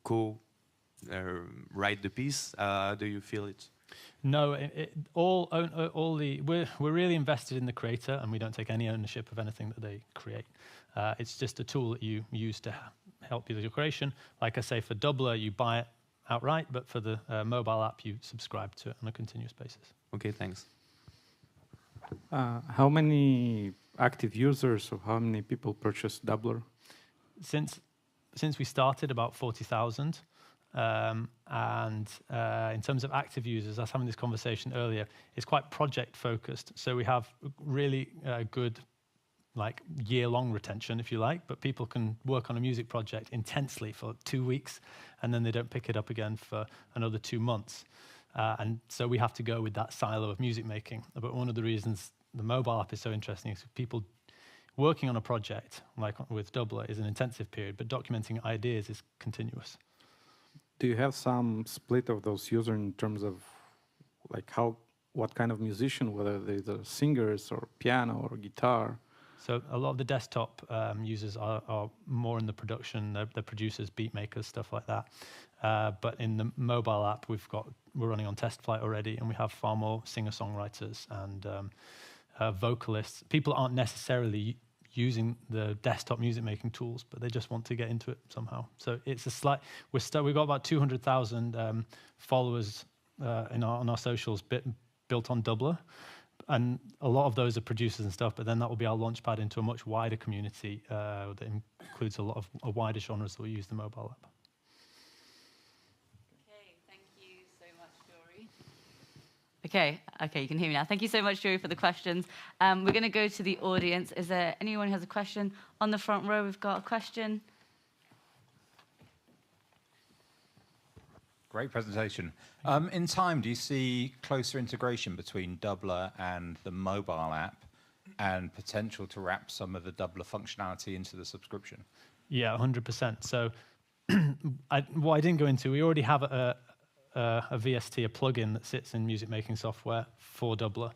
L: write the piece? Do you feel it?
C: No, we're really invested in the creator, and we don't take any ownership of anything that they create. It's just a tool that you use to help you with your creation. Like I say, for Doubler, you buy it outright, but for the mobile app, you subscribe to it on a continuous basis.
L: Okay, thanks.
O: How many active users or how many people purchase Doubler?
C: Since we started, about 40,000. And in terms of active users, I was having this conversation earlier, it's quite project focused. So we have really good year-long retention, if you like, but people can work on a music project intensely for 2 weeks, and then they don't pick it up again for another 2 months. And so we have to go with that silo of music making. But one of the reasons the mobile app is so interesting is people working on a project, like with Doubler, is an intensive period, but documenting ideas is continuous.
O: Do you have some split of those users in terms of what kind of musician, whether they're singers or piano or guitar?
C: So a lot of the desktop users are more in the production, they're producers, beat makers, stuff like that. But in the mobile app, we're running on test flight already, and we have far more singer-songwriters and vocalists. People aren't necessarily using the desktop music making tools, but they just want to get into it somehow. So it's a we've got about 200,000 followers on our socials built on Doubler. And a lot of those are producers and stuff, but then that will be our launchpad into a much wider community that includes a wider genres that we use the mobile app.
A: Okay, thank you so much, Jory. Okay, you can hear me now. Thank you so much, Jory, for the questions. We're going to go to the audience. Is there anyone who has a question? On the front row, we've got a question.
I: Great presentation. In time, do you see closer integration between Doubler and the mobile app and potential to wrap some of the Doubler functionality into the subscription?
C: Yeah, 100%. So what I didn't go into, we already have a VST, a plugin that sits in music making software for Doubler.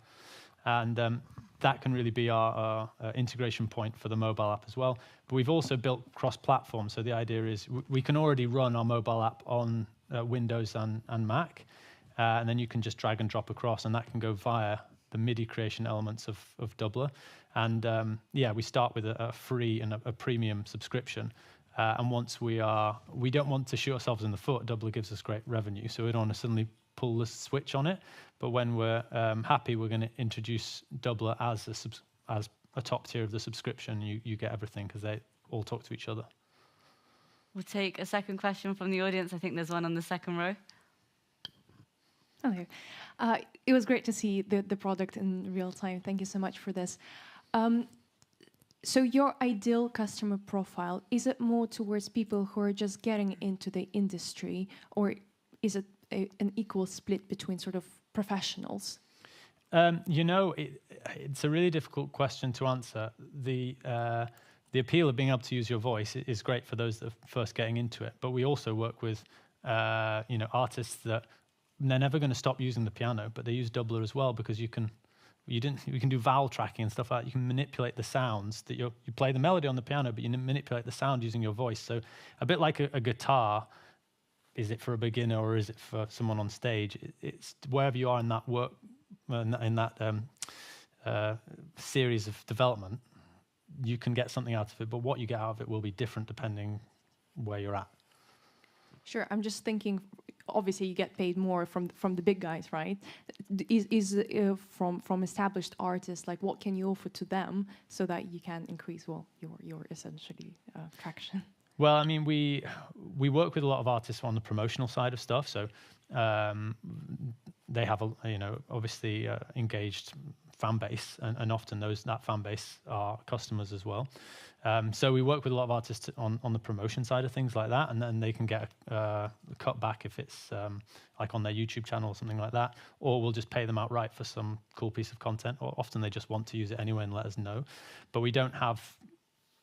C: And that can really be our integration point for the mobile app as well. But we've also built cross-platform. So the idea is we can already run our mobile app on Windows and Mac, and then you can just drag and drop across, and that can go via the MIDI creation elements of Doubler. And we start with a free and a premium subscription. And once we don't want to shoot ourselves in the foot. Doubler gives us great revenue, so we don't want to suddenly pull the switch on it. But when we're happy, we're going to introduce Doubler as a top tier of the subscription. You get everything because they all talk to each other.
A: We'll take a second question from the audience. I think there's one on the second row.
B: Hello. It was great to see the product in real time. Thank you so much for this. So your ideal customer profile, is it more towards people who are just getting into the industry, or is it an equal split between sort of professionals?
C: It's a really difficult question to answer. The appeal of being able to use your voice is great for those that are first getting into it. But we also work with, artists that they're never going to stop using the piano, but they use Doubler as well because you can do vowel tracking and stuff like that. You can manipulate the sounds that you play the melody on the piano, but you manipulate the sound using your voice. So a bit like a guitar, is it for a beginner or is it for someone on stage? It's wherever you are in that work, in that series of development, you can get something out of it, but what you get out of it will be different depending where you're at.
B: Sure, I'm just thinking, obviously you get paid more from the big guys, right? Is from established artists, like what can you offer to them so that you can increase, your essentially traction?
C: Well, I mean, we work with a lot of artists on the promotional side of stuff, so they have obviously engaged fan base, and often that fan base are customers as well. So we work with a lot of artists on the promotion side of things like that, and then they can get a cut back if it's like on their YouTube channel or something like that, or we'll just pay them outright for some cool piece of content, or often they just want to use it anyway and let us know. But we don't have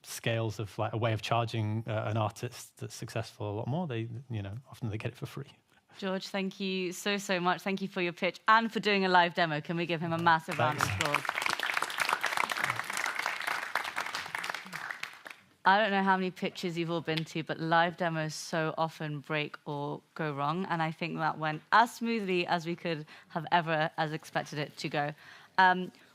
C: scales of like a way of charging an artist that's successful a lot more. Often they get it for free.
A: George, thank you so much. Thank you for your pitch and for doing a live demo. Can we give him a massive round of applause? I don't know how many pitches you've all been to, but live demos so often break or go wrong, and I think that went as smoothly as we could have ever expected it to go.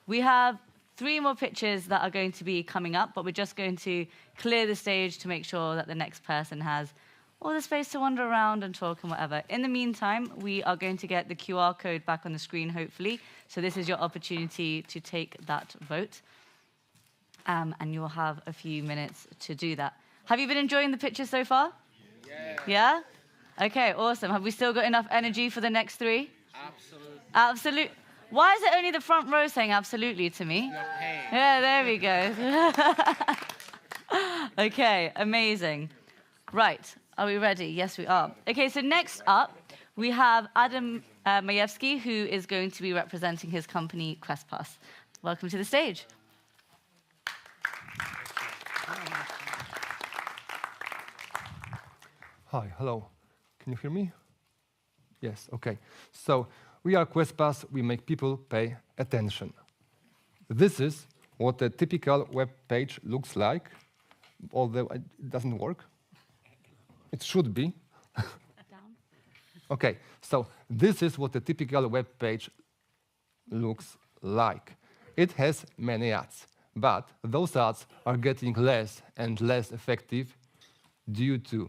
A: We have 3 more pitches that are going to be coming up, but we're just going to clear the stage to make sure that the next person has all the space to wander around and talk and whatever. In the meantime, we are going to get the QR code back on the screen, hopefully. So this is your opportunity to take that vote. And you'll have a few minutes to do that. Have you been enjoying the pitches so far? Yeah? Okay, awesome. Have we still got enough energy for the next 3?
E: Absolutely.
A: Absolutely. Why is it only the front row saying absolutely to me? Yeah, there we go. Okay, amazing. Right, are we ready? Yes, we are. Okay, so next up, we have Adam Majewski, who is going to be representing his company, QuestPass. Welcome to the stage.
F: Hi, hello. Can you hear me? Yes, okay. So we are QuestPass. We make people pay attention. This is what a typical web page looks like, although it doesn't work. It should be. Okay, so this is what a typical web page looks like. It has many ads, but those ads are getting less and less effective due to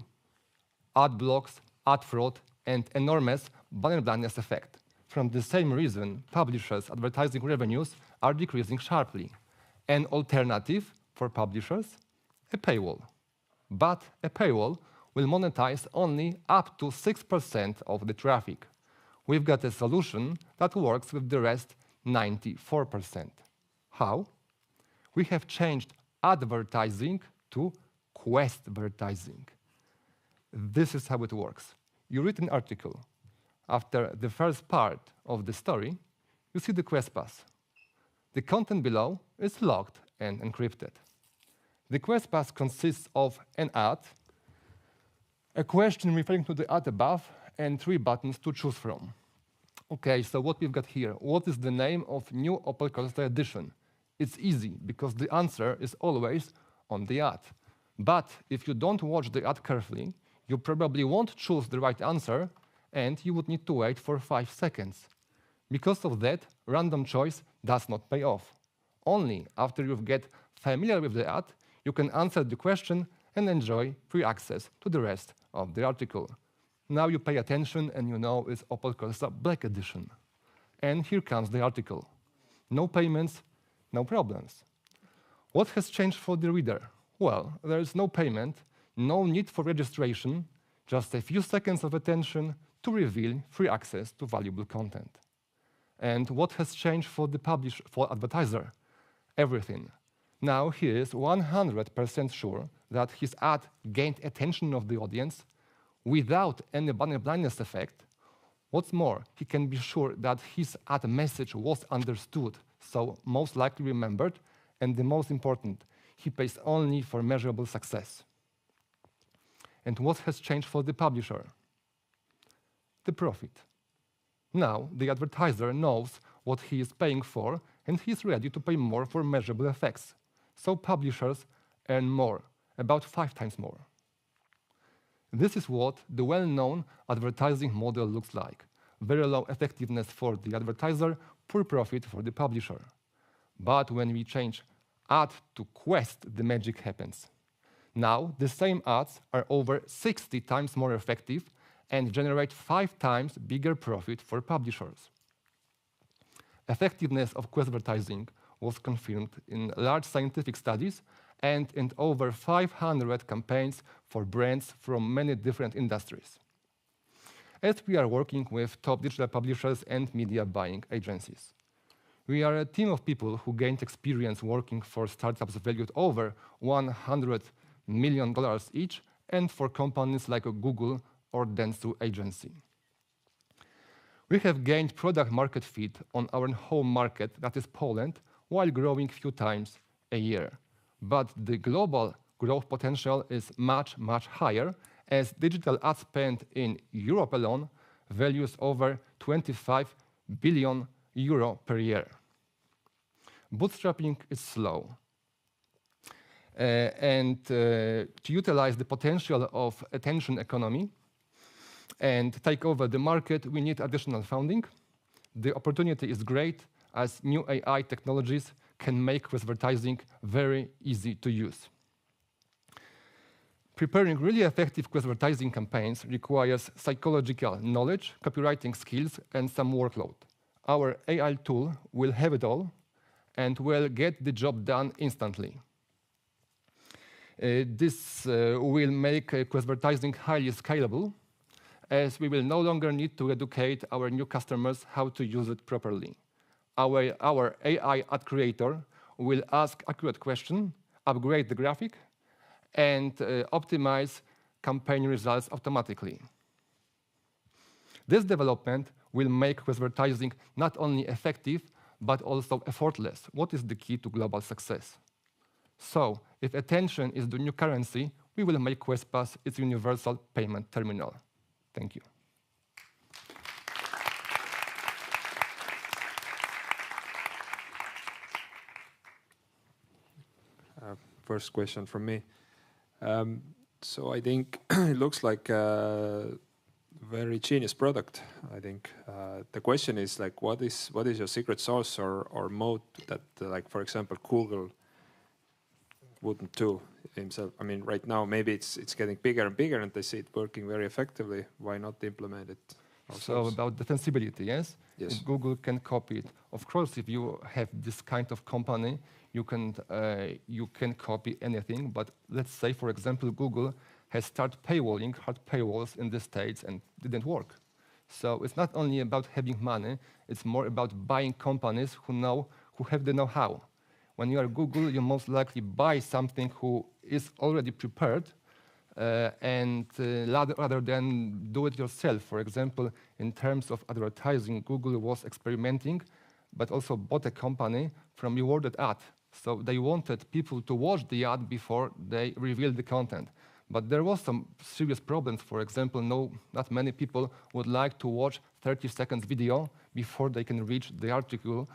F: ad blocks, ad fraud, and enormous banner blindness effect. From the same reason, publishers' advertising revenues are decreasing sharply. An alternative for publishers? A paywall. But a paywall will monetize only up to 6% of the traffic. We've got a solution that works with the rest 94%. How? We have changed advertising to questvertising. This is how it works. You read an article. After the first part of the story, you see the quest path. The content below is logged and encrypted. The quest path consists of an ad, a question referring to the ad above, and 3 buttons to choose from. Okay, so what we've got here, what is the name of new Opel Corsa edition? It's easy, because the answer is always on the ad. But if you don't watch the ad carefully, you probably won't choose the right answer, and you would need to wait for 5 seconds. Because of that, random choice does not pay off. Only after you get familiar with the ad, you can answer the question and enjoy free access to the rest of the article. Now you pay attention and you know it's Opel Corsa Black Edition. And here comes the article. No payments, no problems. What has changed for the reader? Well, there is no payment, no need for registration, just a few seconds of attention to reveal free access to valuable content. And what has changed for the for advertiser? Everything. Now he is 100% sure that his ad gained attention of the audience without any banner blindness effect. What's more, he can be sure that his ad message was understood, so most likely remembered, and the most important, he pays only for measurable success. And what has changed for the publisher? The profit. Now the advertiser knows what he is paying for, and he is ready to pay more for measurable effects. So publishers earn more, about 5 times more. This is what the well-known advertising model looks like. Very low effectiveness for the advertiser, poor profit for the publisher. But when we change ad to quest, the magic happens. Now, the same ads are over 60 times more effective and generate 5 times bigger profit for publishers. Effectiveness of questvertising was confirmed in large scientific studies and in over 500 campaigns for brands from many different industries. As we are working with top digital publishers and media buying agencies. We are a team of people who gained experience working for startups valued over $100 million each, and for companies like Google or Dentsu Agency. We have gained product market fit on our home market, that is Poland, while growing few times a year. But the global growth potential is much, much higher, as digital ad spend in Europe alone values over 25 billion euro per year. Bootstrapping is slow. To utilize the potential of attention economy and take over the market, we need additional funding. The opportunity is great, as new AI technologies can make advertising very easy to use. Preparing really effective advertising campaigns requires psychological knowledge, copywriting skills, and some workload. Our AI tool will have it all and will get the job done instantly. This will make advertising highly scalable, as we will no longer need to educate our new customers how to use it properly. Our AI ad creator will ask accurate questions, upgrade the graphic, and optimize campaign results automatically. This development will make advertising not only effective, but also effortless. What is the key to global success? So, if attention is the new currency, we will make QuestPass its universal payment terminal. Thank you.
N: First question from me. So I think it looks like a very genius product. I think the question is like, what is your secret sauce or mode that, like for example, Google wouldn't do himself? I mean, right now maybe it's getting bigger and bigger, and they see it working very effectively. Why not implement it ourselves?
F: So about defensibility, yes?
N: Yes.
F: If Google can copy it. Of course, if you have this kind of company, you can copy anything. But let's say, for example, Google has started paywalling, hard paywalls in the States, and didn't work. So it's not only about having money, it's more about buying companies who have the know-how. When you are Google, you most likely buy something who is already prepared, rather than do it yourself. For example, in terms of advertising, Google was experimenting, but also bought a company from rewarded ad. So they wanted people to watch the ad before they revealed the content. But there was some serious problems. For example, not many people would like to watch 30 seconds video before they can reach the article.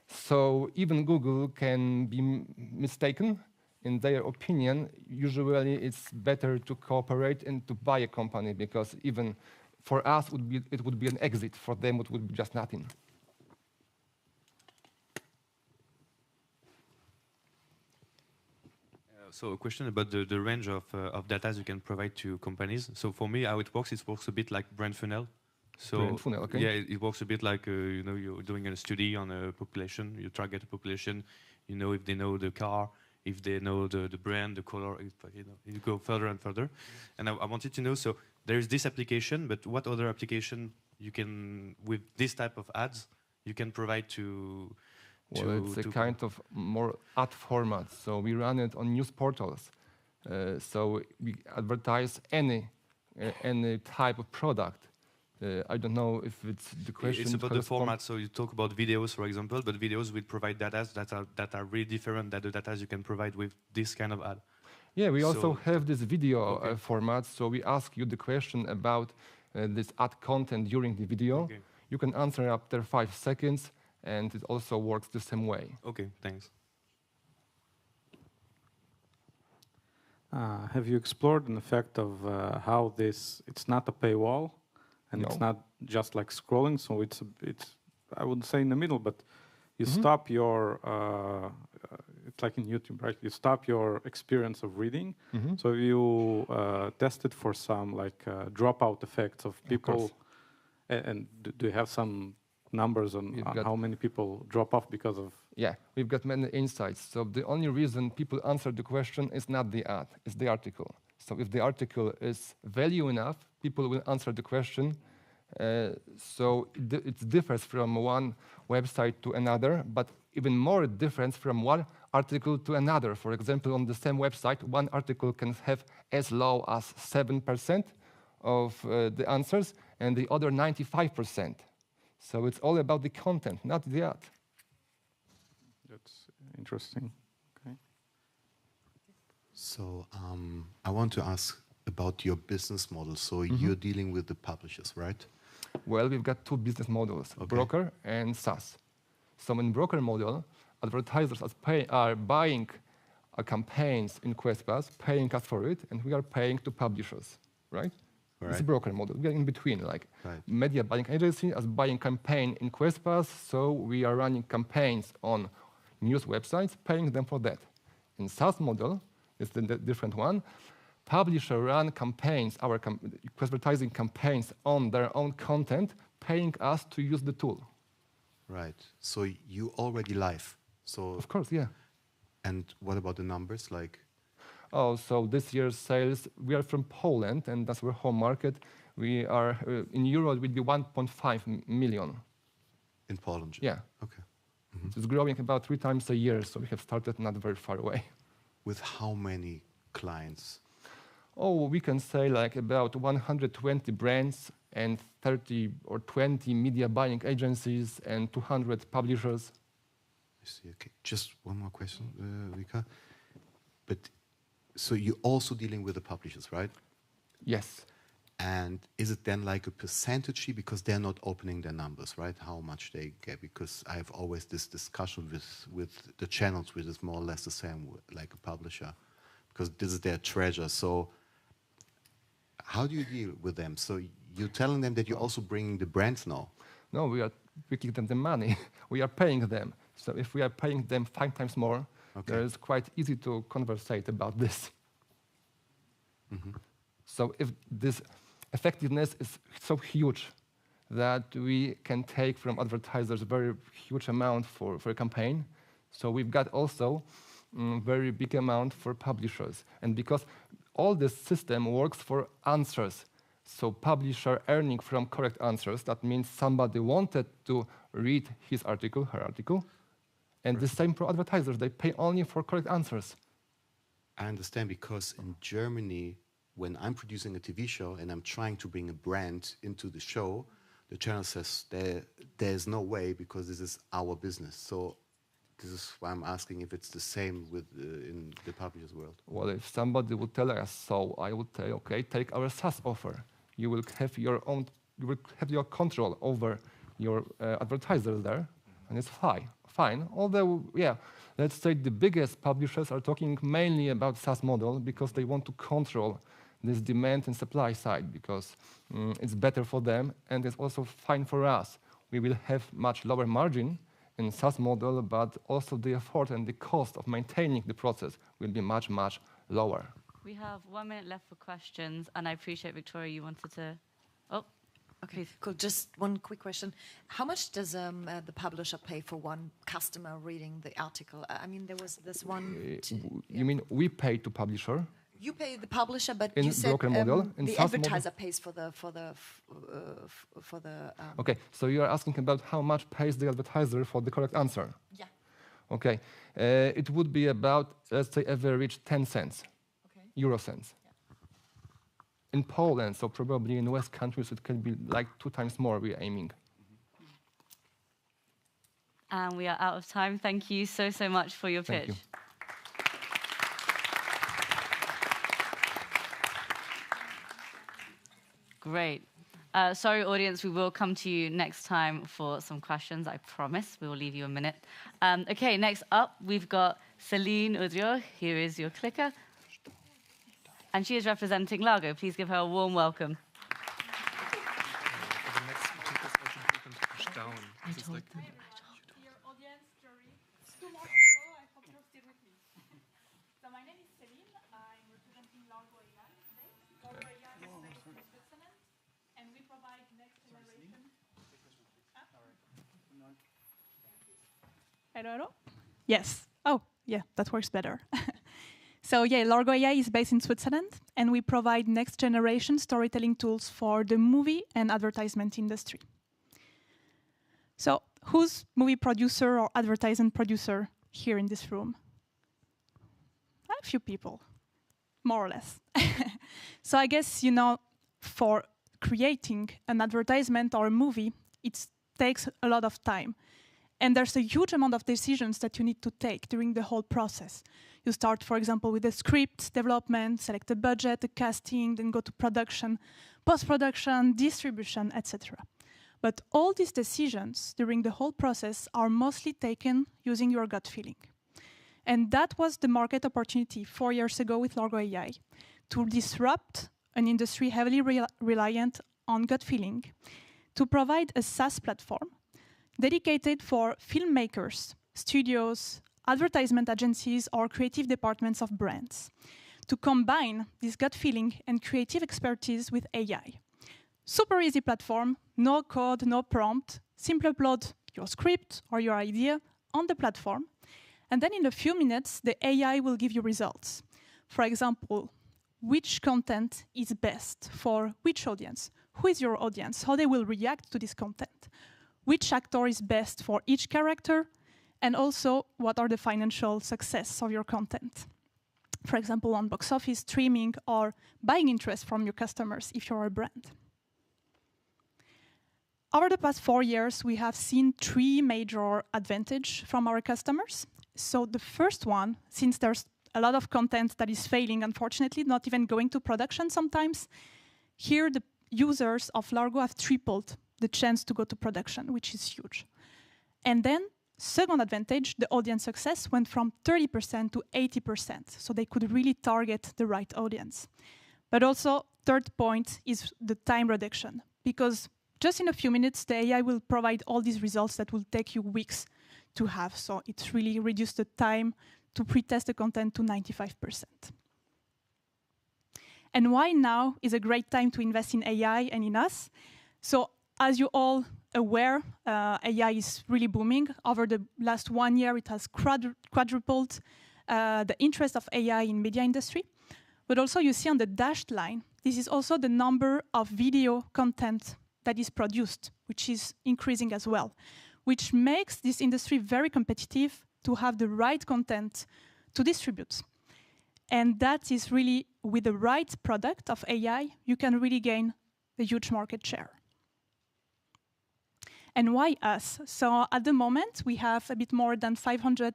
F: So even Google can be mistaken. In their opinion, usually it's better to cooperate and to buy a company, because even for us it would be an exit. For them it would be just nothing.
L: So a question about the range of data you can provide to companies. So for me, how it works a bit like brand funnel. So
F: brand funnel, okay.
L: Yeah, it works a bit like you're doing a study on a population. You target a population. You know if they know the car, if they know the brand, the color. You go further and further. And I wanted to know. So there is this application, but what other application you can, with this type of ads, you can provide to?
F: Well, it's a kind of more ad format. So we run it on news portals. So we advertise any type of product. I don't know if it's the question.
L: It's about the format. So you talk about videos, for example, but videos will provide data that are really different than the data you can provide with this kind of ad.
F: Yeah, we also have this video format. So we ask you the question about this ad content during the video. Okay. You can answer after 5 seconds. And it also works the same way.
L: Okay, thanks.
O: Have you explored an effect of how it's not a paywall, and it's not just like scrolling, so it's I wouldn't say in the middle, but you stop your, it's like in YouTube, right? You stop your experience of reading. So you tested for some like dropout effects of people, and do you have some numbers on how many people drop off because of?
F: Yeah, we've got many insights. So the only reason people answer the question is not the ad, it's the article. So if the article is value enough, people will answer the question. So it differs from one website to another, but even more difference from one article to another. For example, on the same website, one article can have as low as 7% of the answers, and the other 95%. So it's all about the content, not the ad.
O: That's interesting. Okay.
Q: So I want to ask about your business model. So you're dealing with the publishers, right?
F: Well, we've got two business models, broker and SaaS. So in broker model, advertisers are buying campaigns in QuestPass, paying us for it, and we are paying to publishers, right? Right. It's a broker model. We are in between, like media buying agency as buying campaign in QuestPass, so we are running campaigns on news websites, paying them for that. In SaaS model, it's the different one. Publisher run campaigns, our advertising campaigns on their own content, paying us to use the tool.
Q: Right. So you already live. So
F: of course, yeah.
Q: And what about the numbers, like?
F: Oh, so this year's sales, we are from Poland, and that's our home market. We are, in euro, it will be 1.5 million.
Q: In Poland?
F: Yeah.
Q: Okay.
F: It's growing about 3 times a year, so we have started not very far away.
Q: With how many clients?
F: Oh, we can say like about 120 brands and 30 or 20 media buying agencies and 200 publishers.
Q: I see, okay. Just one more question, Vika. But so you're also dealing with the publishers, right?
F: Yes.
Q: And is it then like a percentage fee because they're not opening their numbers, right? How much they get? Because I have always this discussion with the channels, which is more or less the same like a publisher, because this is their treasure. So how do you deal with them? So you're telling them that you're also bringing the brands now?
F: No, we give them the money. We are paying them. So if we are paying them 5 times more, then it's quite easy to conversate about this. So if this effectiveness is so huge that we can take from advertisers a very huge amount for a campaign, so we've got also very big amount for publishers. And because all this system works for answers, so publisher earning from correct answers, that means somebody wanted to read his article, her article, and the same for advertisers, they pay only for correct answers.
Q: I understand, because in Germany, when I'm producing a TV show and I'm trying to bring a brand into the show, the channel says there's no way because this is our business. So this is why I'm asking if it's the same with in the publisher's world.
F: Well, if somebody would tell us so, I would say, okay, take our SaaS offer. You will have your own, you will have your control over your advertisers there, and it's fine. Although, yeah, let's say the biggest publishers are talking mainly about SaaS model because they want to control this demand and supply side, because it's better for them and it's also fine for us. We will have much lower margin in SaaS model, but also the effort and the cost of maintaining the process will be much, much lower.
A: We have 1 minute left for questions, and I appreciate, Victoria, you wanted to... Oh,
M: okay, cool. Just one quick question. How much does the publisher pay for one customer reading the article? I mean, there was this one...
F: You mean we pay to publisher?
M: You pay the publisher, but
F: in
M: you said
F: broker model, in
M: the advertiser pays for the
F: Okay, so you are asking about how much pays the advertiser for the correct answer.
M: Yeah.
F: Okay, it would be about, let's say, average 10 cents, euro cents. Yeah. In Poland, so probably in West countries, it can be like 2 times more we're aiming.
A: And we are out of time. Thank you so much for your pitch.
F: Thank you.
A: Great. Sorry, audience, we will come to you next time for some questions, I promise. We will leave you a minute. Okay, next up, we've got Celine Udrio. Here is your clicker. And she is representing Largo. Please give her a warm welcome.
E: Hello? Yes. Oh, yeah, that works better. So yeah, Largo AI is based in Switzerland, and we provide next-generation storytelling tools for the movie and advertisement industry. So who's movie producer or advertising producer here in this room? A few people, more or less. So I guess, you know, for creating an advertisement or a movie, it takes a lot of time. And there's a huge amount of decisions that you need to take during the whole process. You start, for example, with the script development, select a budget, the casting, then go to production, post-production, distribution, etc. But all these decisions during the whole process are mostly taken using your gut feeling. And that was the market opportunity 4 years ago with Largo AI, to disrupt an industry heavily reliant on gut feeling, to provide a SaaS platform dedicated for filmmakers, studios, advertisement agencies, or creative departments of brands, to combine this gut feeling and creative expertise with AI. Super easy platform, no code, no prompt, simply upload your script or your idea on the platform, and then in a few minutes, the AI will give you results. For example, which content is best for which audience? Who is your audience? How they will react to this content? Which actor is best for each character, and also what are the financial success of your content. For example, on box office, streaming, or buying interest from your customers if you're a brand. Over the past 4 years, we have seen 3 major advantages from our customers. So the first one, since there's a lot of content that is failing, unfortunately, not even going to production sometimes, Here, the users of Largo have tripled the chance to go to production, which is huge. And then, second advantage, the audience success went from 30% to 80%. So they could really target the right audience. But also, third point is the time reduction. Because just in a few minutes, the AI will provide all these results that will take you weeks to have. So it's really reduced the time to pre-test the content to 95%. And why now is a great time to invest in AI and in us? So as you all aware, AI is really booming. Over the last 1 year, it has quadrupled the interest of AI in media industry. But also you see on the dashed line, this is also the number of video content that is produced, which is increasing as well, which makes this industry very competitive to have the right content to distribute. And that is really, with the right product of AI, you can really gain a huge market share. And why us? So at the moment, we have a bit more than 500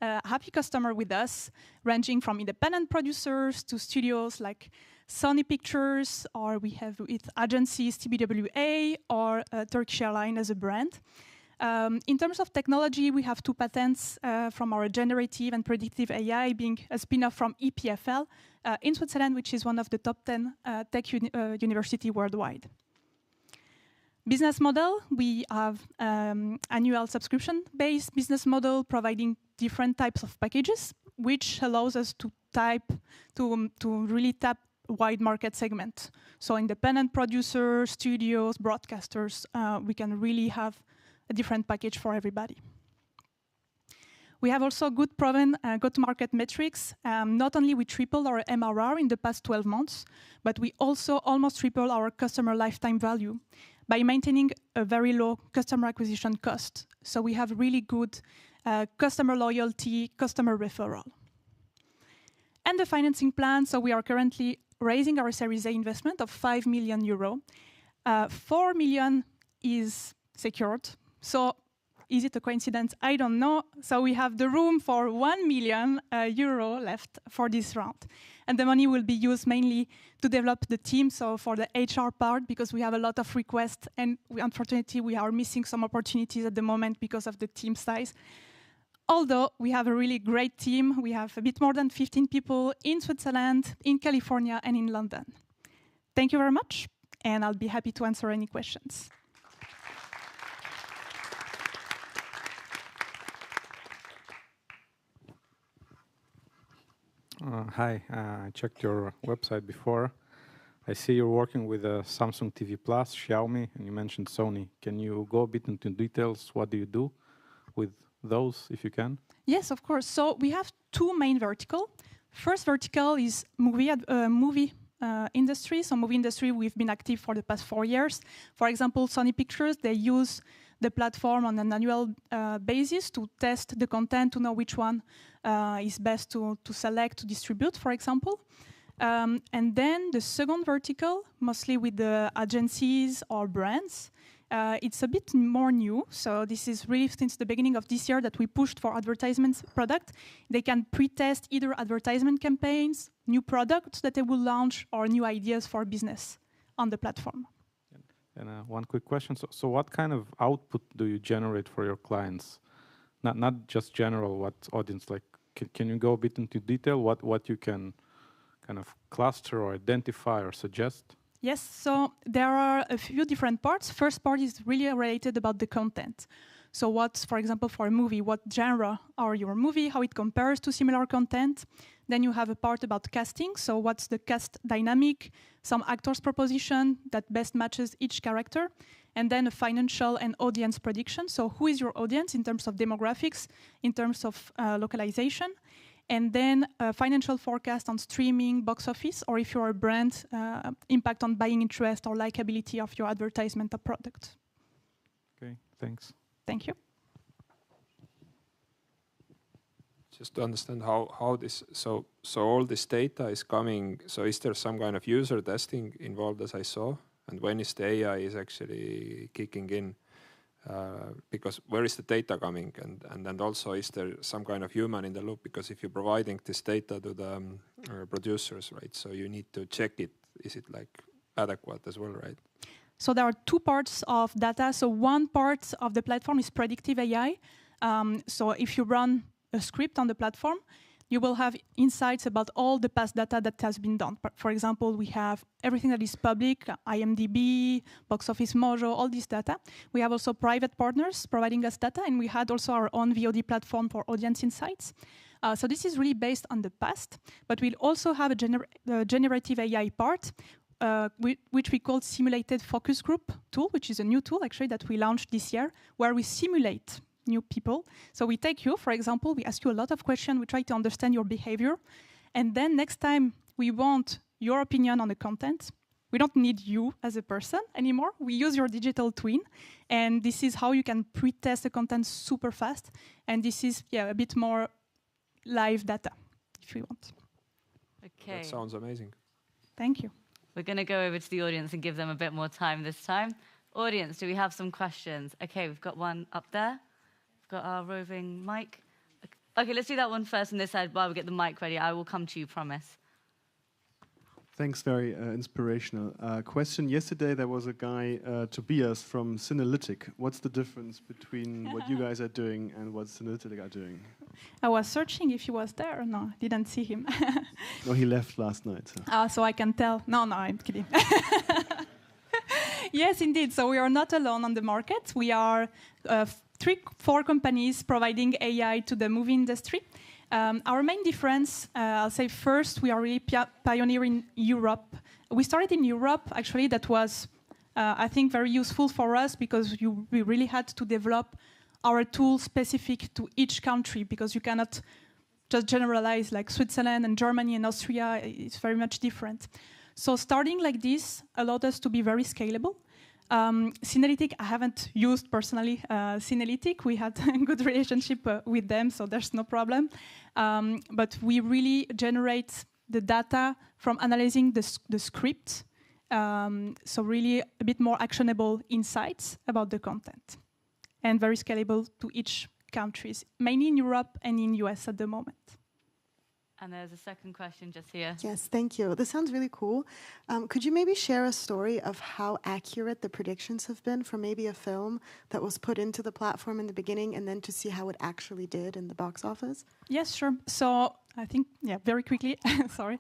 E: happy customers with us, ranging from independent producers to studios like Sony Pictures, or we have with agencies TBWA or Turkish Airlines as a brand. In terms of technology, we have 2 patents from our generative and predictive AI, being a spin-off from EPFL in Switzerland, which is one of the top 10 tech university worldwide. Business model, we have annual subscription-based business model providing different types of packages, which allows us to really tap a wide market segment. So independent producers, studios, broadcasters, we can really have a different package for everybody. We have also good proven go-to-market metrics. Not only we tripled our MRR in the past 12 months, but we also almost tripled our customer lifetime value by maintaining a very low customer acquisition cost. So we have really good customer loyalty, customer referral. And the financing plan, so we are currently raising our Series A investment of 5 million euro. 4 million is secured. So is it a coincidence? I don't know. So we have the room for 1 million euro left for this round. And the money will be used mainly to develop the team, so for the HR part, because we have a lot of requests, and unfortunately we are missing some opportunities at the moment because of the team size. Although we have a really great team, we have a bit more than 15 people in Switzerland, in California, and in London. Thank you very much, and I'll be happy to answer any questions.
O: Hi, I checked your website before. I see you're working with Samsung TV Plus, Xiaomi, and you mentioned Sony. Can you go a bit into details? What do you do with those, if you can?
E: Yes, of course. So we have 2 main verticals. First vertical is movie industry. So movie industry, we've been active for the past 4 years. For example, Sony Pictures, they use the platform on an annual basis to test the content, to know which one is best to select, to distribute, for example. And then the second vertical, mostly with the agencies or brands, it's a bit more new. So this is really since the beginning of this year that we pushed for advertisement product. They can pre-test either advertisement campaigns, new products that they will launch, or new ideas for business on the platform.
O: And one quick question. So what kind of output do you generate for your clients? Not just general, what audience, like, can you go a bit into detail what you can kind of cluster or identify or suggest?
E: Yes, so there are a few different parts. First part is really related about the content. So what's, for example, for a movie, what genre are your movie, how it compares to similar content. Then you have a part about casting, so what's the cast dynamic, some actors proposition that best matches each character, and then a financial and audience prediction. So who is your audience in terms of demographics, in terms of localization, and then a financial forecast on streaming, box office, or if you're a brand, impact on buying interest or likability of your advertisement or product.
O: Okay, thanks.
E: Thank you.
N: Just to understand how this, so all this data is coming, so is there some kind of user testing involved, as I saw? And when is the AI is actually kicking in? Because where is the data coming? And also, is there some kind of human in the loop? Because if you're providing this data to the producers, right, so you need to check it. Is it like adequate as well, right?
E: So there are two parts of data. So one part of the platform is predictive AI. So if you run a script on the platform, you will have insights about all the past data that has been done. For example, we have everything that is public, IMDb, Box Office Mojo, all this data. We have also private partners providing us data, and we had also our own VOD platform for audience insights. So this is really based on the past, but we'll also have a generative AI part, which we call Simulated Focus Group tool, which is a new tool actually that we launched this year, where we simulate new people. So we take you, for example, we ask you a lot of questions, we try to understand your behavior, and then next time we want your opinion on the content, we don't need you as a person anymore, we use your digital twin, and this is how you can pre-test the content super fast, and this is a bit more live data, if you want.
N: That sounds amazing.
E: Thank you.
A: We're going to go over to the audience and give them a bit more time this time. Audience, do we have some questions? Okay, we've got one up there. We've got our roving mic. Okay, let's do that one first on this side while we get the mic ready. I will come to you, promise.
D: Thanks, very inspirational. Question, yesterday there was a guy, Tobias from Synalytic. What's the difference between what you guys are doing and what Synalytic are doing?
E: I was searching if he was there. No, didn't see him.
D: No, he left last night.
E: So I can tell. No, I'm kidding. Yes, indeed. So we are not alone on the market. We are 3-4 companies providing AI to the movie industry. Our main difference, I'll say first, we are really pioneering Europe. We started in Europe. Actually, that was, I think, very useful for us because we really had to develop our tools specific to each country because you cannot just generalize like Switzerland and Germany and Austria. It's very much different. So starting like this allowed us to be very scalable. Synalytic, I haven't used personally Synalytic. We had a good relationship with them, so there's no problem. But we really generate the data from analyzing the script. So really a bit more actionable insights about the content. And very scalable to each countries, mainly in Europe and in US at the moment.
A: And there's a second question just here.
G: Yes, thank you. This sounds really cool. Could you maybe share a story of how accurate the predictions have been for maybe a film that was put into the platform in the beginning and then to see how it actually did in the box office?
E: Yes, sure. So I think, very quickly, sorry.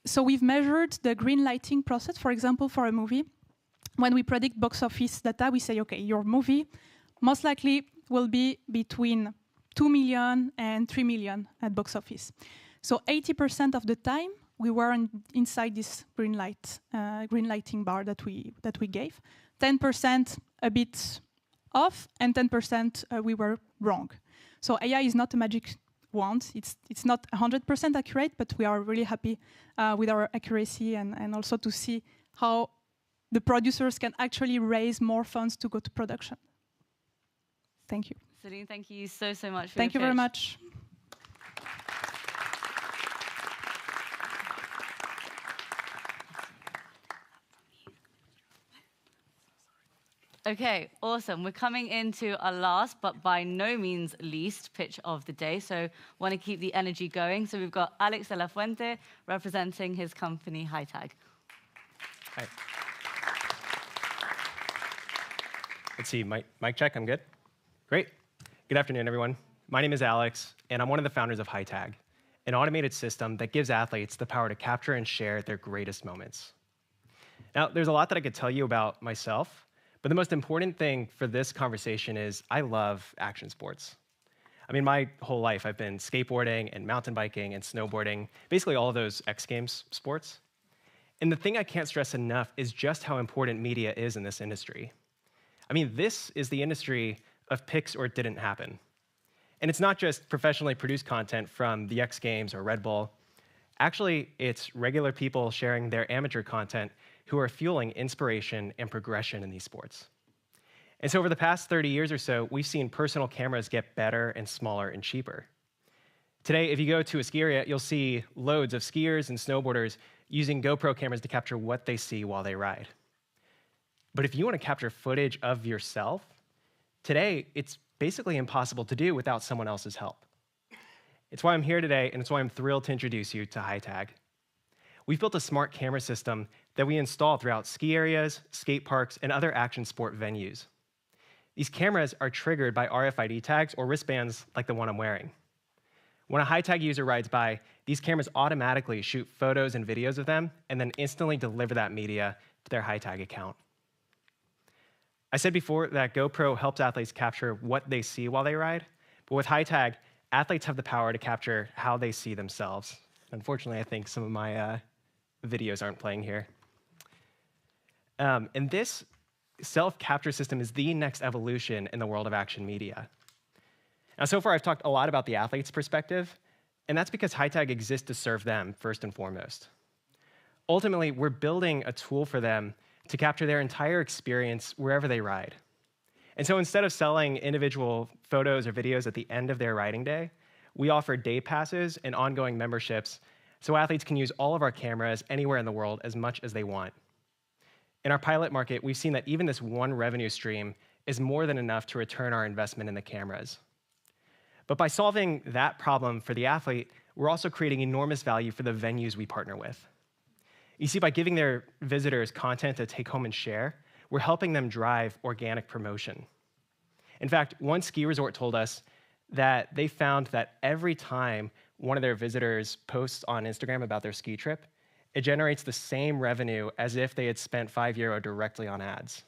E: So we've measured the green lighting process, for example, for a movie. When we predict box office data, we say, okay, your movie most likely will be between 2 million and 3 million at box office. So 80% of the time we were inside this green lighting bar that we gave. 10% a bit off, and 10% we were wrong. So AI is not a magic wand. It's not 100% accurate, but we are really happy with our accuracy and also to see how the producers can actually raise more funds to go to production. Thank you.
A: Celine, thank you so much for
E: Thank you very much.
A: Okay, awesome. We're coming into our last, but by no means least, pitch of the day. So want to keep the energy going. So we've got Alex de la Fuente representing his company, HiTag.
J: Hi. Let's see, mic check, I'm good? Great. Good afternoon, everyone. My name is Alex, and I'm one of the founders of HiTag, an automated system that gives athletes the power to capture and share their greatest moments. Now, there's a lot that I could tell you about myself, but the most important thing for this conversation is I love action sports. I mean, my whole life I've been skateboarding and mountain biking and snowboarding, basically all of those X Games sports. And the thing I can't stress enough is just how important media is in this industry. I mean, this is the industry of picks or it didn't happen. And it's not just professionally produced content from the X Games or Red Bull. Actually, it's regular people sharing their amateur content who are fueling inspiration and progression in these sports. And so over the past 30 years or so, we've seen personal cameras get better and smaller and cheaper. Today, if you go to a ski area, you'll see loads of skiers and snowboarders using GoPro cameras to capture what they see while they ride. But if you want to capture footage of yourself, today, it's basically impossible to do without someone else's help. It's why I'm here today, and it's why I'm thrilled to introduce you to HiTag. we've built a smart camera system that we install throughout ski areas, skate parks, and other action sport venues. These cameras are triggered by RFID tags or wristbands like the one I'm wearing. When a HiTag user rides by, these cameras automatically shoot photos and videos of them and then instantly deliver that media to their HiTag account. I said before that GoPro helps athletes capture what they see while they ride, but with HiTag, athletes have the power to capture how they see themselves. Unfortunately, I think some of my videos aren't playing here. And this self-capture system is the next evolution in the world of action media. Now, so far, I've talked a lot about the athlete's perspective, and that's because HiTag exists to serve them first and foremost. Ultimately, we're building a tool for them to capture their entire experience wherever they ride. And so instead of selling individual photos or videos at the end of their riding day, we offer day passes and ongoing memberships so athletes can use all of our cameras anywhere in the world as much as they want. In our pilot market, we've seen that even this one revenue stream is more than enough to return our investment in the cameras. But by solving that problem for the athlete, we're also creating enormous value for the venues we partner with. You see, by giving their visitors content to take home and share, we're helping them drive organic promotion. In fact, one ski resort told us that they found that every time one of their visitors posts on Instagram about their ski trip, it generates the same revenue as if they had spent €5 directly on ads.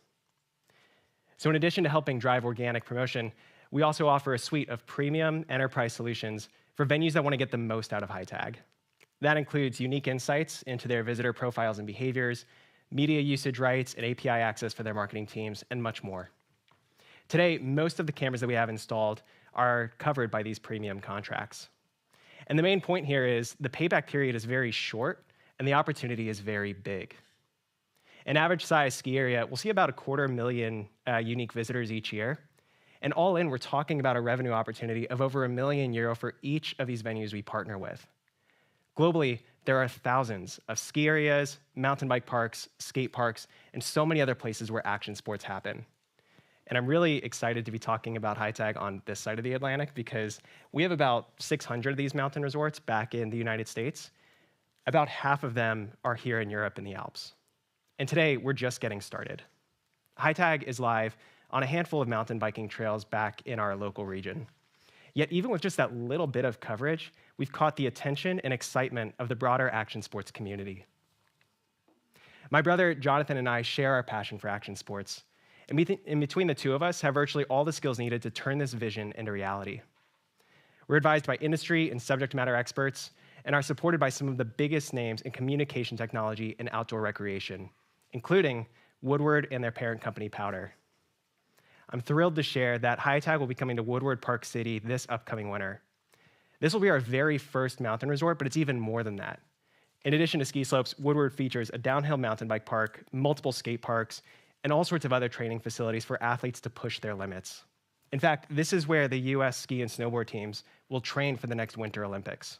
J: So in addition to helping drive organic promotion, we also offer a suite of premium enterprise solutions for venues that want to get the most out of HiTag. That includes unique insights into their visitor profiles and behaviors, media usage rights and API access for their marketing teams, and much more. Today, most of the cameras that we have installed are covered by these premium contracts. And the main point here is the payback period is very short and the opportunity is very big. An average size ski area will see about 250,000 unique visitors each year. And all in, we're talking about a revenue opportunity of over €1 million for each of these venues we partner with. Globally, there are thousands of ski areas, mountain bike parks, skate parks, and so many other places where action sports happen. And I'm really excited to be talking about HiTag on this side of the Atlantic because we have about 600 of these mountain resorts back in the United States. About half of them are here in Europe in the Alps. And today, we're just getting started. HiTag is live on a handful of mountain biking trails back in our local region. Yet even with just that little bit of coverage, we've caught the attention and excitement of the broader action sports community. My brother Jonathan and I share our passion for action sports, and in between the two of us have virtually all the skills needed to turn this vision into reality. We're advised by industry and subject matter experts and are supported by some of the biggest names in communication technology and outdoor recreation, including Woodward and their parent company, Powder. I'm thrilled to share that HiTag will be coming to Woodward Park City this upcoming winter. This will be our very first mountain resort, but it's even more than that. In addition to ski slopes, Woodward features a downhill mountain bike park, multiple skate parks, and all sorts of other training facilities for athletes to push their limits. In fact, this is where the US ski and snowboard teams will train for the next Winter Olympics.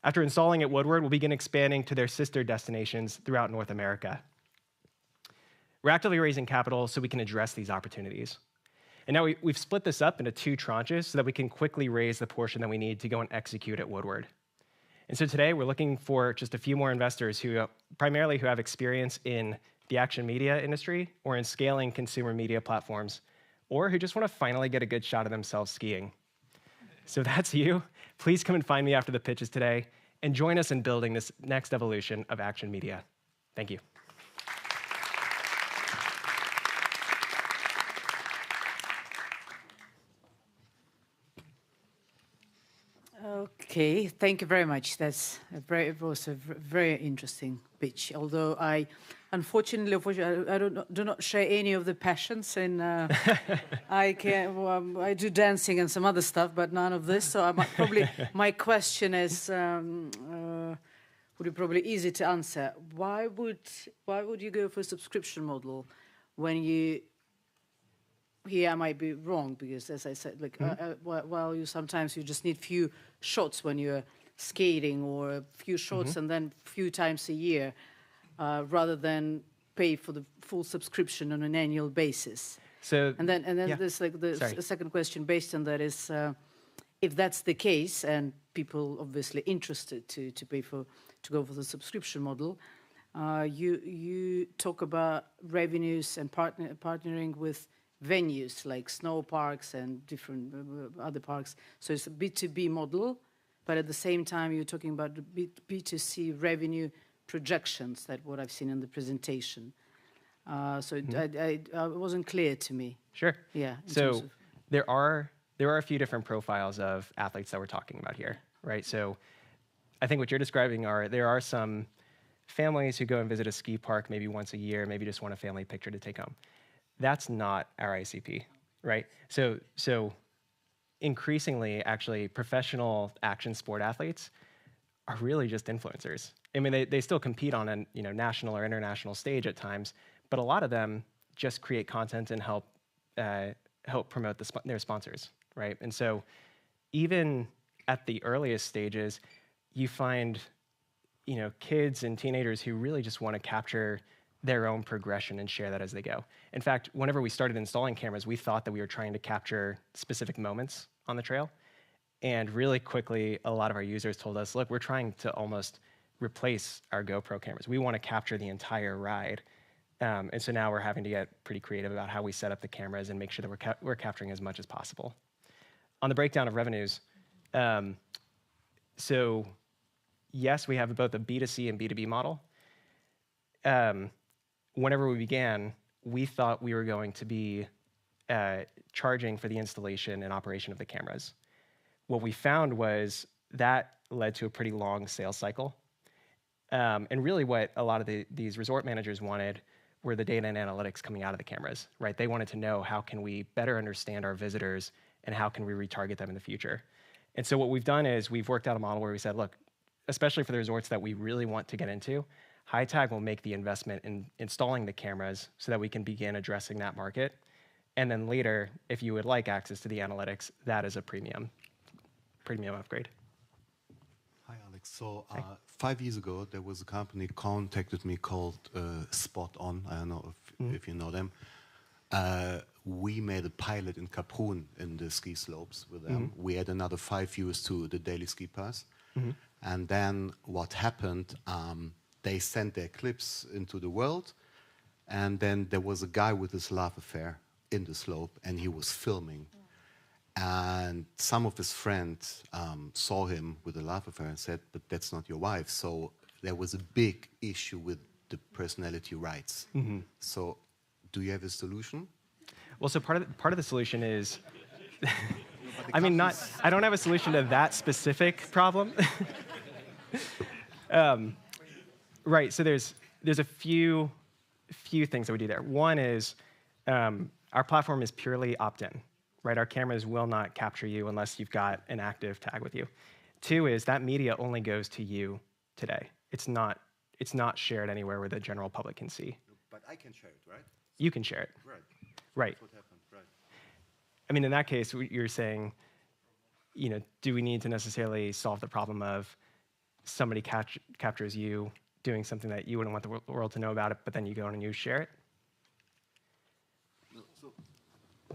J: After installing at Woodward, we'll begin expanding to their sister destinations throughout North America. We're actively raising capital so we can address these opportunities. And now we've split this up into 2 tranches so that we can quickly raise the portion that we need to go and execute at Woodward. And so today we're looking for just a few more investors who primarily have experience in the action media industry or in scaling consumer media platforms, or who just want to finally get a good shot of themselves skiing. So if that's you, please come and find me after the pitches today and join us in building this next evolution of action media. Thank you.
H: Okay, thank you very much. It was a very interesting pitch. Although I, unfortunately, I do not share any of the passions, and I do dancing and some other stuff, but none of this. So my question is, would be probably easy to answer. Why would you go for a subscription model when you? Here I might be wrong because, as I said, while sometimes you just need few shots when you're skating, or a few shots and then few times a year, rather than pay for the full subscription on an annual basis.
J: So
H: and then there's the second question based on that is, if that's the case, and people obviously interested to go for the subscription model, you talk about revenues and partnering with venues like snow parks and different other parks. So it's a B2B model, but at the same time you're talking about the B2C revenue projections. That's what I've seen in the presentation. So it wasn't clear to me.
J: Sure.
H: Yeah.
J: So there are a few different profiles of athletes that we're talking about here, right? So I think what you're describing there are some families who go and visit a ski park maybe once a year, maybe just want a family picture to take home. That's not our ICP, right? So increasingly, actually, professional action sport athletes are really just influencers. I mean, they still compete on a national or international stage at times, but a lot of them just create content and help promote their sponsors, right? And so even at the earliest stages, you find kids and teenagers who really just want to capture their own progression and share that as they go. In fact, whenever we started installing cameras, we thought that we were trying to capture specific moments on the trail. And really quickly, a lot of our users told us, look, we're trying to almost replace our GoPro cameras. We want to capture the entire ride. And so now we're having to get pretty creative about how we set up the cameras and make sure that we're capturing as much as possible. On the breakdown of revenues, so yes, we have both a B2C and B2B model. Whenever we began, we thought we were going to be charging for the installation and operation of the cameras. What we found was that led to a pretty long sales cycle. And really what a lot of these resort managers wanted were the data and analytics coming out of the cameras, right? They wanted to know how can we better understand our visitors and how can we retarget them in the future. And so what we've done is we've worked out a model where we said, look, especially for the resorts that we really want to get into, HiTag will make the investment in installing the cameras so that we can begin addressing that market. And then later, if you would like access to the analytics, that is a premium upgrade.
Q: Hi, Alex. So 5 years ago, there was a company contacted me called Spot On. I don't know if you know them. We made a pilot in Kaprun in the ski slopes with them. We had another 5 viewers to the daily ski pass. And then what happened, they sent their clips into the world, and then there was a guy with his love affair in the slope, and he was filming. And some of his friends saw him with a love affair and said, but that's not your wife. So there was a big issue with the personality rights. So do you have a solution?
J: Well, so part of the solution is, I mean, I don't have a solution to that specific problem. Right, so there's a few things that we do there. One is our platform is purely opt-in, right? Our cameras will not capture you unless you've got an active tag with you. Two is that media only goes to you today. It's not shared anywhere where the general public can see.
Q: But I can share it, right?
J: You can share it.
Q: Right.
J: Right.
Q: That's what happened, right.
J: I mean, in that case, you're saying, do we need to necessarily solve the problem of somebody captures you doing something that you wouldn't want the world to know about it, but then you go and you share it?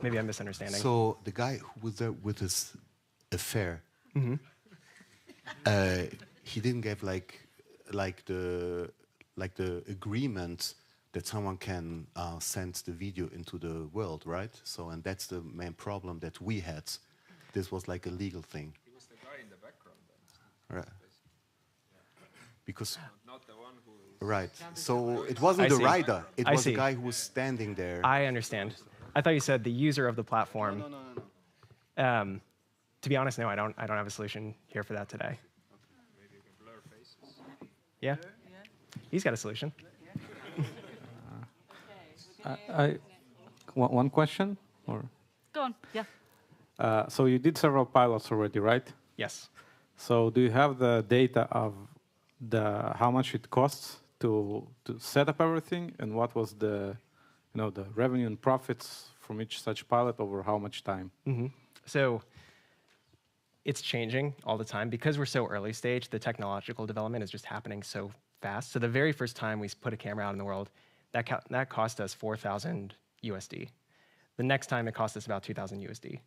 J: Maybe I'm misunderstanding.
Q: So the guy who was there with his affair, he didn't give like the agreement that someone can send the video into the world, right? So, and that's the main problem that we had. This was like a legal thing.
N: He was the guy in the background then.
Q: Right. Because
N: not the one who.
Q: Right. So it wasn't the rider. It was the guy who was standing there.
J: I understand. I thought you said the user of the platform.
Q: No.
J: To be honest, no, I don't have a solution here for that today.
N: Maybe you can blur faces.
J: Yeah. He's got a solution.
O: One question? Or?
A: Go on, yeah.
O: So you did several pilots already, right?
J: Yes.
O: So do you have the data of how much it costs to set up everything, and what was the revenue and profits from each such pilot over how much time?
J: So it's changing all the time. Because we're so early stage, the technological development is just happening so fast. So the very first time we put a camera out in the world, that cost us $4,000 USD. The next time it cost us about $2,000 USD.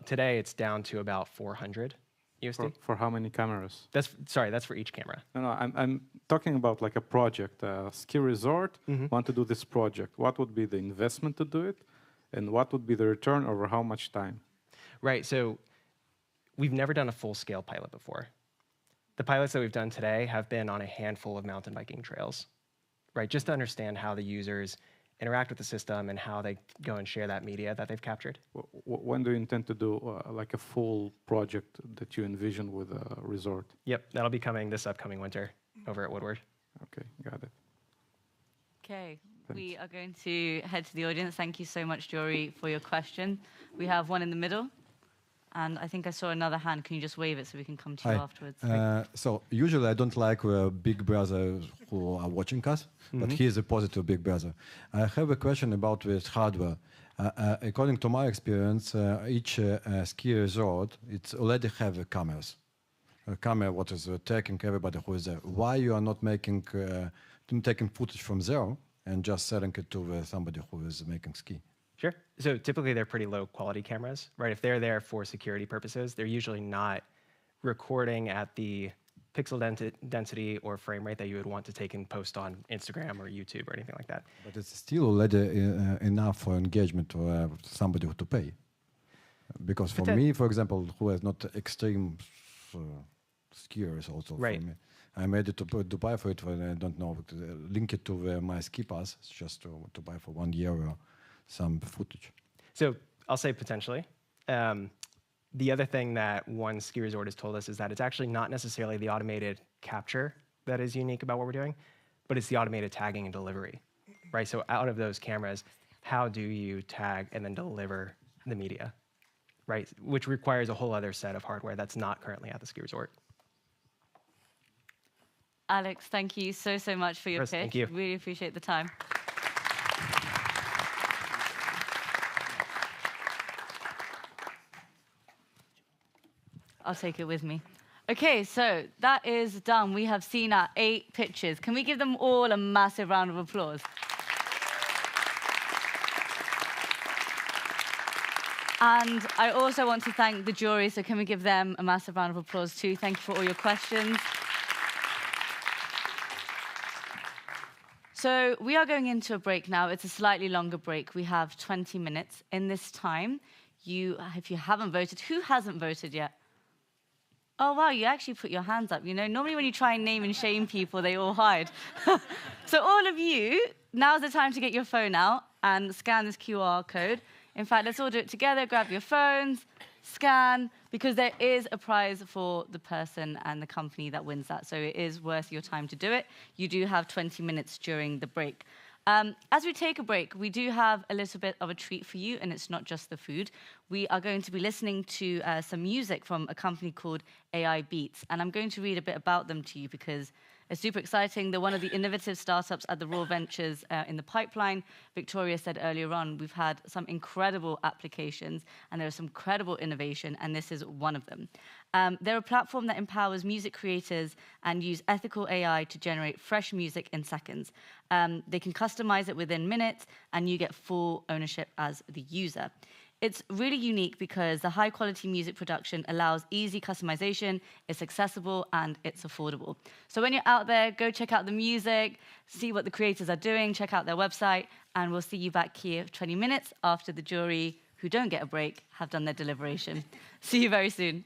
J: Today it's down to about 400 USD.
O: For how many cameras?
J: That's for each camera.
O: No, I'm talking about like a project, a ski resort. Want to do this project? What would be the investment to do it, and what would be the return over how much time?
J: Right. So we've never done a full-scale pilot before. The pilots that we've done today have been on a handful of mountain biking trails, right? Just to understand how the users interact with the system and how they go and share that media that they've captured.
O: When do you intend to do like a full project that you envision with a resort?
J: Yep, that'll be coming this upcoming winter over at Woodward.
O: Okay, got it.
A: Okay, we are going to head to the audience. Thank you so much, Jory, for your question. We have one in the middle. And I think I saw another hand. Can you just wave it so we can come to you afterwards?
K: So usually I don't like big brother who are watching us, but he is a positive big brother. I have a question about this hardware. According to my experience, each ski resort it's already have cameras. A camera what is tracking everybody who is there. Why you are not making taking footage from there and just selling it to somebody who is making ski?
J: Sure. So typically they're pretty low quality cameras, right? If they're there for security purposes, they're usually not recording at the pixel density or frame rate that you would want to take and post on Instagram or YouTube or anything like that.
K: But it's still already enough for engagement or somebody to pay. Because for me, for example, who has not extreme skiers also
J: right.
K: for me. I made it to buy for it when I don't know, link it to my ski pass just to buy for 1 year or some footage.
J: So I'll say potentially. The other thing that one ski resort has told us is that it's actually not necessarily the automated capture that is unique about what we're doing, but it's the automated tagging and delivery, right? So out of those cameras, how do you tag and then deliver the media, right? Which requires a whole other set of hardware that's not currently at the ski resort.
A: Alex, thank you so much for your pitch.
J: Thank you.
A: Really appreciate the time. I'll take it with me. Okay, so that is done. We have seen our 8 pitches. Can we give them all a massive round of applause? And I also want to thank the jury, so can we give them a massive round of applause too? Thank you for all your questions. So we are going into a break now. It's a slightly longer break. We have 20 minutes. In this time, if you haven't voted, who hasn't voted yet? Oh, wow, you actually put your hands up. You know, normally when you try and name and shame people, they all hide. So all of you, now's the time to get your phone out and scan this QR code. In fact, let's all do it together. Grab your phones, scan, because there is a prize for the person and the company that wins that. So it is worth your time to do it. You do have 20 minutes during the break. As we take a break, we do have a little bit of a treat for you, and it's not just the food. We are going to be listening to some music from a company called AI Beats, and I'm going to read a bit about them to you because it's super exciting. They're one of the innovative startups at the Raw Ventures in the pipeline. Victoria said earlier on, we've had some incredible applications, and there is some credible innovation, and this is one of them. They're a platform that empowers music creators and use ethical AI to generate fresh music in seconds. They can customize it within minutes, and you get full ownership as the user. It's really unique because the high-quality music production allows easy customization, it's accessible, and it's affordable. So when you're out there, go check out the music, see what the creators are doing, check out their website, and we'll see you back here 20 minutes after the jury, who don't get a break, have done their deliberation. See you very soon.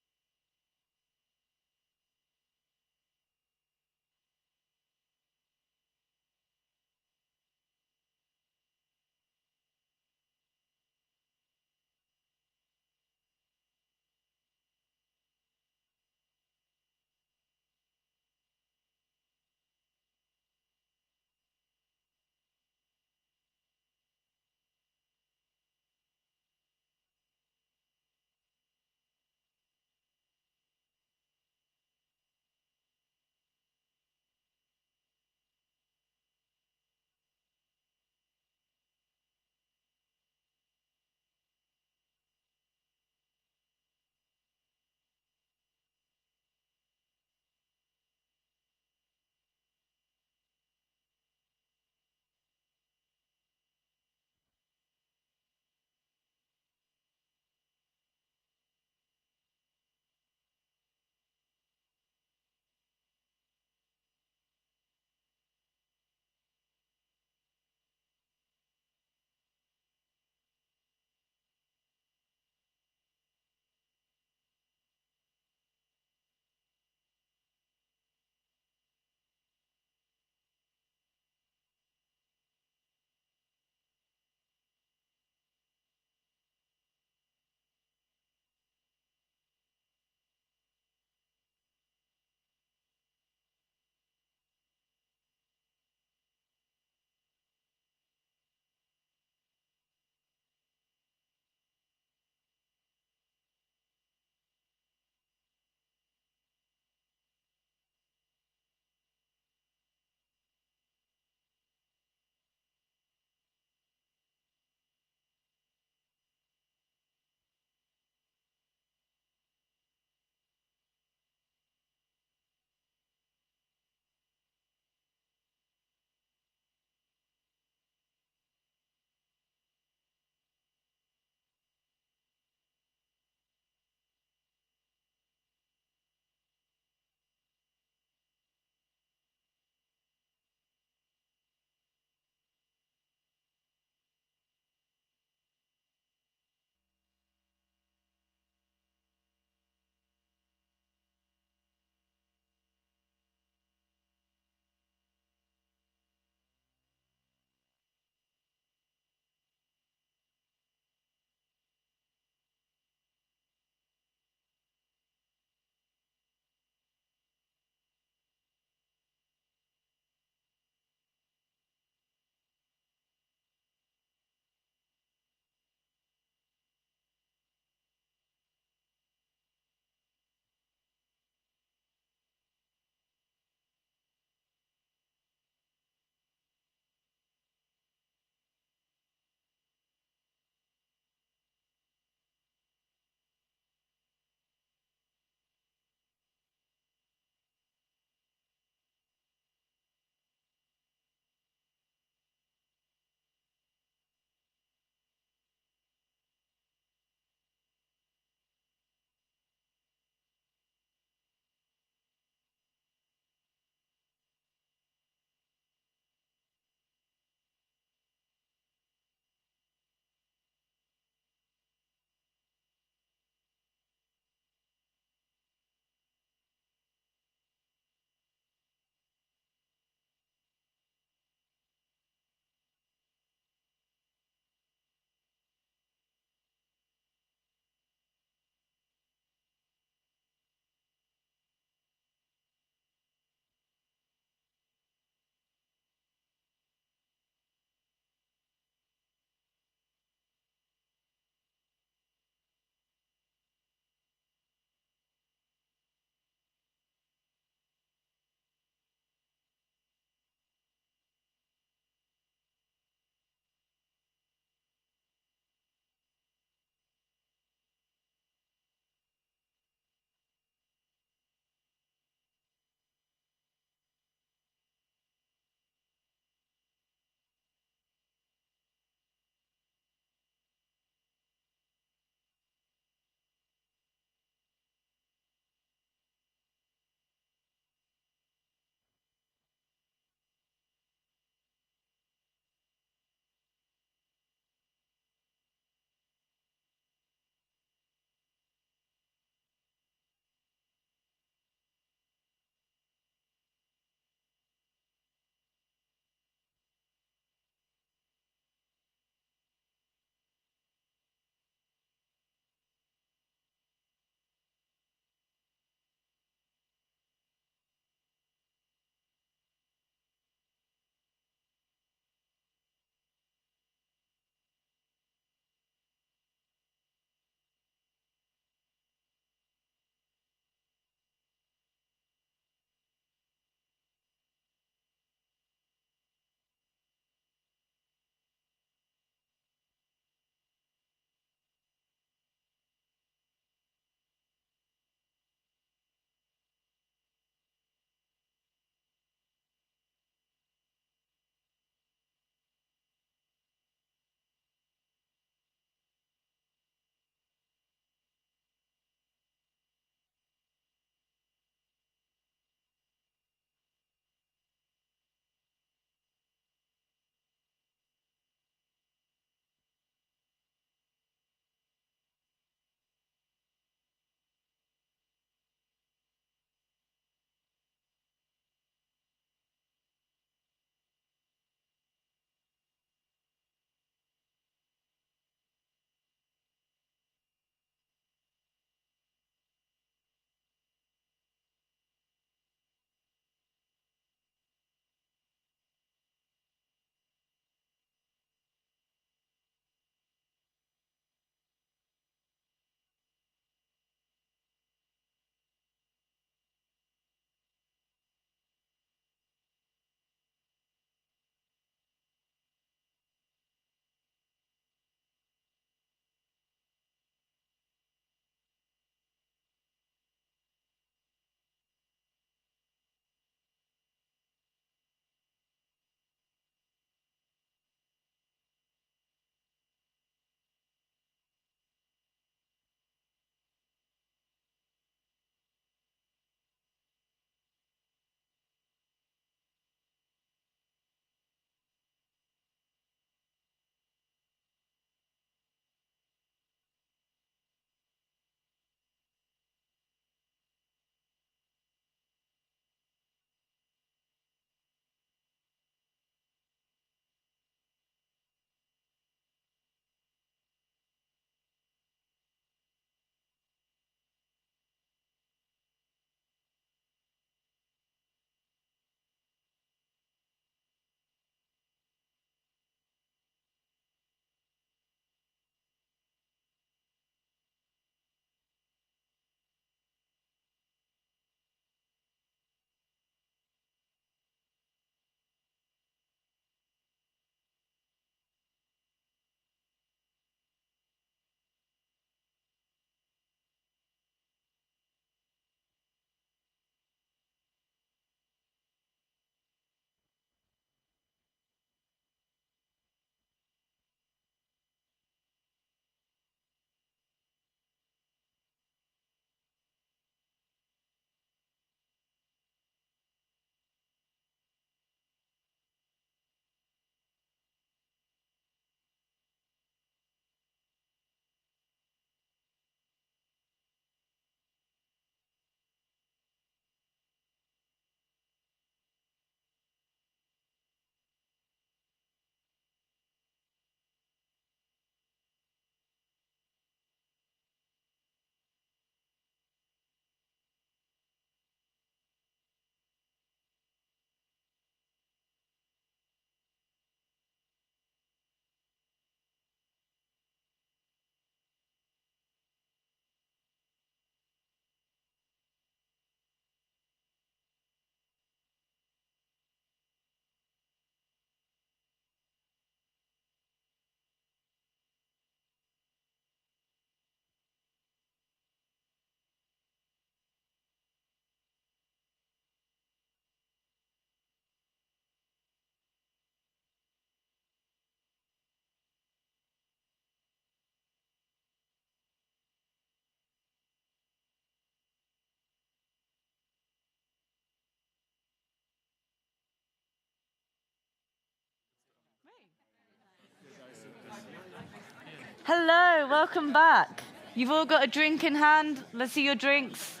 A: Hello, welcome back. You've all got a drink in hand. Let's see your drinks.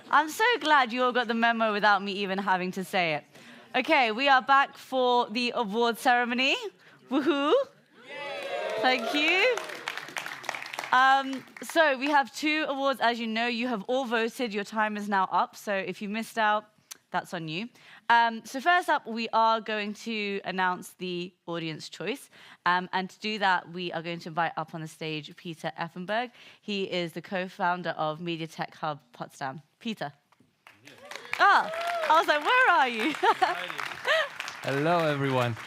A: I'm so glad you all got the memo without me even having to say it. Okay, we are back for the award ceremony. Woohoo! Thank you. So we have 2 awards, as you know. You have all voted. Your time is now up. So if you missed out, that's on you. So first up, we are going to announce the audience choice. And to do that, we are going to invite up on the stage Peter Effenberg. He is the co-founder of MediaTech Hub Potsdam. Peter. Ah, I was like, where are you?
F: Hello, everyone.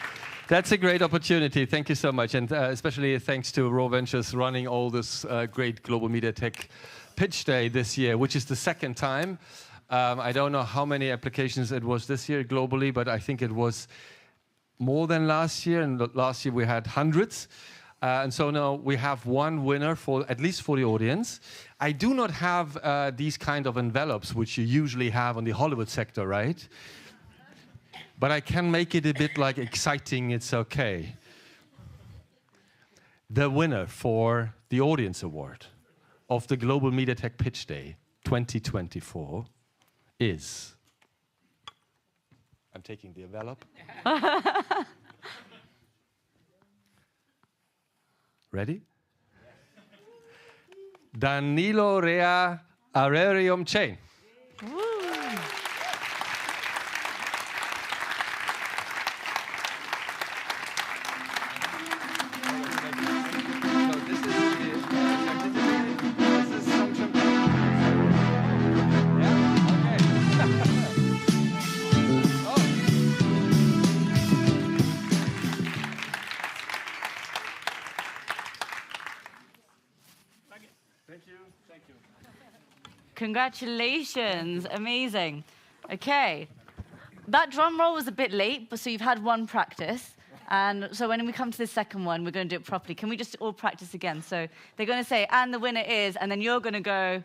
F: That's a great opportunity. Thank you so much. And especially thanks to Raw Ventures running all this great Global Media Tech Pitch Day this year, which is the 2nd time. I don't know how many applications it was this year globally, but I think it was more than last year. And last year we had hundreds. And so now we have one winner, for at least for the audience. I do not have these kind of envelopes, which you usually have on the Hollywood sector, right? But I can make it a bit like exciting, it's okay. The winner for the Audience Award of the Global Media Tech Pitch Day 2024 is... I'm taking the envelope. Ready? Danilo Rea Ararium Chain.
A: Congratulations, amazing. Okay, that drum roll was a bit late, but so you've had one practice. And so when we come to the second one, we're going to do it properly. Can we just all practice again? So they're going to say, and the winner is, and then you're going to go.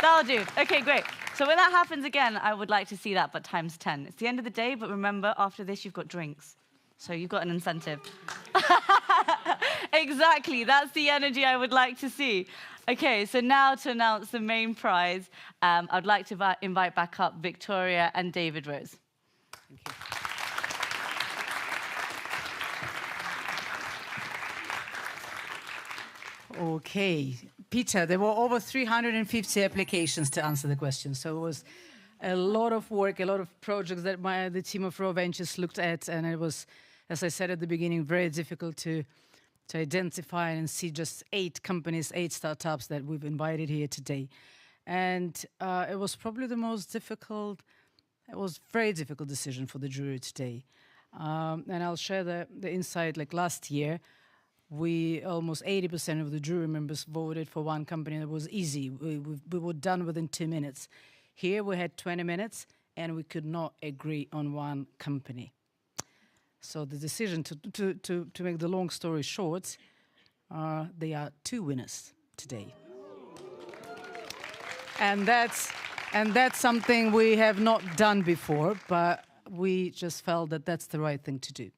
A: That'll do. Okay, great. So when that happens again, I would like to see that, but times 10. It's the end of the day, but remember, after this, you've got drinks. So you've got an incentive. Exactly, that's the energy I would like to see. Okay, so now to announce the main prize, I'd like to invite back up Victoria and David Rose. Thank
H: you. Okay, Peter, there were over 350 applications to answer the question, so it was a lot of work, a lot of projects that the team of Raw Ventures looked at, and it was, as I said at the beginning, very difficult to identify and see just 8 companies, 8 startups that we've invited here today. And it was probably the most difficult, it was a very difficult decision for the jury today. And I'll share the insight, like last year, almost 80% of the jury members voted for one company, and it was easy. We were done within 2 minutes. Here we had 20 minutes, and we could not agree on one company. So the decision to make the long story short, there are 2 winners today. And that's something we have not done before, but we just felt that that's the right thing to do.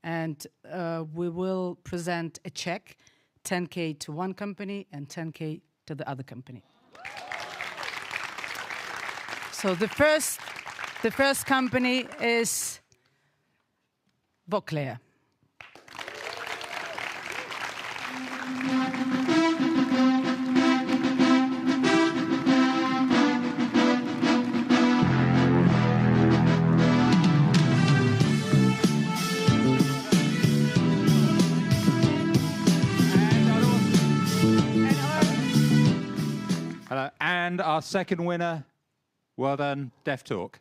H: And we will present a check, 10K to one company and 10K to the other company. So the first company is Vauclair.
I: Hello. And our second winner, well done, Deaf Talk.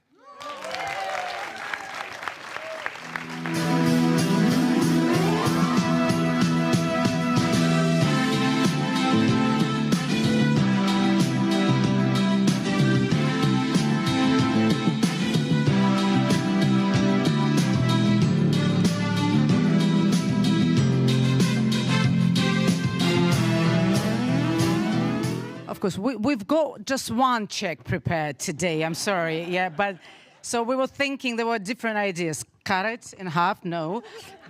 H: Of course, we've got just one check prepared today. I'm sorry, yeah, but so we were thinking there were different ideas. Cut it in half, no.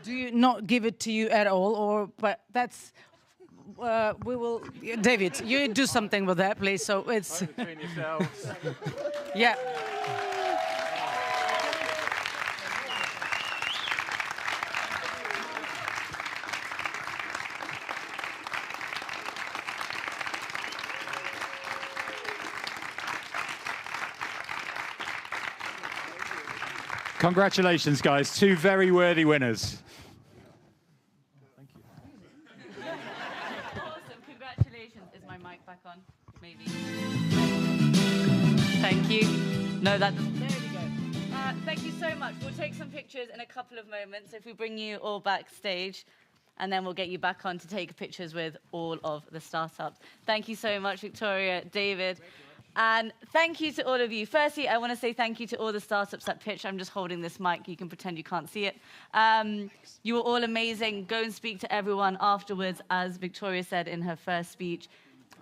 H: Do you not give it to you at all, or but that's we will. David, you do something with that, please. So it's
V: between yourselves.
H: yeah.
V: Congratulations, guys. Two very worthy winners.
A: Thank you. Awesome. Congratulations. Is my mic back on? Maybe. Thank you. No, that doesn't. There we go. Thank you so much. We'll take some pictures in a couple of moments. If we bring you all backstage, and then we'll get you back on to take pictures with all of the startups. Thank you so much, Victoria, David. And thank you to all of you. Firstly, I want to say thank you to all the startups that pitched. I'm just holding this mic. You can pretend you can't see it. You were all amazing. Go and speak to everyone afterwards. As Victoria said in her first speech,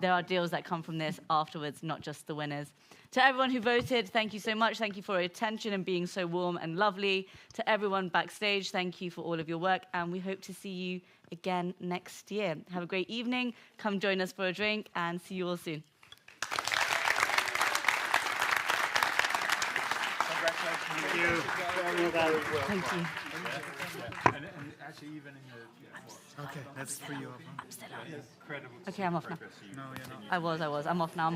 A: there are deals that come from this afterwards, not just the winners. To everyone who voted, thank you so much. Thank you for your attention and being so warm and lovely. To everyone backstage, thank you for all of your work. And we hope to see you again next year. Have a great evening. Come join us for a drink and see you all soon.
V: Thank you.
A: Thank you.
V: And actually, even in the
P: okay, that's for you.
A: I'm still on. Okay, I'm off now.
P: No, you're not.
A: I was. I'm off now.